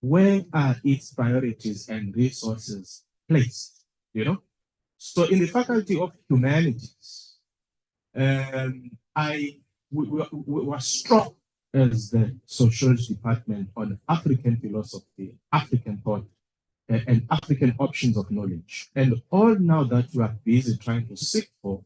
where are its priorities and resources placed, you know? So in the Faculty of Humanities, we were struck as the sociology department on African philosophy, African thought, and African options of knowledge. And all now that we are busy trying to seek for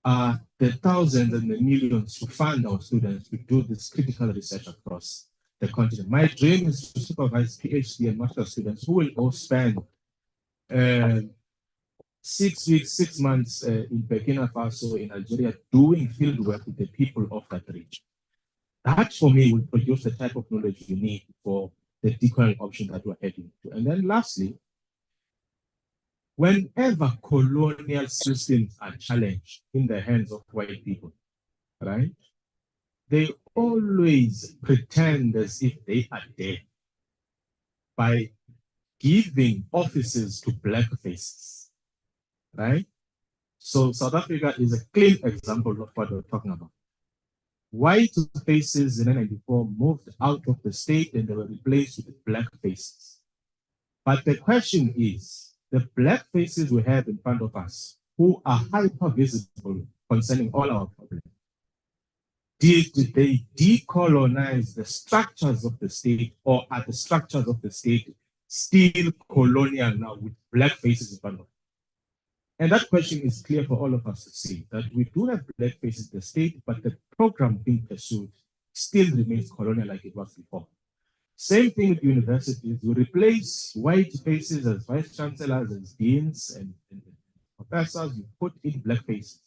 are the thousands and the millions to fund our students to do this critical research across the continent. My dream is to supervise PhD and master students who will all spend 6 weeks, 6 months in Burkina Faso, in Algeria, doing field work with the people of that region. That, for me, will produce the type of knowledge you need for the decolonial option that we're heading to. And then lastly, whenever colonial systems are challenged in the hands of white people, right, they always pretend as if they are dead by giving offices to black faces, right? So South Africa is a clean example of what we're talking about. White faces in 1994 moved out of the state and they were replaced with black faces. But the question is, the black faces we have in front of us, who are hyper visible concerning all our problems, did they decolonize the structures of the state, or are the structures of the state still colonial now with black faces in front of us? And that question is clear for all of us to see, that we do have black faces in the state, but the program being pursued still remains colonial like it was before. Same thing with universities. We replace white faces as vice chancellors, as deans and professors. We put in black faces.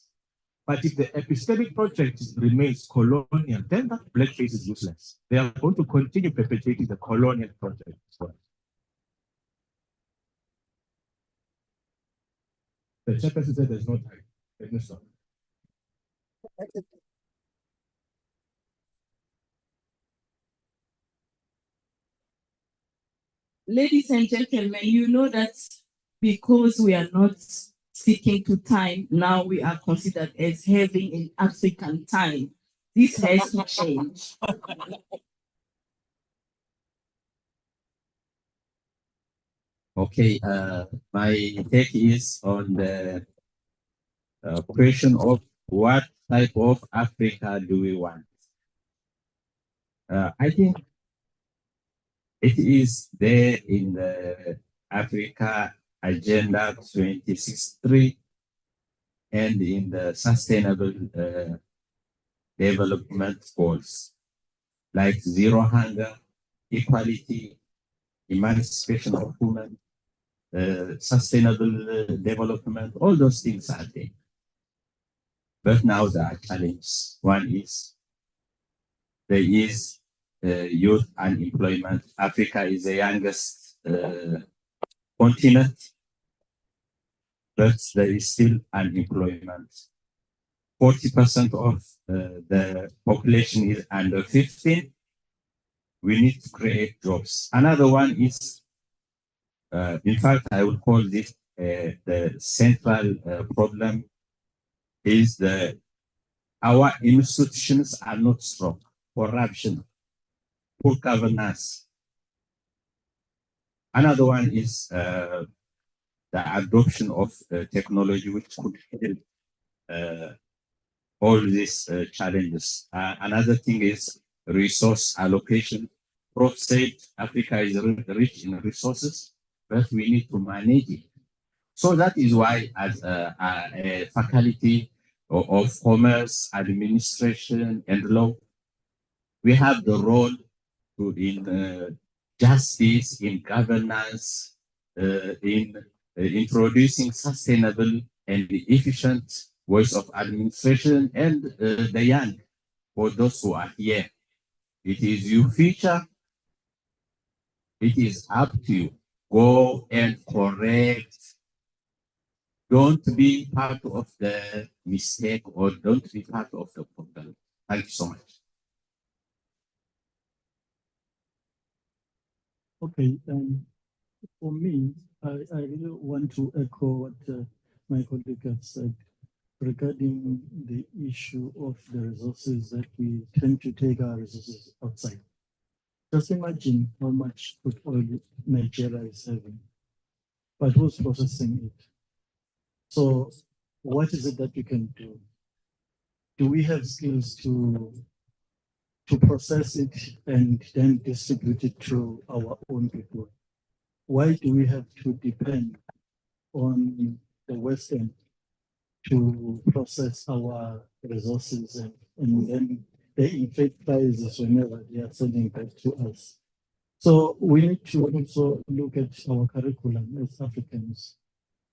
But if the epistemic project remains colonial, then that black face is useless. They are going to continue perpetuating the colonial project as well. The chairperson said there's no time. Let me stop. Ladies and gentlemen, you know that because we are not sticking to time, now we are considered as having an African time. This has to change. Okay, my take is on the question of what type of Africa do we want? I think it is there in the Africa Agenda 2063 and in the Sustainable Development Goals, like zero hunger, equality, emancipation of women, sustainable development, all those things are there. But now there are challenges. One is there is youth unemployment. Africa is the youngest continent, but there is still unemployment. 40% of the population is under 15. We need to create jobs. Another one is, in fact, I would call this the central problem is our institutions are not strong. Corruption, poor governance. Another one is the adoption of technology, which could help all these challenges. Another thing is resource allocation. Prof said Africa is rich in resources, but we need to manage it. So that is why, as a faculty of commerce, administration, and law, we have the role to in justice, in governance, in introducing sustainable and efficient ways of administration, and the young, for those who are here It is your future. It is up to you. Go and correct. Don't be part of the mistake or don't be part of the problem. Thank you so much. Okay, for me, I really want to echo what my colleague has said regarding the issue of the resources that we tend to take our resources outside. Just imagine how much crude oil Nigeria is having, but who's processing it? So what is it that we can do? Do we have skills to process it and then distribute it to our own people? Why do we have to depend on the Western to process our resources and then they inflate prices whenever they are sending back to us? So we need to also look at our curriculum as Africans.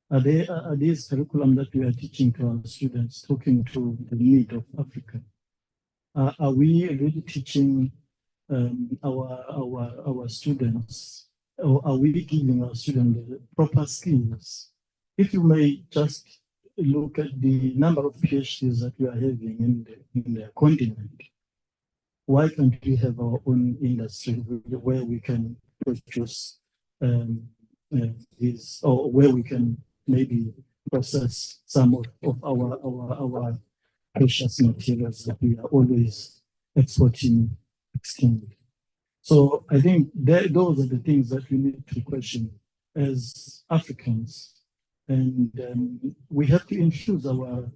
Are these curriculum that we are teaching to our students talking to the need of Africa? Are we really teaching our students, or are we giving our students the proper skills? If you may just look at the number of PhDs that we are having in the continent, why can't we have our own industry where we can produce these, or where we can maybe process some of our precious materials that we are always exporting externally? So I think those are the things that we need to question as Africans, and we have to infuse our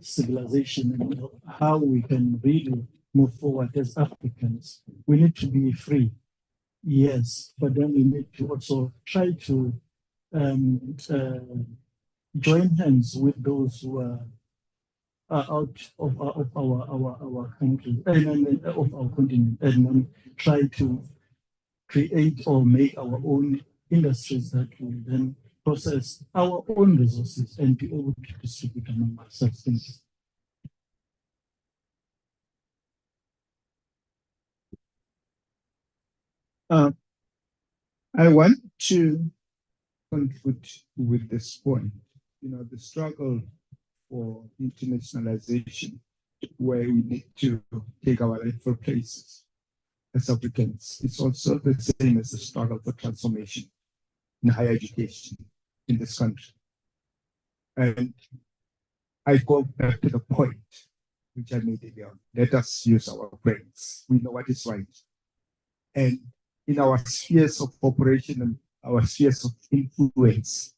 civilization and how we can really move forward as Africans. We need to be free, yes, but then we need to also try to join hands with those who are out of our country and of our continent, and then try to create or make our own industries that will then process our own resources and be able to distribute among ourselves. Thank you. I want to conclude with this point. You know, the struggle for internationalization, where we need to take our rightful places as Africans. It's also the same as the struggle for transformation in higher education in this country. And I go back to the point which I made earlier. Let us use our brains. We know what is right. And in our spheres of operation and our spheres of influence,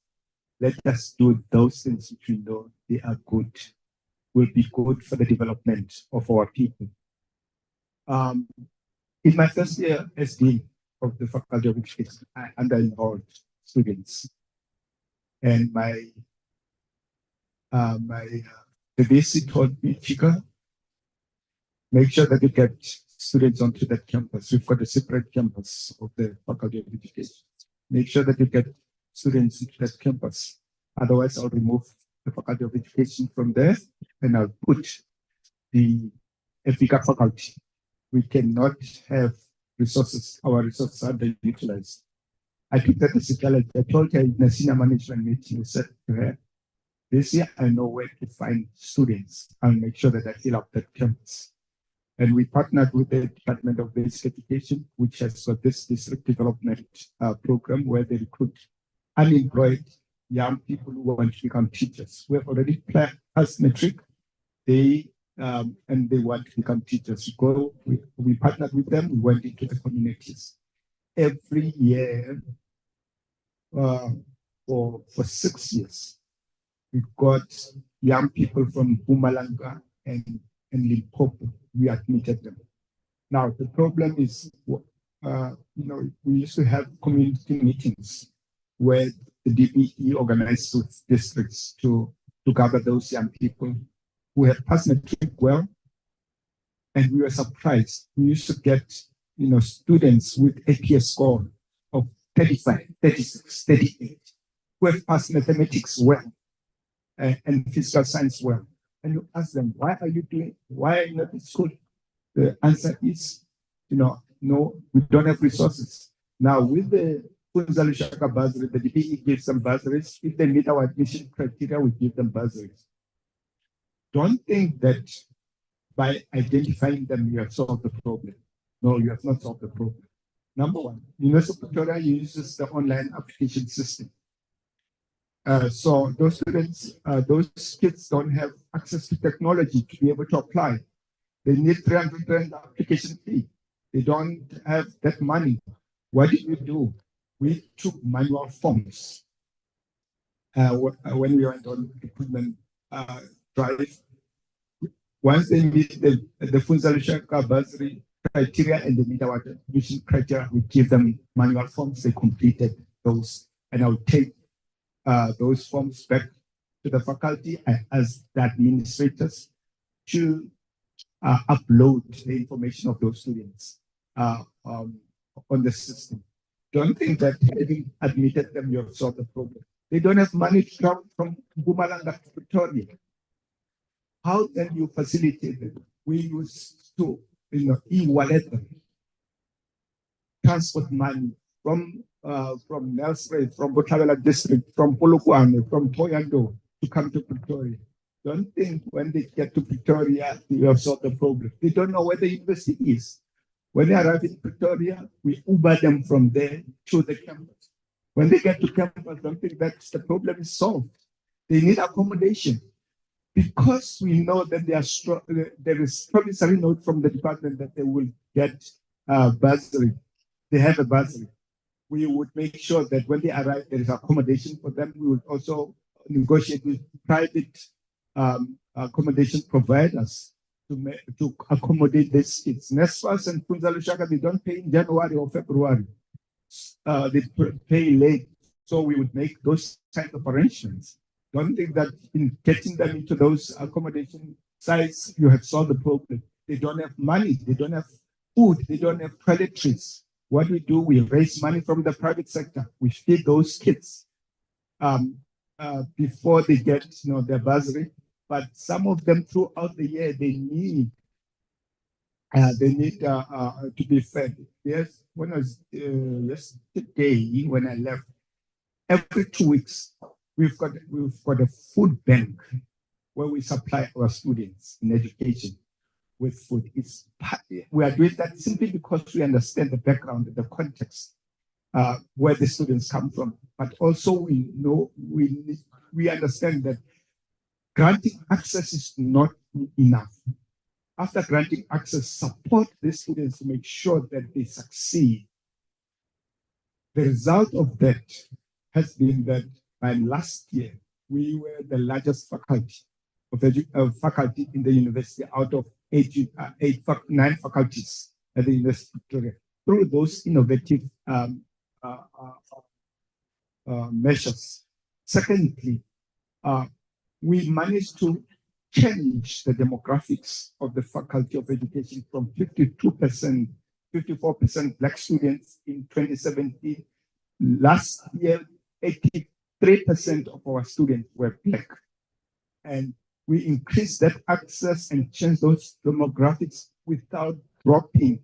let us do those things which we know they are good, will be good for the development of our people. In my first year as Dean of the Faculty of Education, I under-enrolled students. And the VC told me, Chika, make sure that you get students onto that campus. We've got a separate campus of the Faculty of Education. Make sure that you get students into that campus. Otherwise, I'll remove the Faculty of Education from there and I'll put the Africa faculty. We cannot have resources, our resources are underutilized. I took that as a challenge. I told her in the senior management meeting, I said to her, this year I know where to find students and make sure that I fill up that campus. And we partnered with the Department of Basic Education, which has got this district development program where they recruit unemployed young people who want to become teachers. We have already passed matric. And they want to become teachers. We partnered with them. We went into the communities every year for 6 years. We got young people from Mpumalanga and Limpopo. We admitted them. Now the problem is, we used to have community meetings where the DBE organized with districts to gather those young people who had passed matric well, and we were surprised. We used to get, students with APS score of 35, 36, 38, who have passed mathematics well and physical science well. And you ask them, why are you not in school? The answer is, no, we don't have resources. Now, with the Funza Lushaka bursary, the DPE gives them bursaries. If they meet our admission criteria, we give them bursaries. Don't think that by identifying them, you have solved the problem. No, you have not solved the problem. Number one, University of Pretoria uses the online application system. So those students, those kids don't have access to technology to be able to apply. They need 300 rand application fee. They don't have that money. What did we do? We took manual forms. When we went on recruitment drive, once they meet the Funza Lushaka bursary criteria and they meet our admission criteria, we give them manual forms. They completed those, and I will take those forms back to the faculty as the administrators to upload the information of those students on the system. Don't think that having admitted them, you have solved the problem. They don't have money to travel from Mpumalanga to Pretoria. How then you facilitate it? We use to, e-wallet them, transport money from Nelspruit, from Botshabelo district, from Polokwane, from Thohoyandou to come to Pretoria. Don't think when they get to Pretoria, you have solved the problem. They don't know where the university is. When they arrive in Pretoria, we Uber them from there to the campus. When they get to campus, don't think that the problem is solved. They need accommodation. Because we know that there is promissory note from the department that they will get bursary. They have a bursary. We would make sure that when they arrive, there is accommodation for them. We would also negotiate with private accommodation providers to accommodate these kids. NSFAS and Funza Lushaka, they don't pay in January or February. They pay late. So we would make those kind of arrangements. Don't think that in getting them into those accommodation sites, you have solved the problem. They don't have money. They don't have food. They don't have toiletries. What we do, we raise money from the private sector. We feed those kids before they get their bursary. But some of them throughout the year, they need to be fed. Yes, when I was yesterday, when I left, every 2 weeks, we've got a food bank where we supply our students in education with food. We are doing that simply because we understand the background, the context, where the students come from. But also we understand that granting access is not enough. After granting access, support the students to make sure that they succeed. The result of that has been that by last year, we were the largest faculty faculty in the university out of 9 faculties at the University of Victoria. Through those innovative measures. Secondly, we managed to change the demographics of the Faculty of Education from 52%, 54% Black students in 2017. Last year, 83% of our students were Black. And we increased that access and changed those demographics without dropping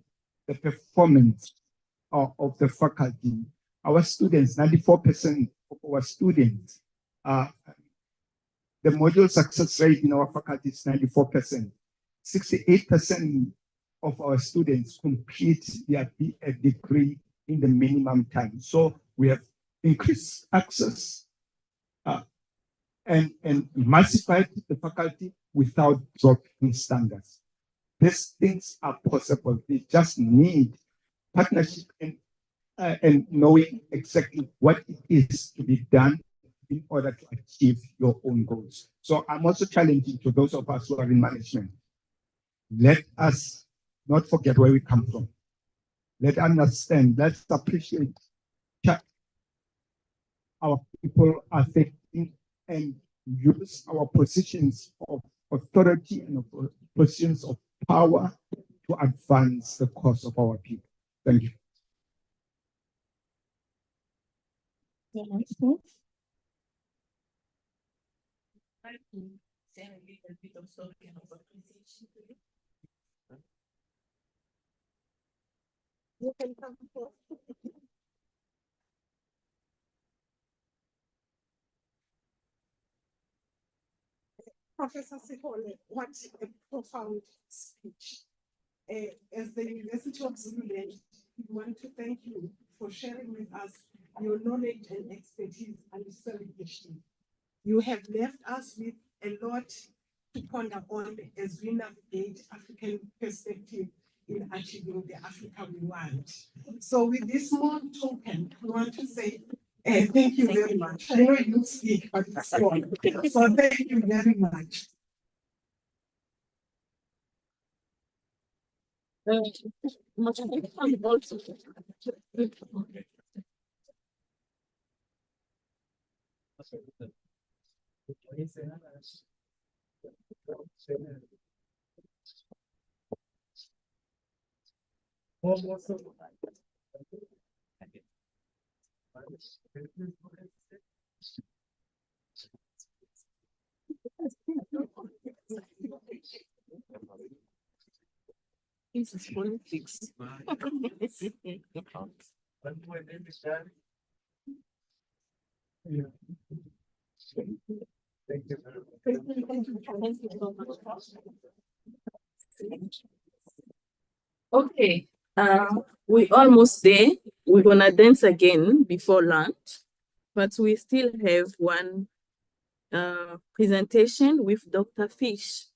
the performance of the faculty. Our students, 94% of our students, the module success rate in our faculty is 94%. 68% of our students complete their degree in the minimum time. So we have increased access and massified the faculty without dropping standards. These things are possible. They just need partnership and knowing exactly what it is to be done in order to achieve your own goals. So I'm also challenging to those of us who are in management. Let us not forget where we come from. Let's understand, let's appreciate our people are thinking and use our positions of authority and positions of power to advance the cause of our people. Thank you. Say a little bit of something of appreciation today. You can come forward. Professor Sihole, what a profound speech. As the University of Zululand, we want to thank you for sharing with us your knowledge and expertise and certification. You have left us with a lot to ponder on as we navigate African perspective in achieving the Africa we want. So with this small token, we want to say thank you very much. I know you speak, but it's small. So thank you very much. This is politics. Okay, we almost there. We're gonna dance again before lunch, but we still have one presentation with Dr. Fish.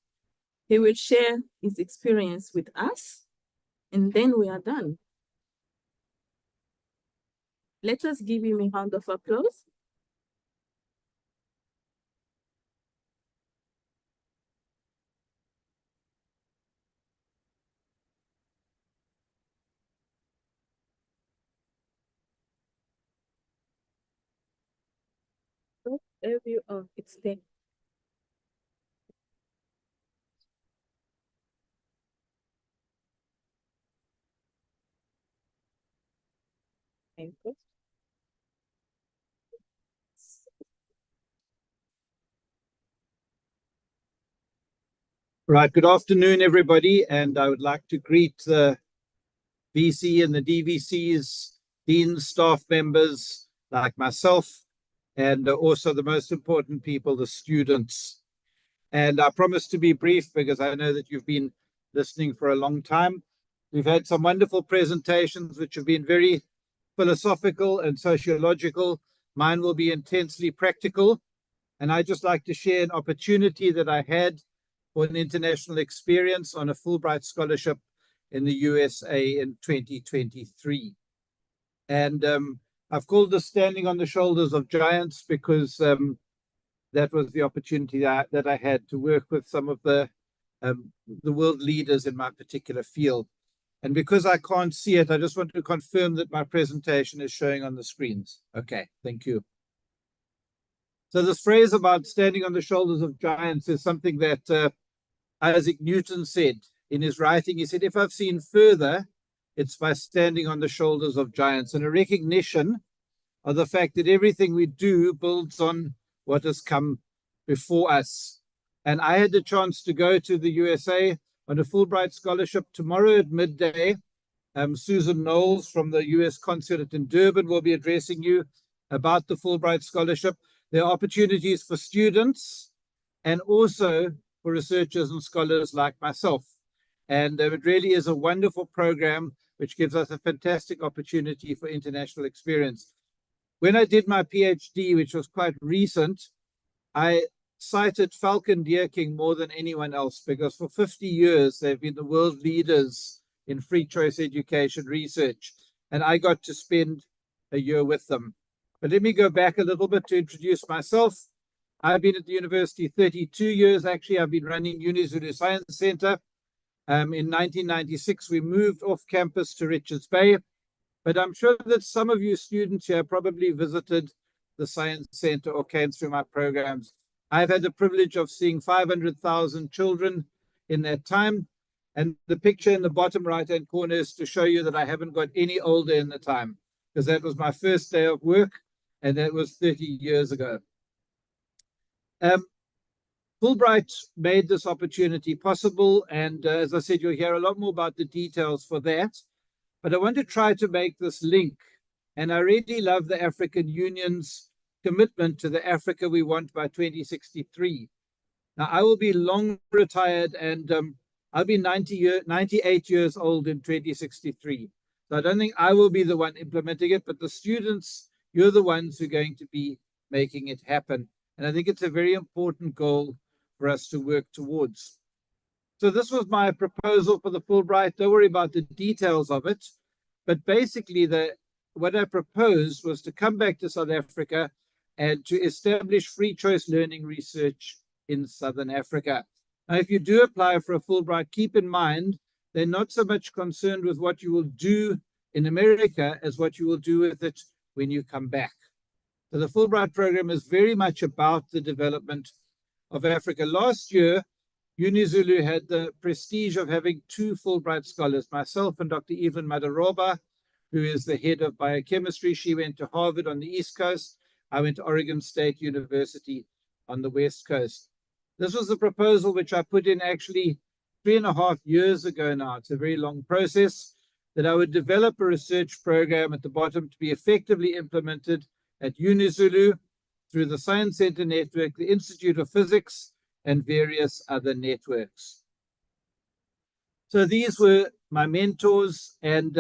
He will share his experience with us, and then we are done. Let us give him a round of applause. Oh, it's there. Thank you. Right, good afternoon, everybody, and I would like to greet the VC and the DVCs, deans, staff members like myself, and also the most important people, the students. And I promise to be brief because I know that you've been listening for a long time. We've had some wonderful presentations which have been very philosophical and sociological. Mine will be intensely practical. And I'd just like to share an opportunity that I had for an international experience on a Fulbright scholarship in the USA in 2023. And I've called this Standing on the Shoulders of Giants because that was the opportunity that I had to work with some of the world leaders in my particular field. And because I can't see it, I just want to confirm that my presentation is showing on the screens. Okay, thank you. So this phrase about standing on the shoulders of giants is something that Isaac Newton said in his writing. He said, if I've seen further, it's by standing on the shoulders of giants, and a recognition of the fact that everything we do builds on what has come before us. And I had the chance to go to the USA on a Fulbright scholarship tomorrow at midday. Susan Knowles from the US Consulate in Durban will be addressing you about the Fulbright scholarship. There are opportunities for students and also for researchers and scholars like myself. And it really is a wonderful program which gives us a fantastic opportunity for international experience. When I did my PhD, which was quite recent, I cited Falcon Deer King more than anyone else because for 50 years they've been the world leaders in free choice education research, and I got to spend a year with them. But let me go back a little bit to introduce myself. I've been at the university 32 years. Actually, I've been running UniZulu Science Center. In 1996, we moved off campus to Richards Bay, but I'm sure that some of you students here probably visited the Science Center or came through my programs. I've had the privilege of seeing 500,000 children in that time. And the picture in the bottom right-hand corner is to show you that I haven't got any older in the time, because that was my first day of work, and that was 30 years ago. Fulbright made this opportunity possible, and as I said, you'll hear a lot more about the details for that. But I want to try to make this link. And I really love the African Union's commitment to the Africa we want by 2063. Now, I will be long retired, and I'll be 98 years old in 2063. So I don't think I will be the one implementing it, but the students, you're the ones who are going to be making it happen. And I think it's a very important goal for us to work towards. So this was my proposal for the Fulbright. Don't worry about the details of it. But basically, what I proposed was to come back to South Africa and to establish free choice learning research in Southern Africa. Now, if you do apply for a Fulbright, keep in mind, they're not so much concerned with what you will do in America as what you will do with it when you come back. So the Fulbright program is very much about the development of Africa. Last year, UniZulu had the prestige of having 2 Fulbright scholars, myself and Dr. Evelyn Madaroba, who is the head of biochemistry. She went to Harvard on the East Coast. I went to Oregon State University on the West Coast. This was the proposal which I put in actually 3.5 years ago now. It's a very long process, that I would develop a research program at the bottom to be effectively implemented at UniZulu through the Science Center Network, the Institute of Physics, and various other networks. So these were my mentors, and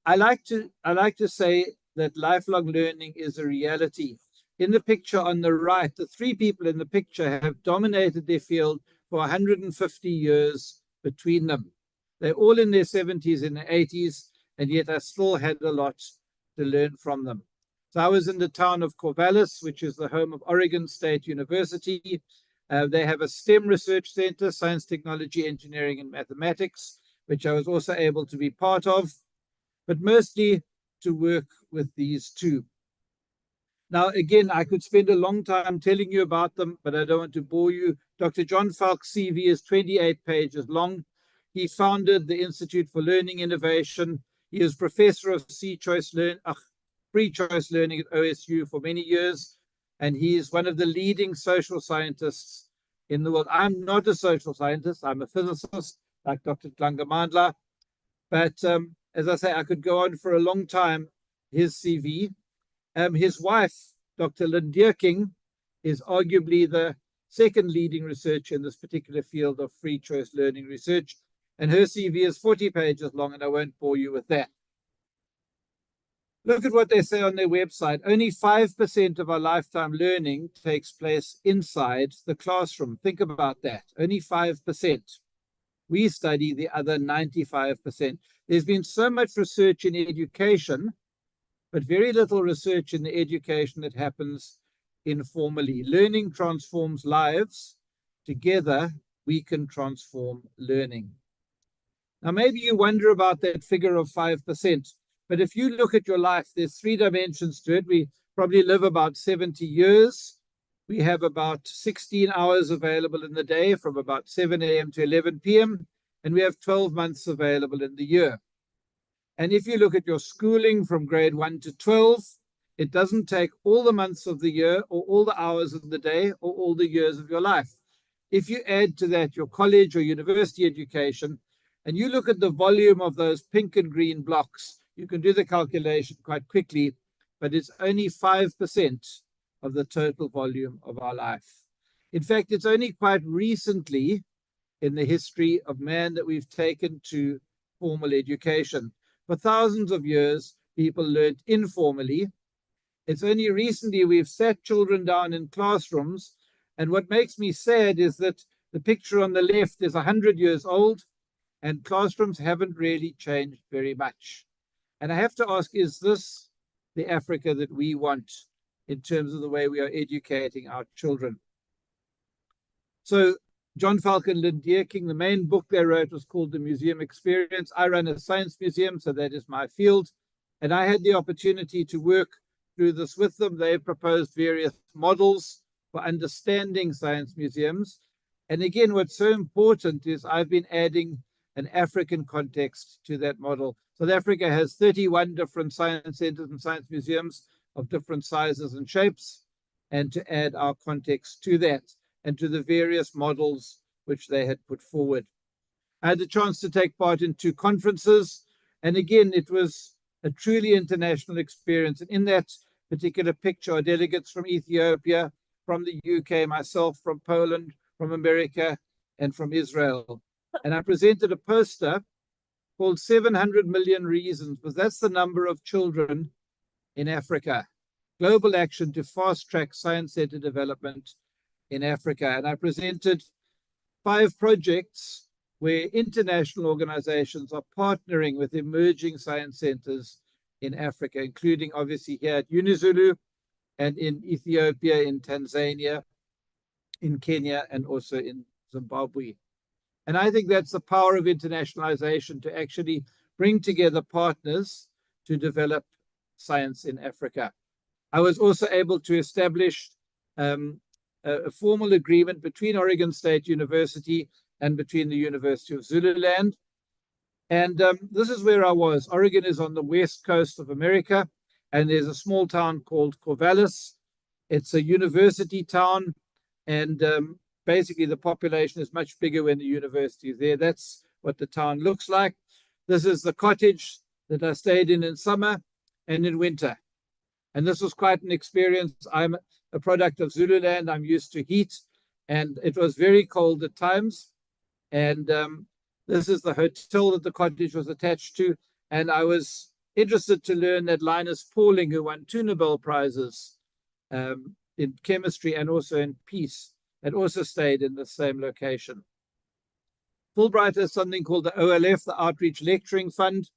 I like to say that lifelong learning is a reality. In the picture on the right, the 3 people in the picture have dominated their field for 150 years between them. They're all in their 70s and their 80s, and yet I still had a lot to learn from them. So I was in the town of Corvallis, which is the home of Oregon State University. They have a STEM research center, science, technology, engineering, and mathematics, which I was also able to be part of, but mostly to work with these 2. Now, again, I could spend a long time telling you about them, but I don't want to bore you. Dr. John Falk's CV is 28 pages long. He founded the Institute for Learning Innovation. He is professor of free choice learning at OSU for many years, and he is one of the leading social scientists in the world. I'm not a social scientist. I'm a physicist, like Dr. Dlangamandla. But as I say, I could go on for a long time, his CV. His wife, Dr. Lindeer King, is arguably the second leading researcher in this particular field of free choice learning research. And her CV is 40 pages long, and I won't bore you with that. Look at what they say on their website. Only 5% of our lifetime learning takes place inside the classroom. Think about that. Only 5%. We study the other 95%. There's been so much research in education, but very little research in the education that happens informally. Learning transforms lives. Together, we can transform learning. Now, maybe you wonder about that figure of 5%, but if you look at your life, there's 3 dimensions to it. We probably live about 70 years. We have about 16 hours available in the day from about 7 a.m. to 11 p.m., and we have 12 months available in the year. And if you look at your schooling from grade 1 to 12, it doesn't take all the months of the year or all the hours of the day or all the years of your life. If you add to that your college or university education, and you look at the volume of those pink and green blocks, you can do the calculation quite quickly, but it's only 5% of the total volume of our life. In fact, it's only quite recently in the history of man that we've taken to formal education. For thousands of years, people learned informally. It's only recently we've sat children down in classrooms, and what makes me sad is that the picture on the left is 100 years old, and classrooms haven't really changed very much. And I have to ask, is this the Africa that we want in terms of the way we are educating our children? So John Falk and Lindeer King, the main book they wrote was called The Museum Experience. I run a science museum, so that is my field. And I had the opportunity to work through this with them. They proposed various models for understanding science museums. And again, what's so important is I've been adding an African context to that model. South Africa has 31 different science centers and science museums of different sizes and shapes, and to add our context to that and to the various models which they had put forward. I had the chance to take part in 2 conferences. And again, it was a truly international experience. And in that particular picture are delegates from Ethiopia, from the UK, myself from Poland, from America, and from Israel. And I presented a poster called 700 Million Reasons, because that's the number of children in Africa. Global action to fast-track science-centered development in Africa. And I presented 5 projects where international organizations are partnering with emerging science centers in Africa, including obviously here at UniZulu and in Ethiopia, in Tanzania, in Kenya, and also in Zimbabwe. And I think that's the power of internationalization, to actually bring together partners to develop science in Africa. I was also able to establish a formal agreement between Oregon State University and between the University of Zululand. And this is where I was. Oregon is on the west coast of America, and there's a small town called Corvallis. It's a university town, and basically the population is much bigger when the university is there. That's what the town looks like. This is the cottage that I stayed in summer and in winter. And this was quite an experience. I'm a product of Zululand. I'm used to heat, and it was very cold at times. And this is the hotel that the cottage was attached to. And I was interested to learn that Linus Pauling, who won 2 Nobel Prizes in chemistry and also in peace, had also stayed in the same location. Fulbright has something called the OLF, the Outreach Lecturing Fund.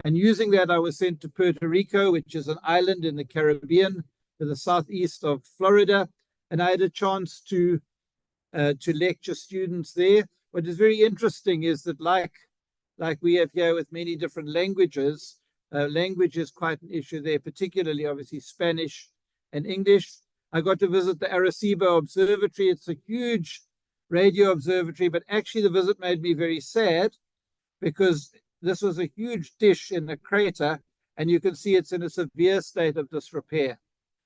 And using that, I was sent to Puerto Rico, which is an island in the Caribbean to the southeast of Florida. And I had a chance to lecture students there. What is very interesting is that like we have here with many different languages, language is quite an issue there, particularly obviously Spanish and English. I got to visit the Arecibo Observatory. It's a huge radio observatory, but actually the visit made me very sad because this was a huge dish in a crater, and you can see it's in a severe state of disrepair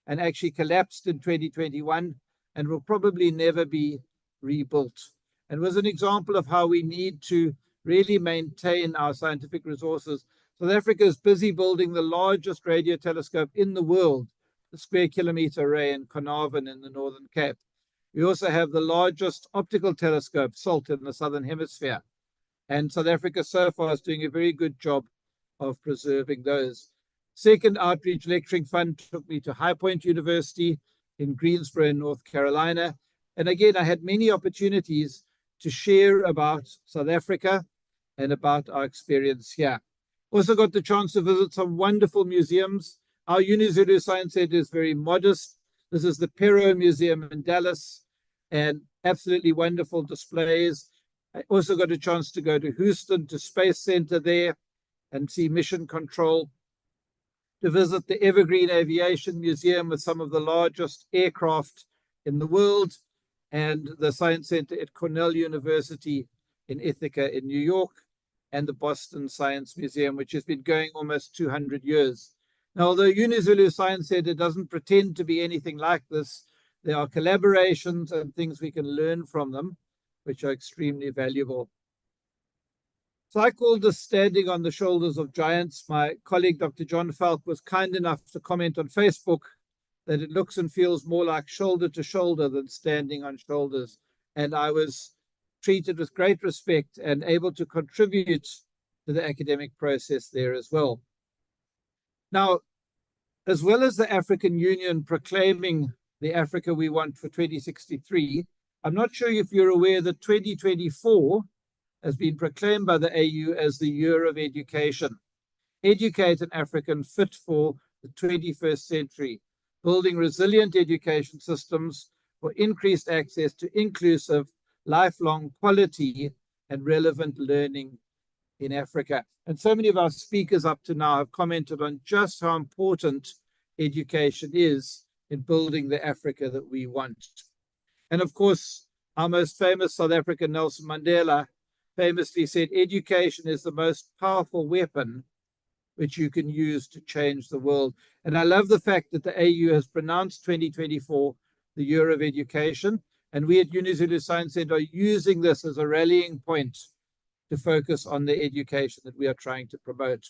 and actually collapsed in 2021 and will probably never be rebuilt. And was an example of how we need to really maintain our scientific resources. South Africa is busy building the largest radio telescope in the world, the Square Kilometre Array in Carnarvon in the Northern Cape. We also have the largest optical telescope, SALT, in the Southern Hemisphere. And South Africa so far is doing a very good job of preserving those. Second Outreach Lecturing Fund took me to High Point University in Greensboro in North Carolina. And again, I had many opportunities to share about South Africa and about our experience here. Also got the chance to visit some wonderful museums. Our UniZulu Science Center is very modest. This is the Pero Museum in Dallas, and absolutely wonderful displays. I also got a chance to go to Houston, to Space Center there, and see mission control, to visit the Evergreen Aviation Museum with some of the largest aircraft in the world, and the Science Center at Cornell University in Ithaca in New York, and the Boston Science Museum, which has been going almost 200 years. Now, although UniZulu Science Center doesn't pretend to be anything like this, there are collaborations and things we can learn from them, which are extremely valuable. So I called this Standing on the Shoulders of Giants. My colleague, Dr. John Falk, was kind enough to comment on Facebook that it looks and feels more like shoulder to shoulder than standing on shoulders. And I was treated with great respect and able to contribute to the academic process there as well. Now, as well as the African Union proclaiming the Africa we want for 2063, I'm not sure if you're aware that 2024 has been proclaimed by the AU as the Year of Education. Educate an African fit for the 21st century, building resilient education systems for increased access to inclusive, lifelong quality and relevant learning in Africa. And so many of our speakers up to now have commented on just how important education is in building the Africa that we want. And of course, our most famous South African, Nelson Mandela, famously said, education is the most powerful weapon which you can use to change the world. And I love the fact that the AU has pronounced 2024 the Year of Education. And we at UniZulu Science Center are using this as a rallying point to focus on the education that we are trying to promote.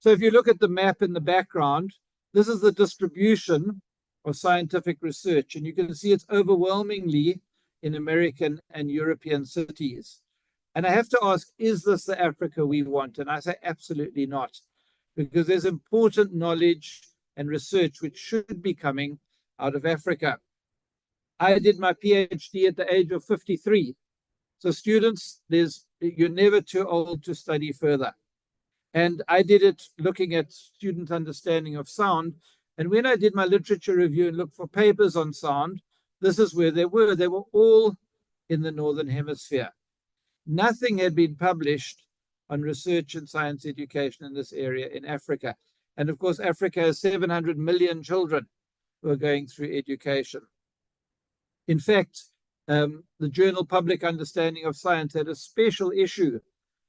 So if you look at the map in the background, this is the distribution of scientific research, and you can see it's overwhelmingly in American and European cities. And I have to ask, is this the Africa we want? And I say absolutely not, because there's important knowledge and research which should be coming out of Africa. I did my PhD at the age of 53. So students, you're never too old to study further. And I did it looking at student understanding of sound. And when I did my literature review and looked for papers on sound, this is where they were. They were all in the Northern Hemisphere. Nothing had been published on research and science education in this area in Africa. And of course, Africa has 700 million children who are going through education. In fact, the journal Public Understanding of Science had a special issue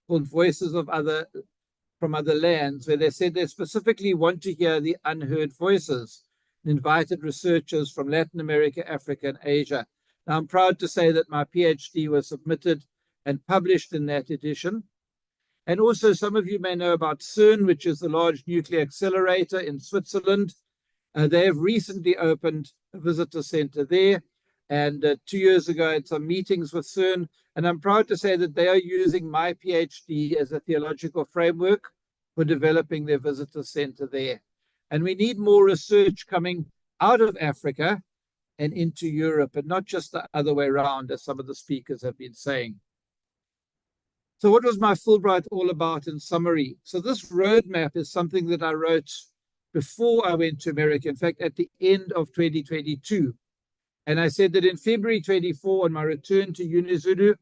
called Voices from Other Lands, where they said they specifically want to hear the unheard voices and invited researchers from Latin America, Africa, and Asia. Now, I'm proud to say that my PhD was submitted and published in that edition. And also, some of you may know about CERN, which is the large nuclear accelerator in Switzerland. They have recently opened a visitor center there. And 2 years ago, I had some meetings with CERN. And I'm proud to say that they are using my PhD as a theological framework for developing their visitor center there. And we need more research coming out of Africa and into Europe, and not just the other way around, as some of the speakers have been saying. So what was my Fulbright all about in summary? So this roadmap is something that I wrote before I went to America, in fact, at the end of 2022. And I said that in February 24, on my return to UniZulu,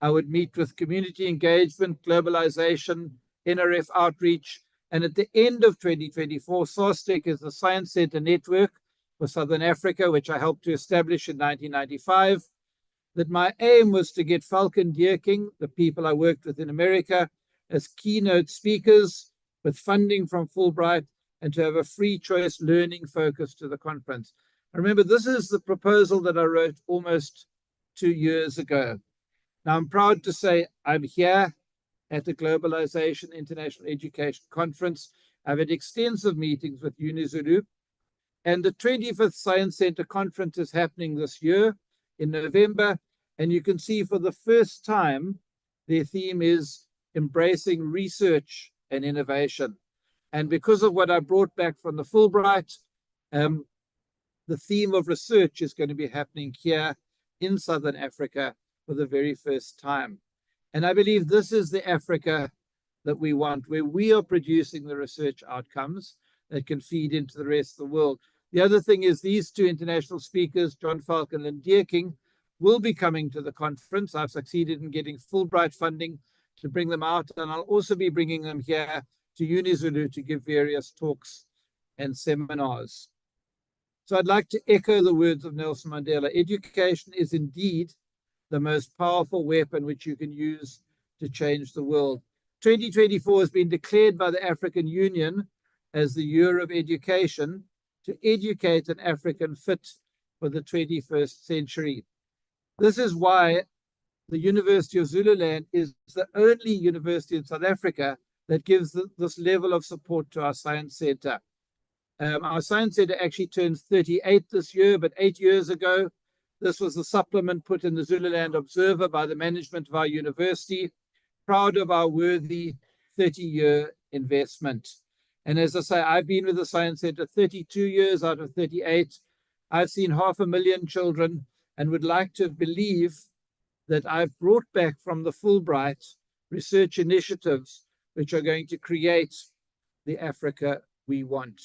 I would meet with community engagement, globalization, NRF outreach. And at the end of 2024, SARSTEC is the Science Center Network for Southern Africa, which I helped to establish in 1995. That my aim was to get Falcon Deerking, the people I worked with in America, as keynote speakers with funding from Fulbright, and to have a free choice learning focus to the conference. I remember this is the proposal that I wrote almost 2 years ago. Now I'm proud to say I'm here at the Globalization International Education Conference. I've had extensive meetings with UniZulu, and the 25th Science Center Conference is happening this year in November, and you can see for the first time their theme is embracing research and innovation. And because of what I brought back from the Fulbright, the theme of research is going to be happening here in Southern Africa for the very first time. And I believe this is the Africa that we want, where we are producing the research outcomes that can feed into the rest of the world. The other thing is these two international speakers, John Falcon and Deerking, will be coming to the conference. I've succeeded in getting Fulbright funding to bring them out, and I'll also be bringing them here to UniZulu to give various talks and seminars. So I'd like to echo the words of Nelson Mandela. Education is indeed the most powerful weapon which you can use to change the world. 2024 has been declared by the African Union as the Year of Education, to educate an African fit for the 21st century. This is why the University of Zululand is the only university in South Africa that gives this level of support to our Science Center. Our Science Center actually turns 38 this year, but 8 years ago, this was a supplement put in the Zululand Observer by the management of our university, proud of our worthy 30-year investment. And as I say, I've been with the Science Center 32 years out of 38. I've seen 500,000 children and would like to believe that I've brought back from the Fulbright research initiatives which are going to create the Africa we want.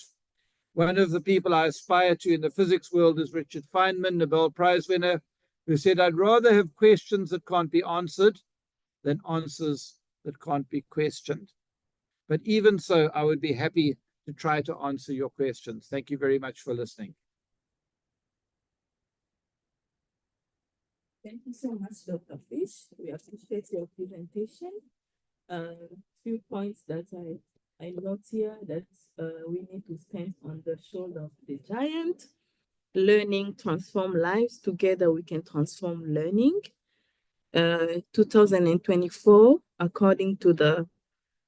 One of the people I aspire to in the physics world is Richard Feynman, Nobel Prize winner, who said, I'd rather have questions that can't be answered than answers that can't be questioned. But even so, I would be happy to try to answer your questions. Thank you very much for listening. Thank you so much, Dr. Fish. We appreciate your presentation. Few points that I note here that we need to stand on the shoulder of the giant. Learning transform lives. Together we can transform learning. 2024, according to the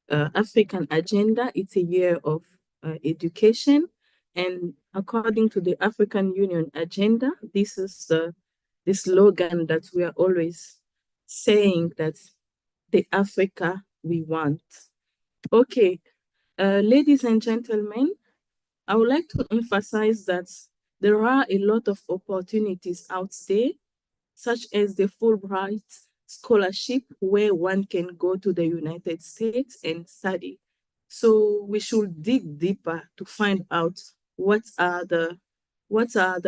African agenda. It's a year of education. And according to the African Union agenda, this is the slogan that we are always saying, that the Africa we want. Okay, ladies and gentlemen, I would like to emphasize that there are a lot of opportunities out there, such as the Fulbright scholarship, where one can go to the United States and study. So we should dig deeper to find out what are the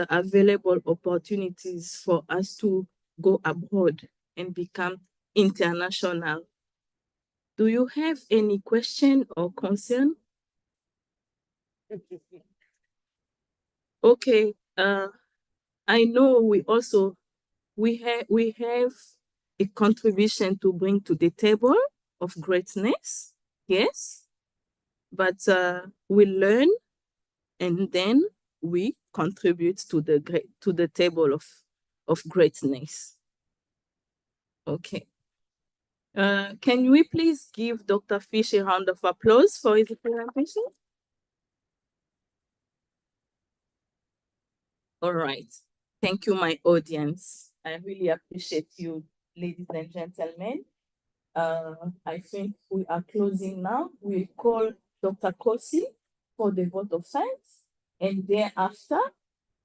available opportunities for us to go abroad and become international. Do you have any question or concern? Okay, I know we have a contribution to bring to the table of greatness, yes, but we learn and then we contribute to the table of greatness. Okay. Can we please give Dr. Fish a round of applause for his presentation? All right. Thank you, my audience. I really appreciate you, ladies and gentlemen. I think we are closing now. We'll call Dr. Kosi for the vote of thanks, and thereafter,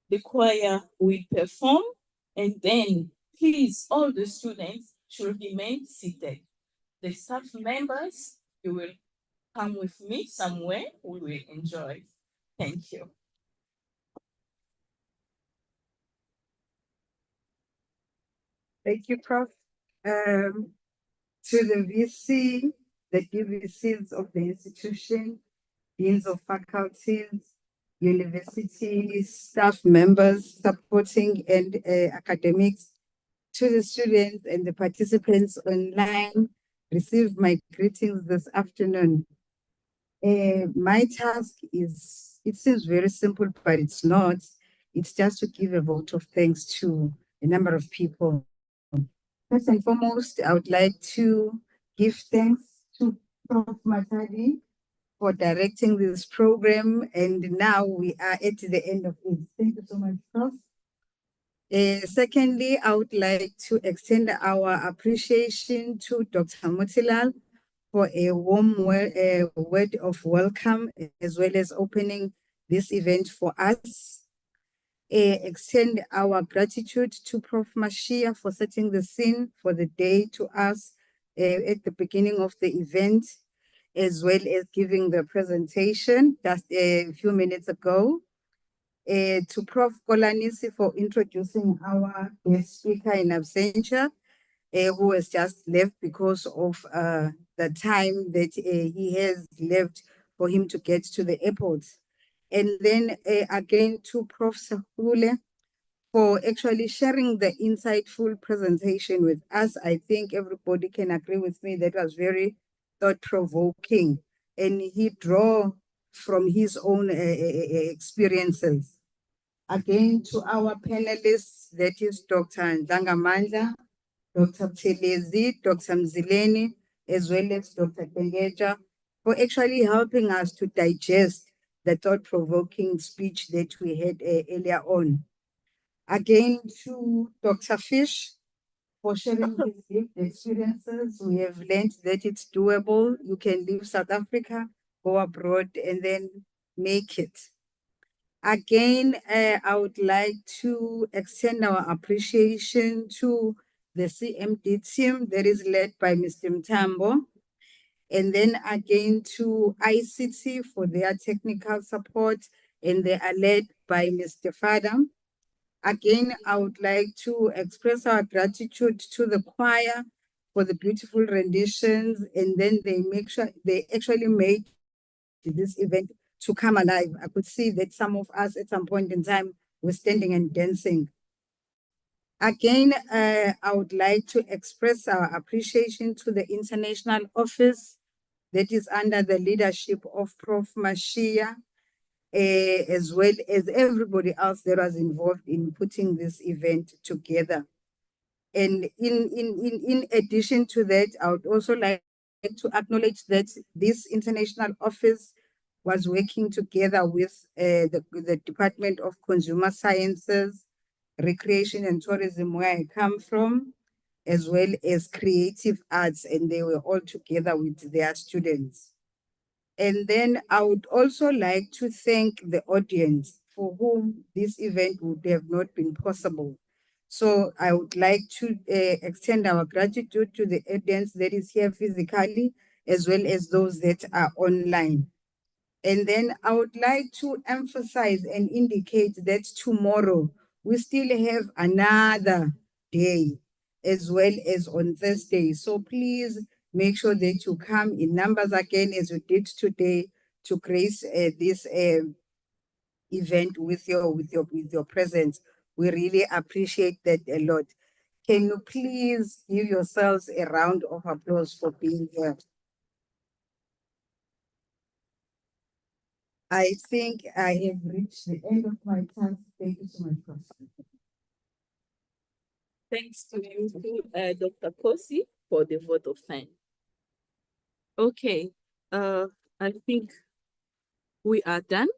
the choir will perform, and then please, all the students should remain seated. The staff members, you will come with me somewhere. We will enjoy. Thank you. Thank you, Prof. To the VC, the DVCs of the institution, deans of faculties, university staff members supporting and academics, to the students and the participants online, receive my greetings this afternoon. My task is, it seems very simple, but it's not. It's just to give a vote of thanks to a number of people. First and foremost, I would like to give thanks to Prof. Matadi for directing this program, and now we are at the end of it. Thank you so much, Prof. Secondly, I would like to extend our appreciation to Dr. Motilal for a warm word of welcome, as well as opening this event for us. Extend our gratitude to Prof. Mashia for setting the scene for the day to us at the beginning of the event, as well as giving the presentation just a few minutes ago. To Prof. Kolanisi for introducing our guest speaker in absentia, who has just left because of the time that he has left for him to get to the airport. And then again to Prof. Sahule for actually sharing the insightful presentation with us. I think everybody can agree with me that was very thought-provoking, and he drew from his own experiences. Again, to our panelists, that is Dr. Ndangamandla, Dr. Tselezi, Dr. Mzileni, as well as Dr. Bengeja, for actually helping us to digest the thought-provoking speech that we had earlier on. Again, to Dr. Fish for sharing his lived experiences. We have learned that it's doable. You can leave South Africa, go abroad, and then make it. Again, I would like to extend our appreciation to the CMD team that is led by Mr. Mtambo. And then again to ICT for their technical support, and they are led by Mr. Fadam. Again, I would like to express our gratitude to the choir for the beautiful renditions, and then they make sure they actually made this event to come alive. I could see that some of us at some point in time were standing and dancing. Again, I would like to express our appreciation to the International Office that is under the leadership of Prof. Mashia, as well as everybody else that was involved in putting this event together. And in addition to that, I would also like to acknowledge that this international office was working together with the Department of Consumer Sciences, Recreation and Tourism, where I come from, as well as Creative Arts, and they were all together with their students. And then I would also like to thank the audience for whom this event would have not been possible. So I would like to extend our gratitude to the audience that is here physically, as well as those that are online. And then I would like to emphasize and indicate that tomorrow we still have another day, as well as on Thursday. So please make sure that you come in numbers again, as you did today, to grace this event with your presence. We really appreciate that a lot. Can you please give yourselves a round of applause for being here? I think I have reached the end of my time. Thank you so much, Professor. Thanks to you too, Dr. Kosi, for the vote of thanks. Okay, I think we are done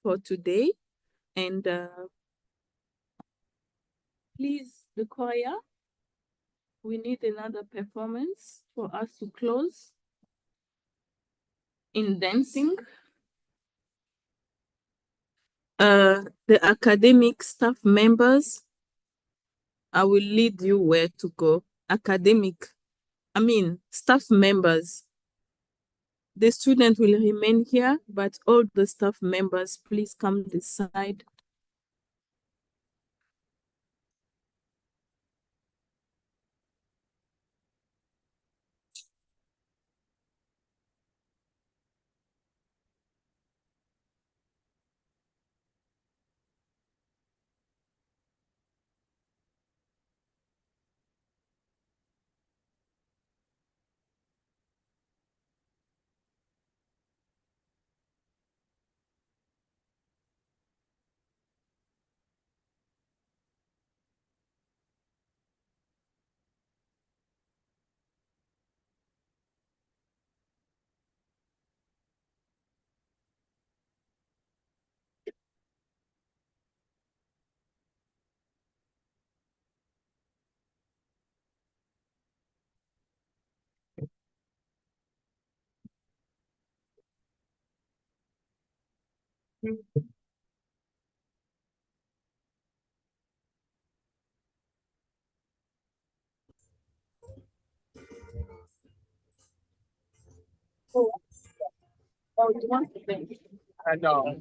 for today. And please, the choir, we need another performance for us to close in dancing. The academic staff members, I will lead you where to go. Staff members. The student will remain here, but all the staff members, please come this side. Oh, you want to think? I know.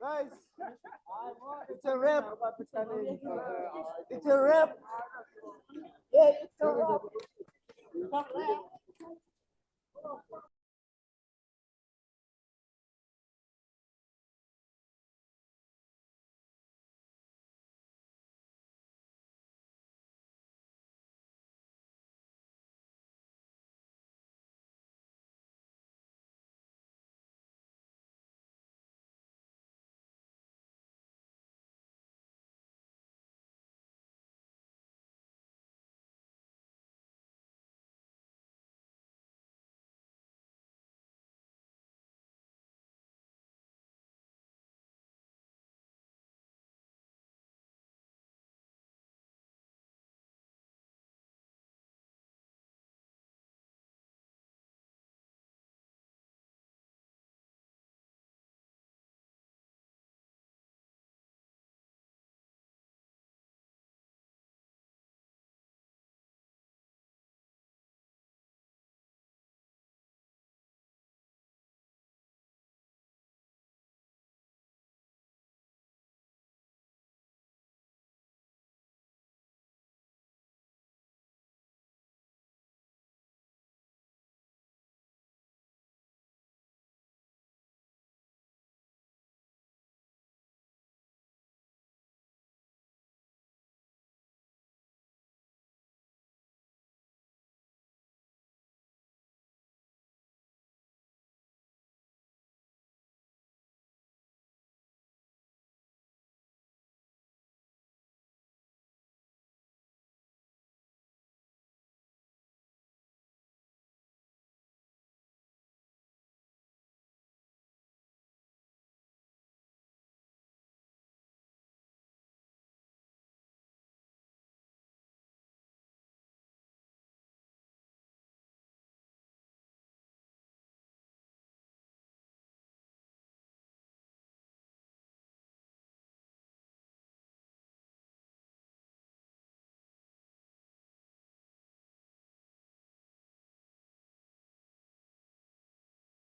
Guys, it's a wrap. It's a wrap. Yeah, it's a wrap.